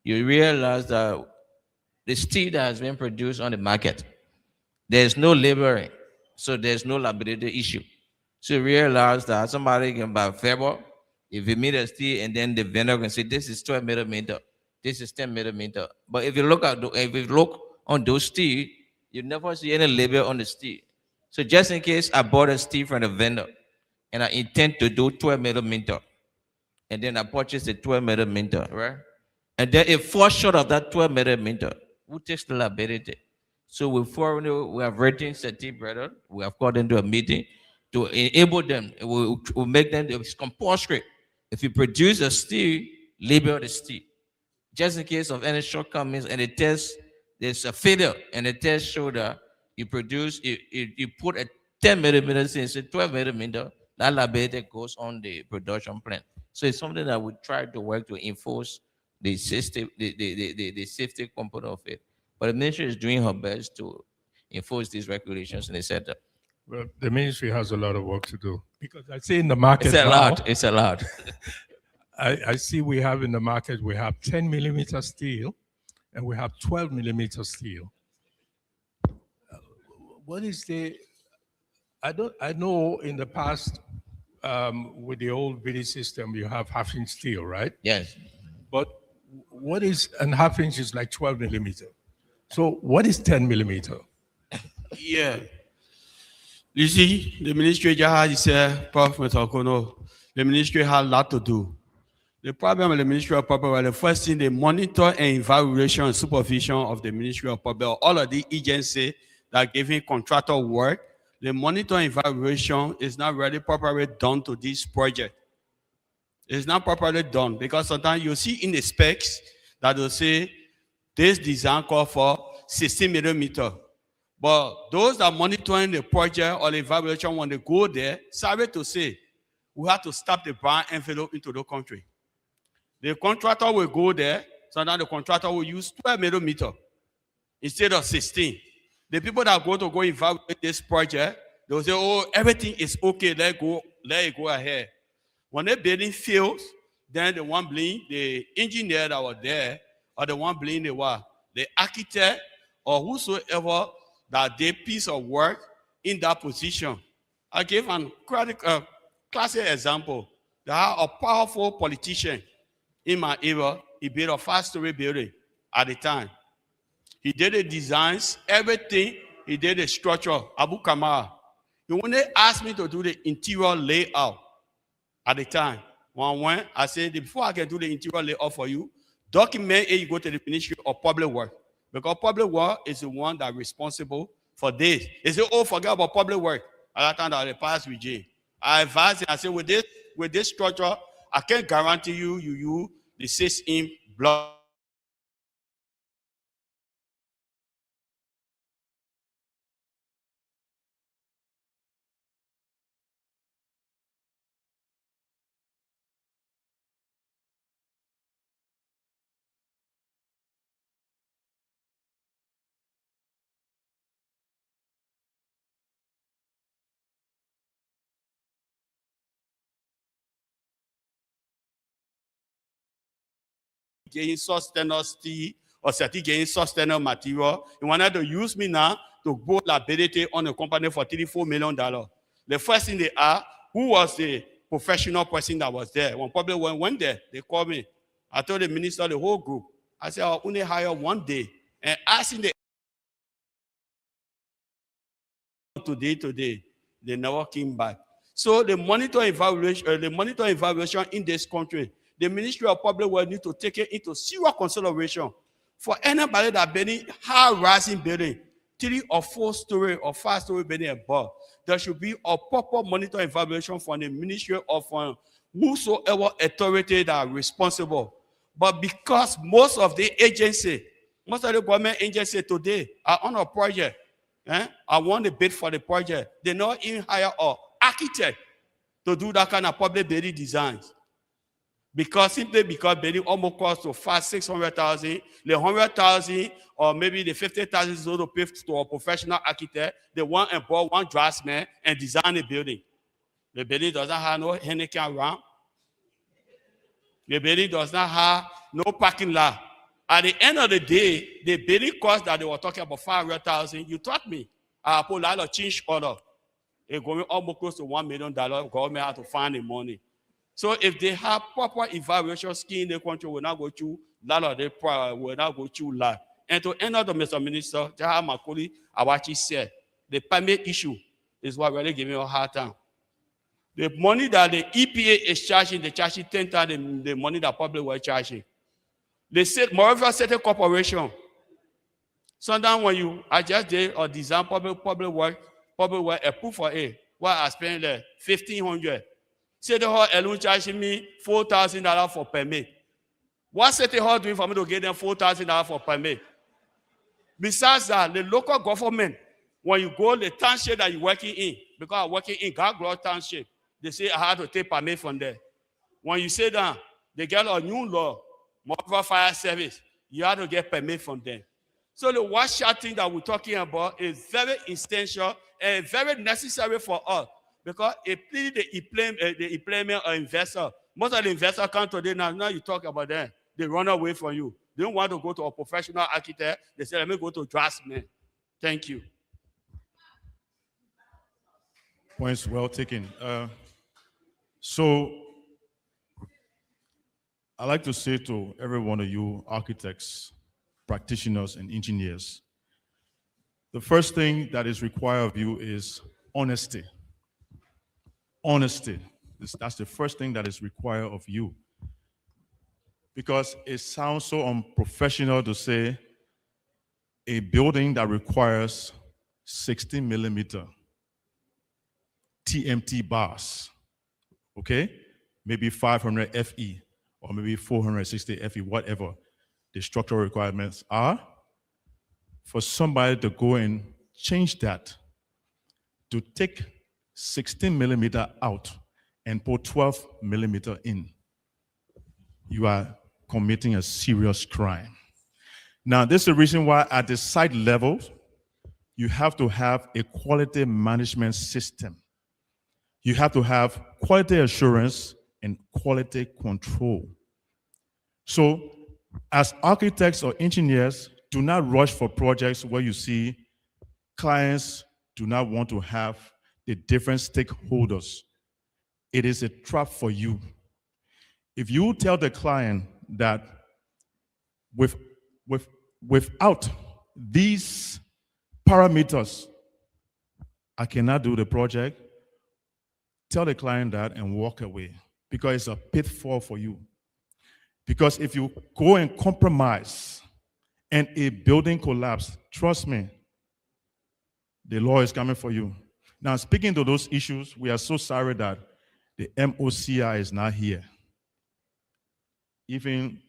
you realize that the steel that has been produced on the market, there's no laboring, so there's no liability issue. So you realize that somebody can buy fiber, if you meet a steel, and then the vendor can say, this is 12 millimeter, this is 10 millimeter. But if you look on those steel, you never see any label on the steel. So just in case I bought a steel from the vendor and I intend to do 12 millimeter, and then I purchase a 12 millimeter, right? And then it falls short of that 12 millimeter, who takes the liability? So we have written certain brethren, we have called them to a meeting to enable them. We'll make them, it's compulsory. If you produce a steel, label the steel. Just in case of any shortcomings and the test, there's a failure and the test showed that you put a 10 millimeters instead of 12 millimeter, that liability goes on the production plant. So it's something that we try to work to enforce the system, the safety component of it. But the ministry is doing her best to enforce these regulations in the setup. Well, the ministry has a lot of work to do because I see in the market It's a now, lot. It's a lot. I see we have in the market, we have 10 millimeter steel and we have 12 millimeter steel. What is I know in the past, with the old VD system, you have half-inch steel, right? Yes. But what is, and half-inch is like 12 millimeter. So what is 10 millimeter? Yeah. You see, the ministry just had, Prof. Metokono, the ministry had a lot to do. The problem with the Ministry of Public Works, the first thing, they monitor and evaluation and supervision of the Ministry of Public Works. All of the agencies that are giving contractor work, the monitor and evaluation is not really properly done to this project. It's not properly done because sometimes you see in the specs that will say this design call for 60 millimeter. But those that are monitoring the project or the evaluation when they go there, sorry to say, we have to stop the brown envelope into the country. The contractor will go there, so now the contractor will use 12 millimeter instead of 16. The people that go to go evaluate this project, they will say, oh, everything is okay, let it go ahead. When the building fails, then the one blame the engineer that was there, or the one blame the architect, or whosoever that did piece of work in that position. I gave a classic example. There are a powerful politician in my era. He built a 5-story building at the time. He did the designs, everything. He did the structure, Abu Kamara. When they asked me to do the interior layout at the time, when I said, before I can do the interior layout for you, document it, you go to the Ministry of Public Works. Because Public Works is the one that's responsible for this. They say, oh, forget about Public Works. At that time, that was the past regime. I advised him, I said, with this structure, I can't guarantee you the 6-inch block. Getting sustainable steel or certain getting sustainable material. He wanted to use me now to go liability on a company for $34 million. The first thing they asked, who was the professional person that was there? When public went there, they called me. I told the minister, the whole group. I said, I'll only hire one day. And asking the today, they never came back. So the monitor evaluation in this country, the Ministry of Public Works need to take it into serious consideration. For anybody that building high-rising building, 3 or 4-story or 5-story building above, there should be a proper monitor evaluation from the Ministry of whosoever authority that are responsible. But because most of the government agencies today are on a project, I want to bid for the project. They not even hire an architect to do that kind of public building designs. Simply because building almost costs to $600,000, the 100,000 or maybe the 50,000 is to pay to a professional architect. They want to employ one draftsman and design the building. The building does not have no handicap ramp. The building does not have no parking lot. At the end of the day, the building cost that they were talking about $500,000, you taught me. I put a lot of change order. It's going almost close to $1 million. Government has to find the money. So if they have proper evaluation scheme in the country, will not go through lot of the will not go through lot. And to end up, Mr. Minister, Jaha Makoli Awachi said, the permit issue is what really giving me a hard time. The money that the EPA is charging, they're charging 10 times the money that public were charging. They said, moreover, certain corporation, Sometimes when you, I just did or design public work, approved for it, where I spend like 1,500. City Hall alone charging me $4,000 for permit. What City Hall doing for me to get them $4,000 for permit? Besides that, the local government, when you go the township that you're working in, because I'm working in God Township, they say I have to take permit from there. When you say that, they get a new law, Motor Fire Service, you have to get permit from them. So the washout thing that we're talking about is very essential and very necessary for us, because it pleads the employment of investor. Most of the investors come today now you talk about them, they run away from you. They don't want to go to a professional architect. They say, let me go to draftsman. Thank you. Points well taken. So I like to say to every one of you architects, practitioners, and engineers, the first thing that is required of you is honesty. Honesty. That's the first thing that is required of you. Because it sounds so unprofessional to say a building that requires 16 millimeter TMT bars, okay? Maybe 500 FE or maybe 460 FE, whatever the structural requirements are, for somebody to go and change that, to take 16 millimeter out and put 12 millimeter in, you are committing a serious crime. Now, this is the reason why at the site level, you have to have a quality management system. You have to have quality assurance and quality control. So, as architects or engineers, do not rush for projects where you see clients do not want to have the different stakeholders. It is a trap for you. If you tell the client that without these parameters, I cannot do the project, tell the client that and walk away, because it's a pitfall for you. Because if you go and compromise and a building collapse, trust me, the law is coming for you. Now, speaking to those issues, we are so sorry that the MOCI is not here. Even,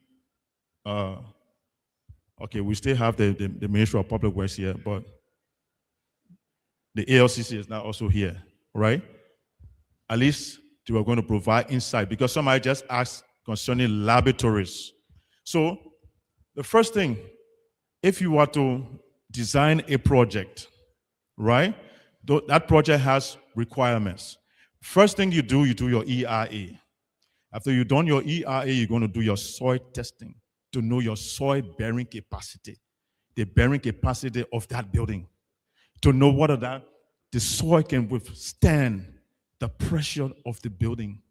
okay, we still have the Ministry of Public Works here, but the ALCC is not also here, right? At least they were going to provide insight, because somebody just asked concerning laboratories. So the first thing, if you were to design a project, right? That project has requirements. First thing you do your ERA. After you've done your ERA, you're going to do your soil testing to know your soil bearing capacity, the bearing capacity of that building, to know whether the soil can withstand the pressure of the building.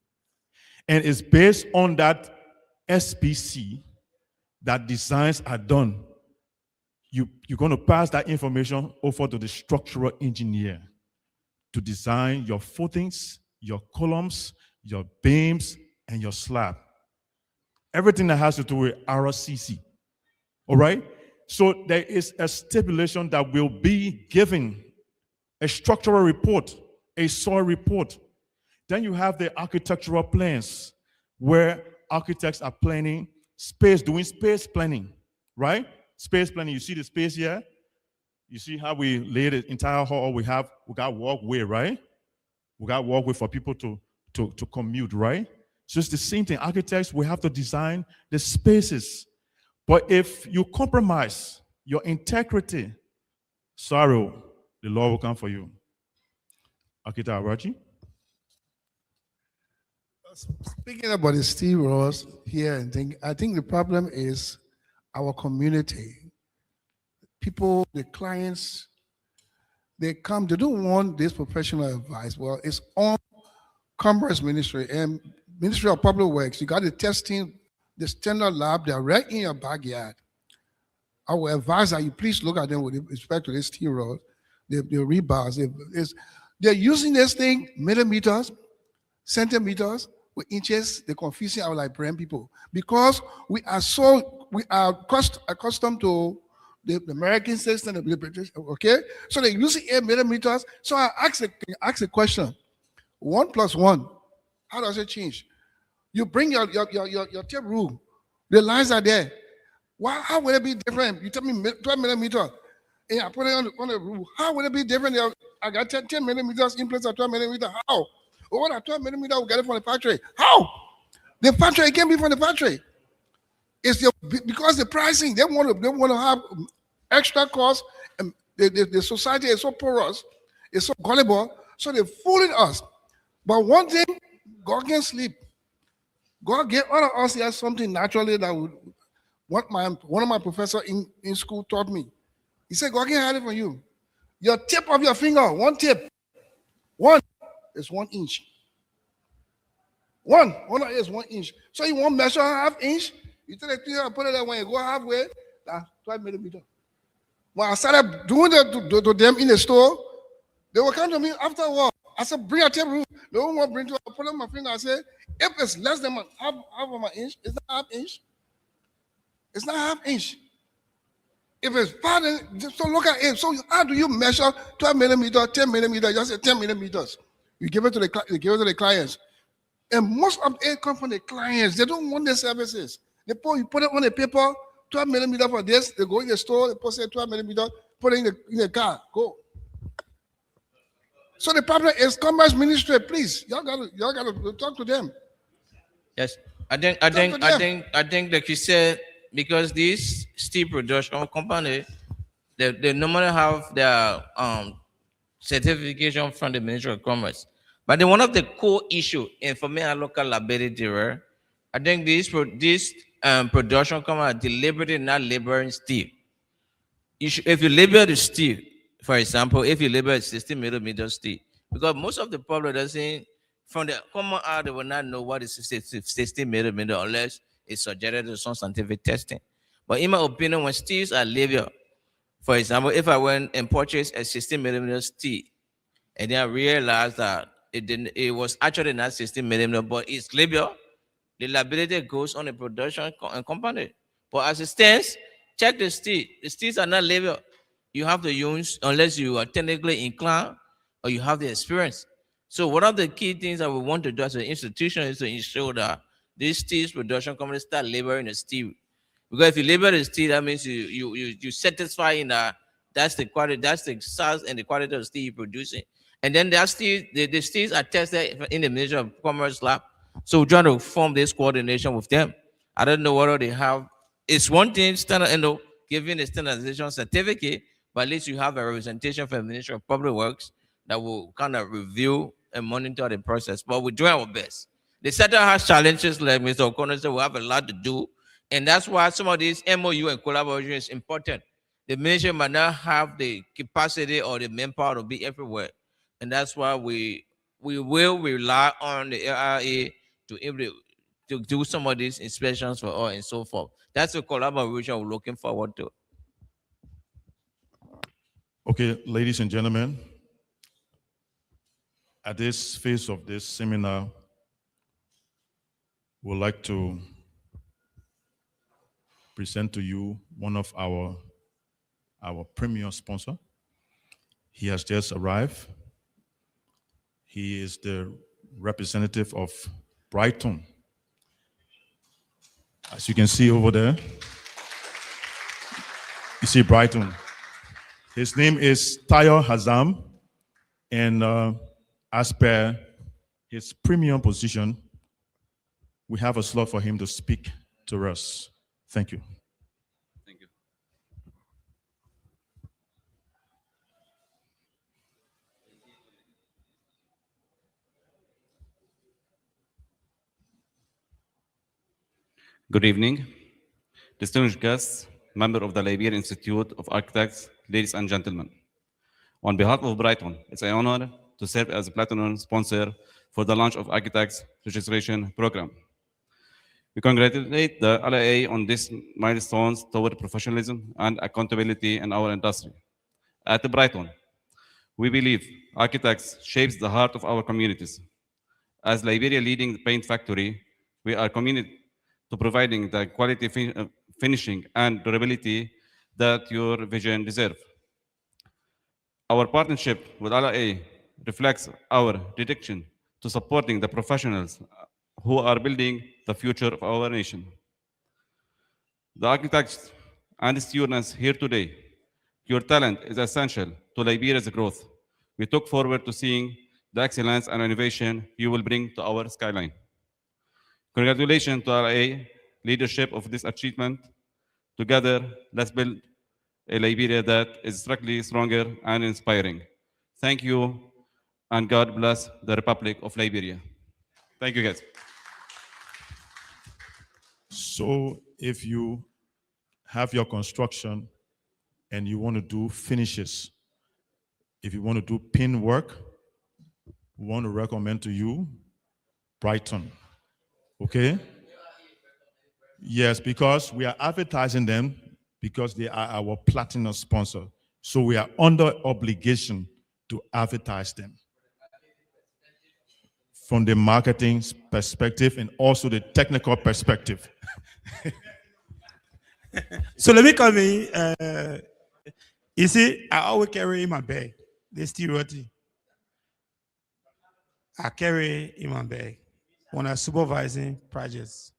And it's based on that SPC that designs are done. You're going to pass that information over to the structural engineer to design your footings, your columns, your beams, and your slab. Everything that has to do with RCC. All right? So there is a stipulation that will be given, a structural report, a soil report. Then you have the architectural plans, where architects are planning space, doing space planning, right? Space planning, you see the space here? You see how we laid the entire hall, we got walkway, right? We got walkway for people to commute, right? So it's the same thing. Architects, we have to design the spaces. But if you compromise your integrity, sorrow, the law will come for you. Architect Arachi? Speaking about the steel rods here, and I think the problem is our community. People, the clients, they come, they don't want this professional advice. Well, it's on Commerce Ministry and Ministry of Public Works. You got the testing, the standard lab, they're right in your backyard. I will advise that you please look at them with respect to this steel rod, the rebars. They're using this thing, millimeters, centimeters, with inches. They're confusing our Liberian people because we are accustomed to the American system, the British, okay? So they're using 8 millimeters. So I ask a question. 1 plus 1, how does it change? You bring your tape rule. The lines are there. Why, how will it be different? You tell me 12 millimeter, and I put it on the rule. How will it be different? I got 10 millimeters in place of 12 millimeter. How? Or what are 12 millimeter? We get it from the factory. How? The factory, it can't be from the factory. It's because the pricing, they want to have extra costs, and the society is so porous, it's so gullible, so they're fooling us. But one thing, God can sleep. God gave all of us here something naturally that would, one of my professors in school taught me. He said, God can hide it from you. Your tip of your finger, one tip, one is 1 inch. One is 1 inch. So you won't measure ½ inch. You take the thing and put it there. When you go halfway, that's 12 millimeters. When I started doing that to them in the store, they will come to me after a while. I said, bring a tape rule. They won't want to bring to. I put on my finger. I said, if it's less than half of an inch, it's not ½ inch. It's not ½ inch. If it's farther, so look at it. So how do you measure 12 millimeters, 10 millimeters? Just say 10 millimeters. You give it to the clients. And most of it comes from the clients. They don't want the services. You put it on the paper, 12 millimeters for this. They go in the store, they put 12 millimeters, put it in the car, go. So the problem is Commerce Ministry. Please, y'all gotta talk to them. Yes, I think like you said, because this steel production company, they normally have their certification from the Ministry of Commerce. But then one of the core issue in for me and local liability, right? I think this production company deliberately not labeling steel. If you label the steel, for example, if you label 60 millimeter steel, because most of the public doesn't, from the common eye, they will not know what is 60 millimeter unless it's subjected to some scientific testing. But in my opinion, when steels are labeled, for example, if I went and purchased a 60 millimeter steel, and then I realized that it was actually not 60 millimeter, but it's labeled, the liability goes on the production company. But as it stands, check the steel. The steels are not labeled. You have to use, unless you are technically inclined or you have the experience. So one of the key things that we want to do as an institution is to ensure that these steel production companies start labeling the steel. Because if you label the steel, that means you satisfy in that that's the quality, that's the size and the quality of steel you're producing. And then the steels are tested in the Ministry of Commerce lab. So we're trying to form this coordination with them. I don't know whether they have. It's one thing standard, giving a standardization certificate, but at least you have a representation from the Ministry of Public Works that will kind of review and monitor the process. But we're doing our best. The sector has challenges, like Mr. O'Connor said, we have a lot to do. And that's why some of these MOU and collaboration is important. The ministry might not have the capacity or the manpower to be everywhere. And that's why we will rely on the LRA to do some of these inspections for us and so forth. That's a collaboration we're looking forward to. Okay, ladies and gentlemen, at this phase of this seminar, we'd like to present to you one of our premier sponsor. He has just arrived. He is the representative of Brighton. As you can see over there, you see Brighton. His name is Tayo Hazam, and as per his premium position, we have a slot for him to speak to us. Thank you. Thank you. Good evening, distinguished guests, member of the Liberian Institute of Architects, ladies and gentlemen. On behalf of Brighton, it's an honor to serve as a platinum sponsor for the launch of Architects Registration Program. We congratulate the LIA on these milestones toward professionalism and accountability in our industry. At Brighton, we believe architects shapes the heart of our communities. As Liberia's leading paint factory, we are committed to providing the quality finishing and durability that your vision deserves. Our partnership with LIA reflects our dedication to supporting the professionals who are building the future of our nation. The architects and students here today, your talent is essential to Liberia's growth. We look forward to seeing the excellence and innovation you will bring to our skyline. Congratulations to LIA leadership of this achievement. Together, let's build a Liberia that is structurally stronger and inspiring. Thank you, and God bless the Republic of Liberia. Thank you, guys. So if you have your construction and you want to do finishes, if you want to do pin work, we want to recommend to you Brighton. Okay? Yes, because we are advertising them because they are our platinum sponsor. So we are under obligation to advertise them from the marketing perspective and also the technical perspective. So let me come in. You see, I always carry in my bag the steel roti. I carry in my bag when I'm supervising projects.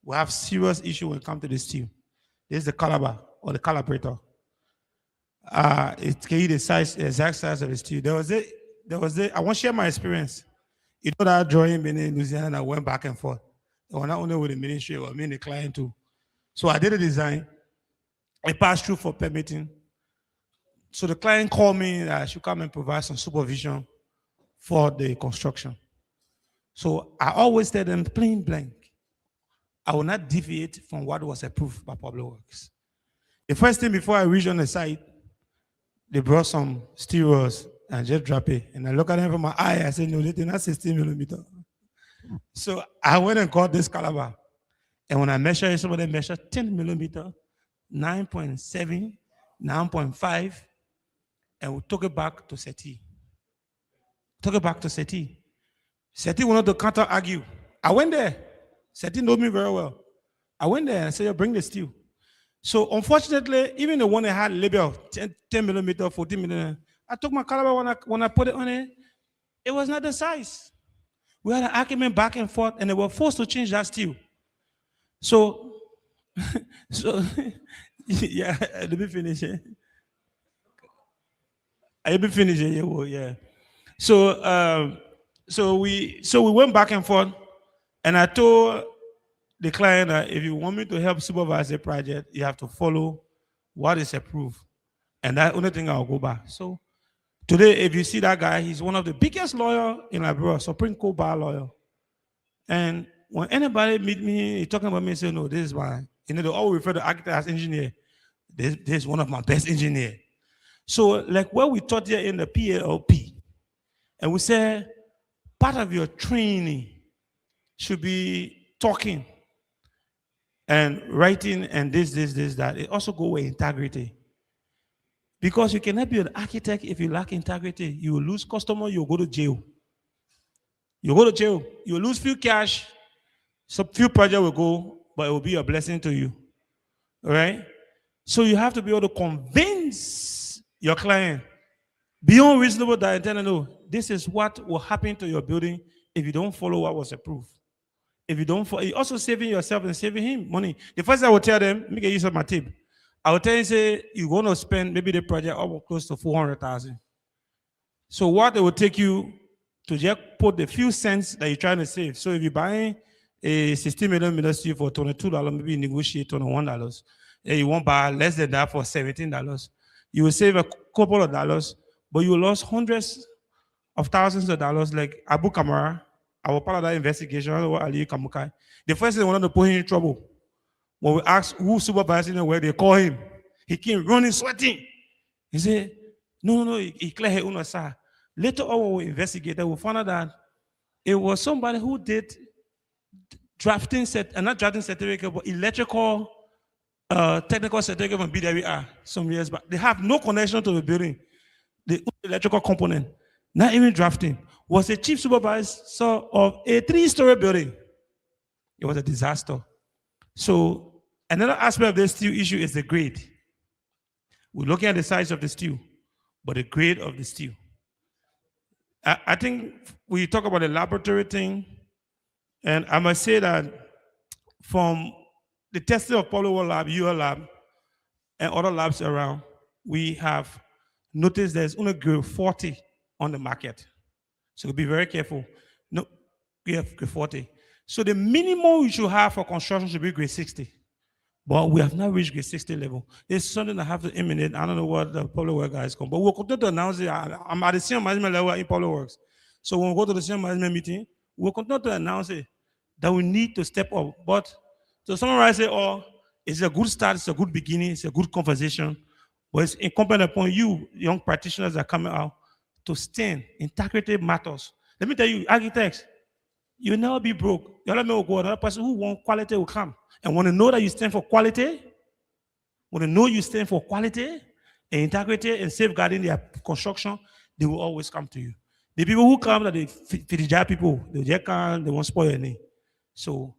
We have serious issue when it comes to the steel. This is the caliber or the calibrator. It can you the size, the exact size of the steel. There was I want to share my experience. You know that drawing in Louisiana that went back and forth. They were not only with the ministry, but me and the client too. So I did a design. I passed through for permitting. So the client called me that I should come and provide some supervision for the construction. So I always tell them plain blank, I will not deviate from what was approved by Public Works. The first thing before I reached on the site, they brought some steel rods and just drop it. And I look at them from my eye, I said, no, they're not 16 millimeter. So I went and got this caliber. And when I measured it, some of them measured 10 millimeter, 9.7, 9.5, and we took it back to SETI. SETI wanted to counter argue. I went there. SETI know me very well. I went there and I said, bring the steel. So unfortunately, even the one that had label 10 millimeter, 14 millimeter, I took my caliber when I put it on it, it was not the size. We had an argument back and forth, and they were forced to change that steel. So, yeah, let me finish it. Let me finish it. Yeah. So we went back and forth, and I told the client that if you want me to help supervise the project, you have to follow what is approved, and that only thing I'll go back. So today, if you see that guy, he's one of the biggest lawyer in Liberia, Supreme Court bar lawyer. And when anybody meet me, he's talking about me, say, no, this is why. You know, they always refer to architect as engineer. This is one of my best engineer. So like what we taught here in the PLP, and we said, part of your training should be talking and writing and this, that. It also go with integrity. Because you cannot be an architect if you lack integrity. You will lose customer, you'll go to jail. You go to jail, you will lose few cash, some few project will go, but it will be a blessing to you. All right? So you have to be able to convince your client beyond reasonable doubt and tell them, no, this is what will happen to your building if you don't follow what was approved. If you don't follow, you're also saving yourself and saving him money. The first thing I will tell them, let me get use of my tip. I will tell you, say, you're going to spend maybe the project almost close to 400,000. So what it will take you to just put the few cents that you're trying to save. So if you're buying a 60 million steel for $22, maybe you negotiate $21. And you won't buy less than that for $17. You will save a couple of dollars, but you will lose hundreds of thousands of dollars. Like Abu Kamara, our part of that investigation, Ali Kamukai. The first thing they wanted to put him in trouble. When we asked who supervising him, where they call him, he came running, sweating. He said, no, he cleared his own side. Later on, when we investigated, we found out that it was somebody who did drafting not drafting certificate, but electrical technical certificate from BWR some years back. They have no connection to the building. The electrical component, not even drafting, was a chief supervisor of a 3-story building. It was a disaster. So another aspect of this steel issue is the grade. We're looking at the size of the steel, but the grade of the steel. I think we talk about the laboratory thing, and I must say that from the testing of Polyworld Lab, UL Lab, and other labs around, we have noticed there's only grade 40 on the market. So be very careful. No, we have grade 40. So the minimum you should have for construction should be grade 60. But we have not reached grade 60 level. It's something that have to imminent. I don't know what the Polyworld guys come, but we'll continue to announce it. I'm at the senior management level in Polyworks. So when we go to the senior management meeting, we'll continue to announce it that we need to step up. But to summarize it all, it's a good start, it's a good beginning, it's a good conversation. But it's incumbent upon you, young practitioners that are coming out, to stand. Integrity matters. Let me tell you, architects, you'll never be broke. The other man will go, another person who wants quality will come. And want to know that you stand for quality, want to know you stand for quality and integrity and safeguarding their construction, they will always come to you. The people who come, that the people, they just can't, they won't spoil your name. So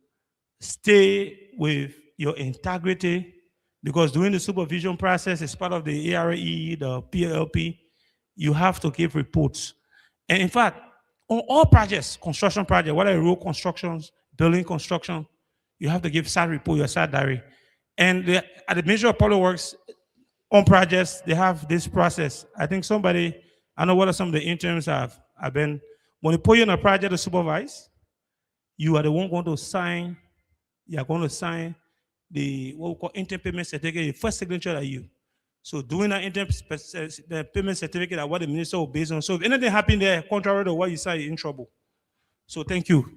stay with your integrity, because during the supervision process, as part of the ARE, the PLP, you have to give reports. And in fact, on all projects, construction projects, whether road constructions, building construction, you have to give SAT report, your SAT diary. And at the Ministry of Public Works, on projects, they have this process. I think somebody, I know what some of the interns have been, when they put you on a project to supervise, you are the one going to sign, you are going to sign the, what we call intern payment certificate, the first signature are you. So doing that intern the payment certificate that what the minister will base on. So if anything happened there, contrary to what you say, you're in trouble. So thank you.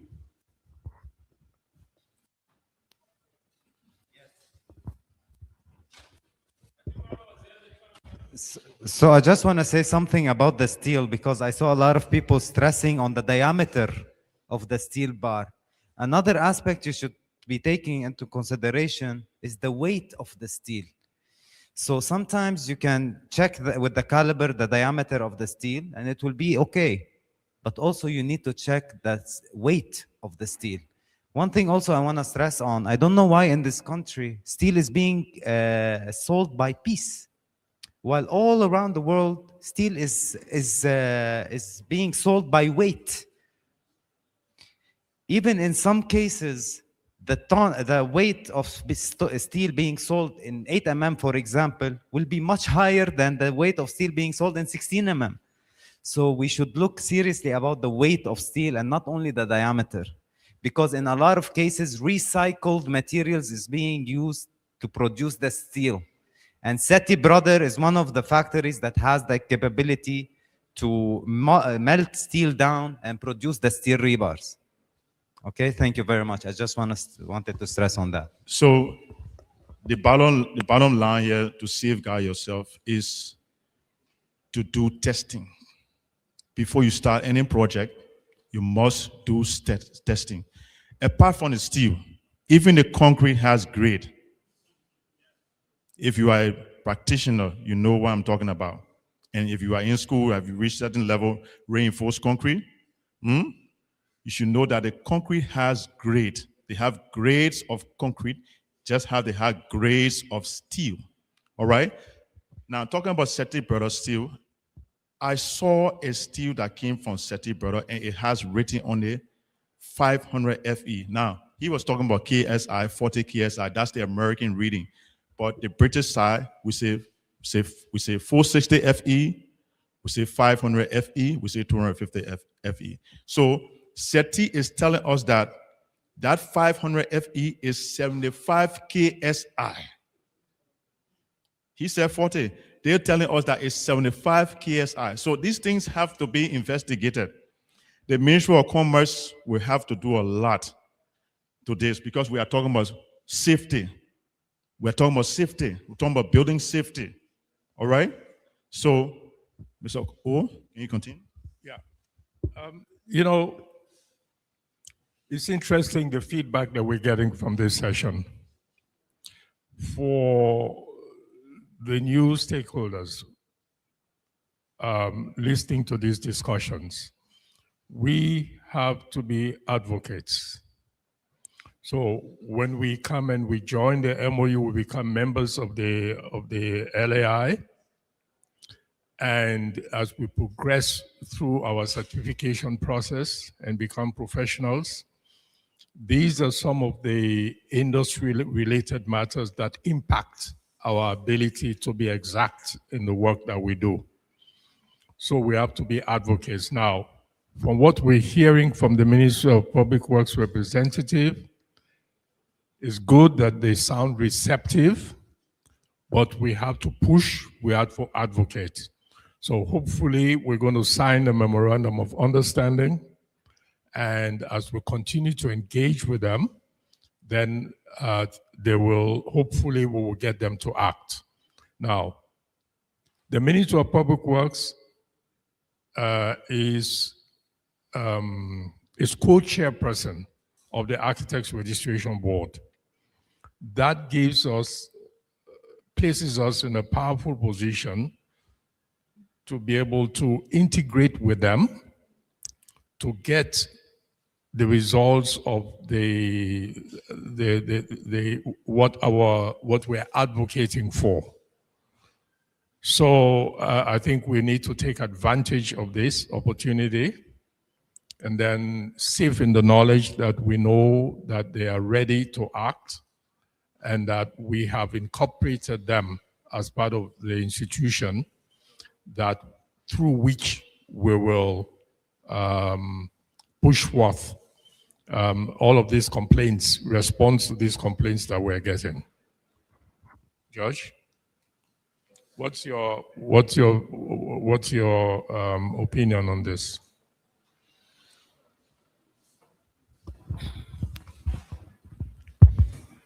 So I just want to say something about the steel, because I saw a lot of people stressing on the diameter of the steel bar. Another aspect you should be taking into consideration is the weight of the steel. So sometimes you can check with the caliber the diameter of the steel and it will be okay. But also you need to check the weight of the steel. One thing also I want to stress on, I don't know why in this country steel is being sold by piece. While all around the world, steel is being sold by weight. Even in some cases, the weight of steel being sold in 8 mm, for example, will be much higher than the weight of steel being sold in 16 mm. So we should look seriously about the weight of steel and not only the diameter. Because in a lot of cases, recycled materials is being used to produce the steel. And SETI Brother is one of the factories that has the capability to melt steel down and produce the steel rebars. Okay, thank you very much. I just wanted to stress on that. So the bottom line here to safeguard yourself is to do testing. Before you start any project, you must do testing. Apart from the steel, even the concrete has grade. If you are a practitioner, you know what I'm talking about. And if you are in school, have you reached a certain level, reinforced concrete, you should know that the concrete has grade. They have grades of concrete, just how they have grades of steel. All right? Now, talking about SETI Brother steel, I saw a steel that came from SETI Brother, and it has written on it 500 FE. Now, he was talking about KSI, 40 KSI. That's the American reading. But the British side, we say 460 FE, we say 500 FE, we say 250 FE. So SETI is telling us that that 500 FE is 75 KSI. He said 40. They're telling us that it's 75 KSI. So these things have to be investigated. The Ministry of Commerce will have to do a lot to this because we are talking about safety. We're talking about safety. We're talking about building safety. All right? So, Mr. O, can you continue? Yeah. You know, it's interesting the feedback that we're getting from this session. For the new stakeholders listening to these discussions, we have to be advocates. So when we come and we join the MOU, we become members of the LAI, And as we progress through our certification process and become professionals, these are some of the industry-related matters that impact our ability to be exact in the work that we do. So we have to be advocates. Now, from what we're hearing from the Ministry of Public Works representative, it's good that they sound receptive, but we have to push, we have to advocate. So hopefully we're going to sign a memorandum of understanding, and as we continue to engage with them, then they will, hopefully we will get them to act. Now, the Ministry of Public Works is co-chairperson of the Architects Registration Board. That gives us, places us in a powerful position to be able to integrate with them to get the results of what we're advocating for. So I think we need to take advantage of this opportunity, and then safe in the knowledge that we know that they are ready to act and that we have incorporated them as part of the institution that through which we will push forth all of these complaints, response to these complaints that we're getting. Josh, what's your opinion on this?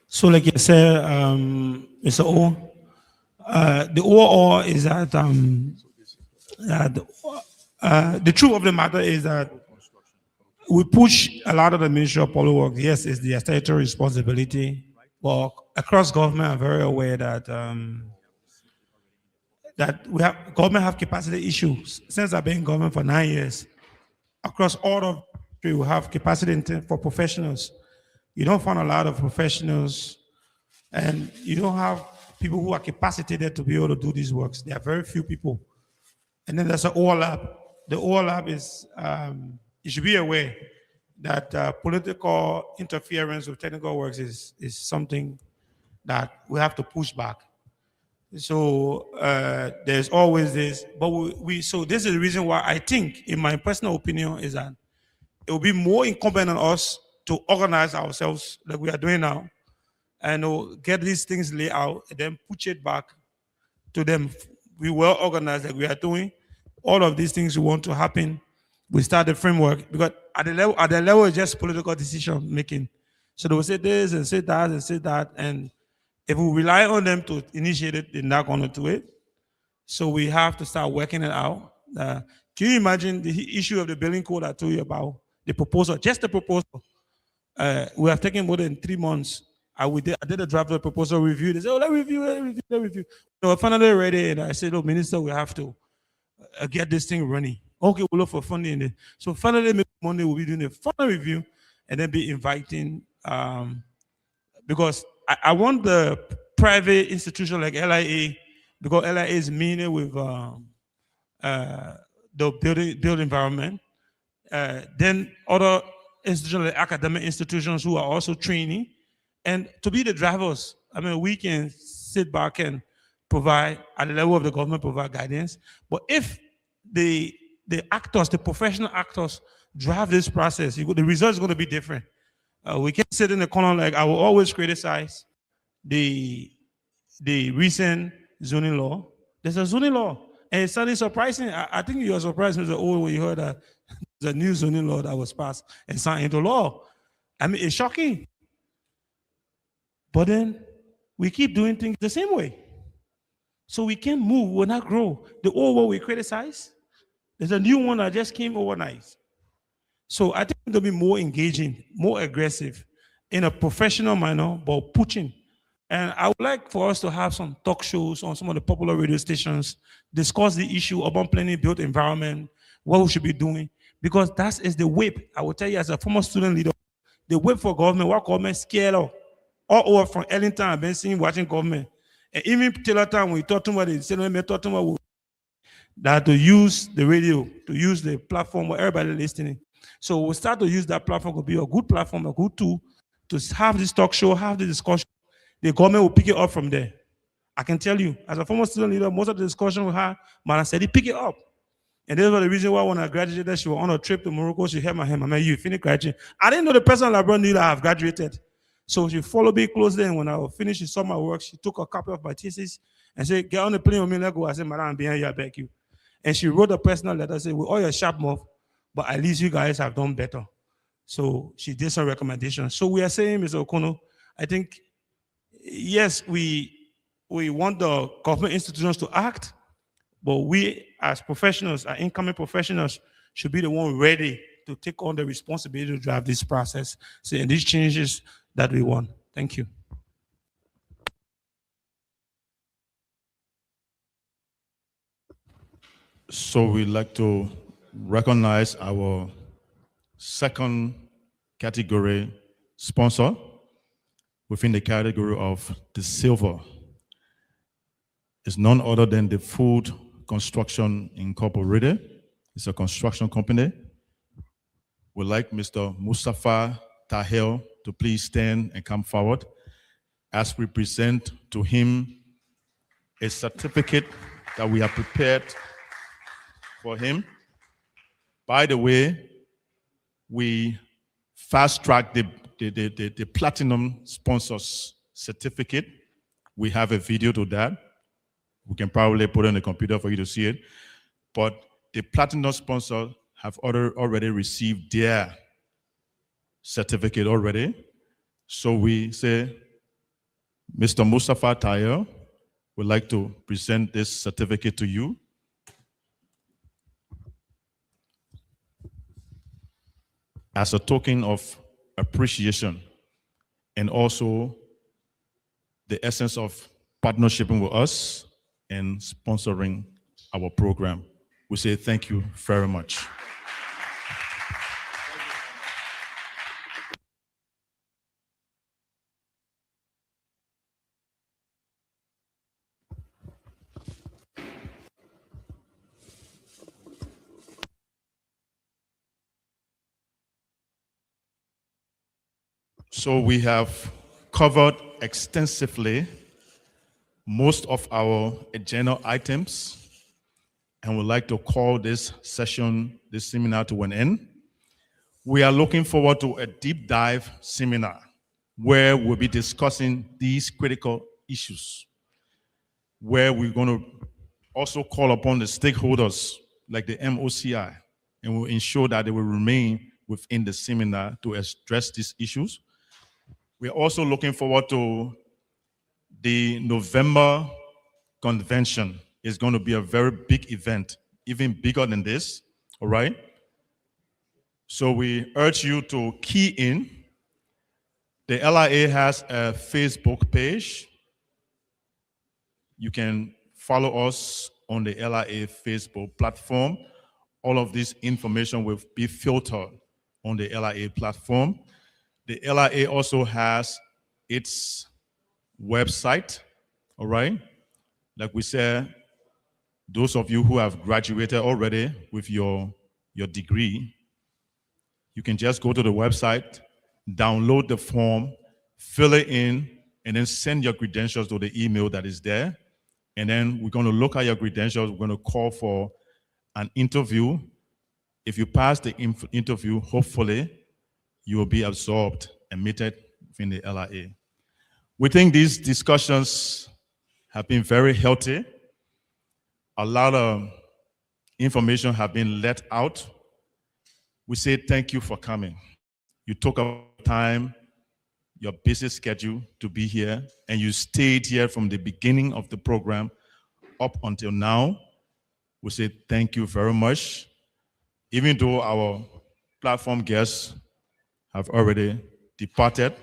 So like you said, Mr. O, the overall is that the truth of the matter is that we push a lot of the Ministry of Public Works. Yes, it's their statutory responsibility, but across government, I'm very aware that government have capacity issues. Since I've been in government for 9 years, across all of we have capacity for professionals. You don't find a lot of professionals, and you don't have people who are capacitated to be able to do these works. There are very few people. And then there's an overlap. The overlap is, you should be aware that political interference with technical works is something that we have to push back. So there's always this, but so this is the reason why I think, in my personal opinion, is that it will be more incumbent on us to organize ourselves like we are doing now, and get these things laid out, and then push it back to them. We well organized like we are doing. All of these things we want to happen. We start the framework, because at the level it's just political decision making. So they will say this and say that and say that, and if we rely on them to initiate it, they're not going to do it. So we have to start working it out. Can you imagine the issue of the building code I told you about? The proposal, just the proposal. We have taken more than 3 months. I did a draft of the proposal review. They said, oh, let's review. So I finally ready, and I said, oh, Minister, we have to get this thing running. Okay, we'll look for funding. So finally, maybe Monday we'll be doing a final review and then be inviting, because I want the private institution like LIA, because LIA is meaning with the build environment. Then other institutions like academic institutions who are also training, and to be the drivers. I mean, we can sit back and provide, at the level of the government, provide guidance. But if the actors, the professional actors, drive this process, the result is going to be different. We can't sit in the corner like I will always criticize the recent zoning law. There's a zoning law, and it's suddenly surprising. I think you were surprised, Mr. O, when you heard that there's a new zoning law that was passed and signed into law. I mean, it's shocking. But then we keep doing things the same way. So we can't move, we'll not grow. The old one we criticize, there's a new one that just came overnight. So I think it'll be more engaging, more aggressive, in a professional manner, but pushing. And I would like for us to have some talk shows on some of the popular radio stations, discuss the issue of urban planning, built environment, what we should be doing, because that is the whip. I will tell you, as a former student leader, the whip for government, what government scared of. All over from Ellington, I've been seeing, watching government. And even Taylor Town, when we talk to them, they say, no, talk to them, that to use the radio, to use the platform where everybody listening. So we'll start to use that platform to be a good platform, a good tool to have this talk show, have the discussion. The government will pick it up from there. I can tell you, as a former student leader, most of the discussion we had, Madam said, pick it up. And this was the reason why when I graduated, she was on a trip to Morocco. She held my hand, "Mama, you finished graduating." I didn't know the person LeBron knew that I have graduated. So she followed me closely, and when I was finished, she saw my work. She took a copy of my thesis and said, "Get on the plane with me, let's go." I said, "Madam, I'm behind you, I beg you." And she wrote a personal letter saying, "With all your sharp mouth, but at least you guys have done better." So she did some recommendations. So we are saying, Mr. Okono, I think, yes, we want the government institutions to act, but we as professionals, our incoming professionals, should be the one ready to take on the responsibility to drive this process, and these changes that we want. Thank you. So we'd like to recognize our second category sponsor within the category of the silver. It's none other than the Food Construction Incorporated. It's a construction company. We'd like Mr. Mustafa Tahel to please stand and come forward as we present to him a certificate that we have prepared for him. By the way, we fast-tracked the platinum sponsors certificate. We have a video to that. We can probably put it on the computer for you to see it. But the platinum sponsors have already received their certificate already. So we say, Mr. Mustafa Tayo would like to present this certificate to you. As a token of appreciation and also the essence of partnership with us and sponsoring our program. We say thank you very much. So we have covered extensively most of our agenda items, and would like to call this session, this seminar, to an end. We are looking forward to a deep dive seminar where we'll be discussing these critical issues, where we're going to also call upon the stakeholders like the MOCI, and we'll ensure that they will remain within the seminar to address these issues. We're also looking forward to the November convention. It's going to be a very big event, even bigger than this, all right? So we urge you to key in. The LIA has a Facebook page. You can follow us on the LIA Facebook platform. All of this information will be filtered on the LIA platform. The LIA also has its website, all right? Like we said, those of you who have graduated already with your degree, you can just go to the website, download the form, fill it in, and then send your credentials to the email that is there. And then we're going to look at your credentials. We're going to call for an interview. If you pass the interview, hopefully, you will be absorbed, admitted within the LIA. We think these discussions have been very healthy. A lot of information have been let out. We say thank you for coming. You took up time, your busy schedule to be here, and you stayed here from the beginning of the program up until now. We say thank you very much. Even though our platform guests have already departed,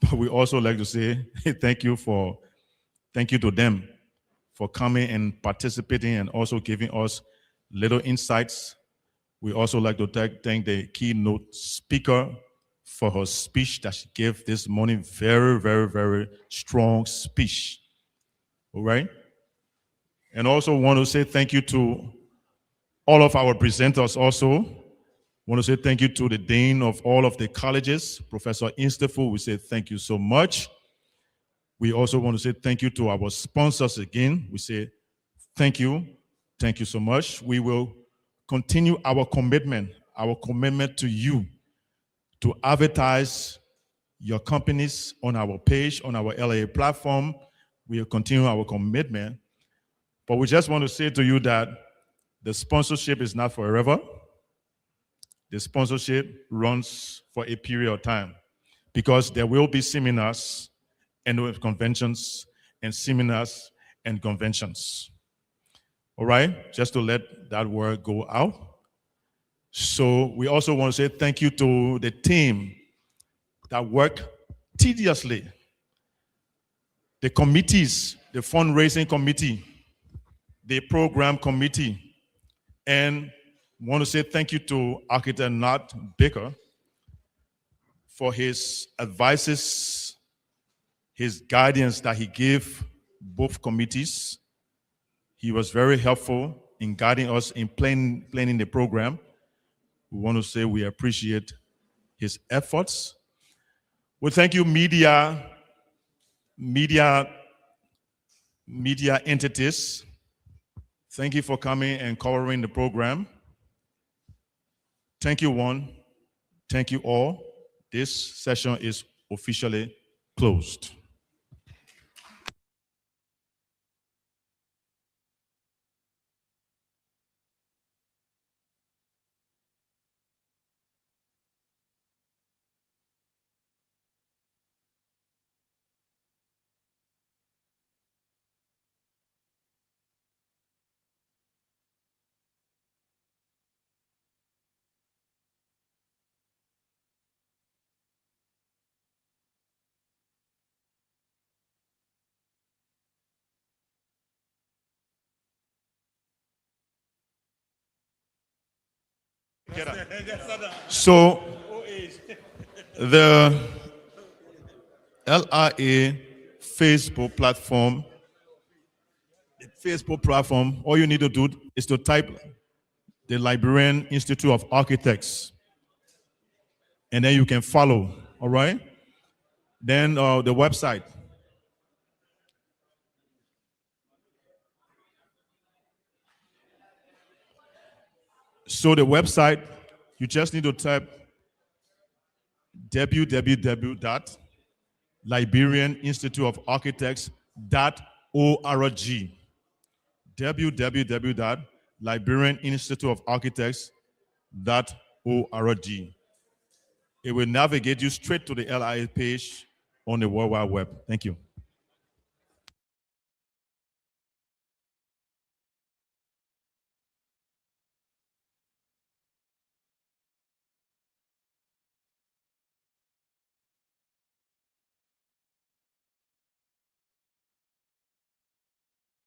but we also like to say thank you to them for coming and participating and also giving us little insights. We also like to thank the keynote speaker for her speech that she gave this morning. Very, very, very strong speech. All right? And also want to say thank you to all of our presenters also. Want to say thank you to the dean of all of the colleges, Professor Instefu. We say thank you so much. We also want to say thank you to our sponsors again. We say thank you so much. We will continue our commitment to you to advertise your companies on our page, on our LA platform. We will continue our commitment. But we just want to say to you that the sponsorship is not forever. The sponsorship runs for a period of time because there will be seminars and conventions and seminars and conventions. All right, just to let that word go out. So we also want to say thank you to the team that work tediously. The committees, the fundraising committee, the program committee, and want to say thank you to Architect Nat Baker for his advices, his guidance that he gave both committees. He was very helpful in guiding us in planning the program. We want to say we appreciate his efforts. We thank you, media entities. Thank you for coming and covering the program. Thank you, one. Thank you all. This session is officially closed. So the LRA Facebook platform, all you need to do is to type the Liberian Institute of Architects, and then you can follow, all right? Then the website. So the website, you just need to type www.liberianinstituteofarchitects.org. www.liberianinstituteofarchitects.org. It will navigate you straight to the LIA page on the World Wide Web. Thank you.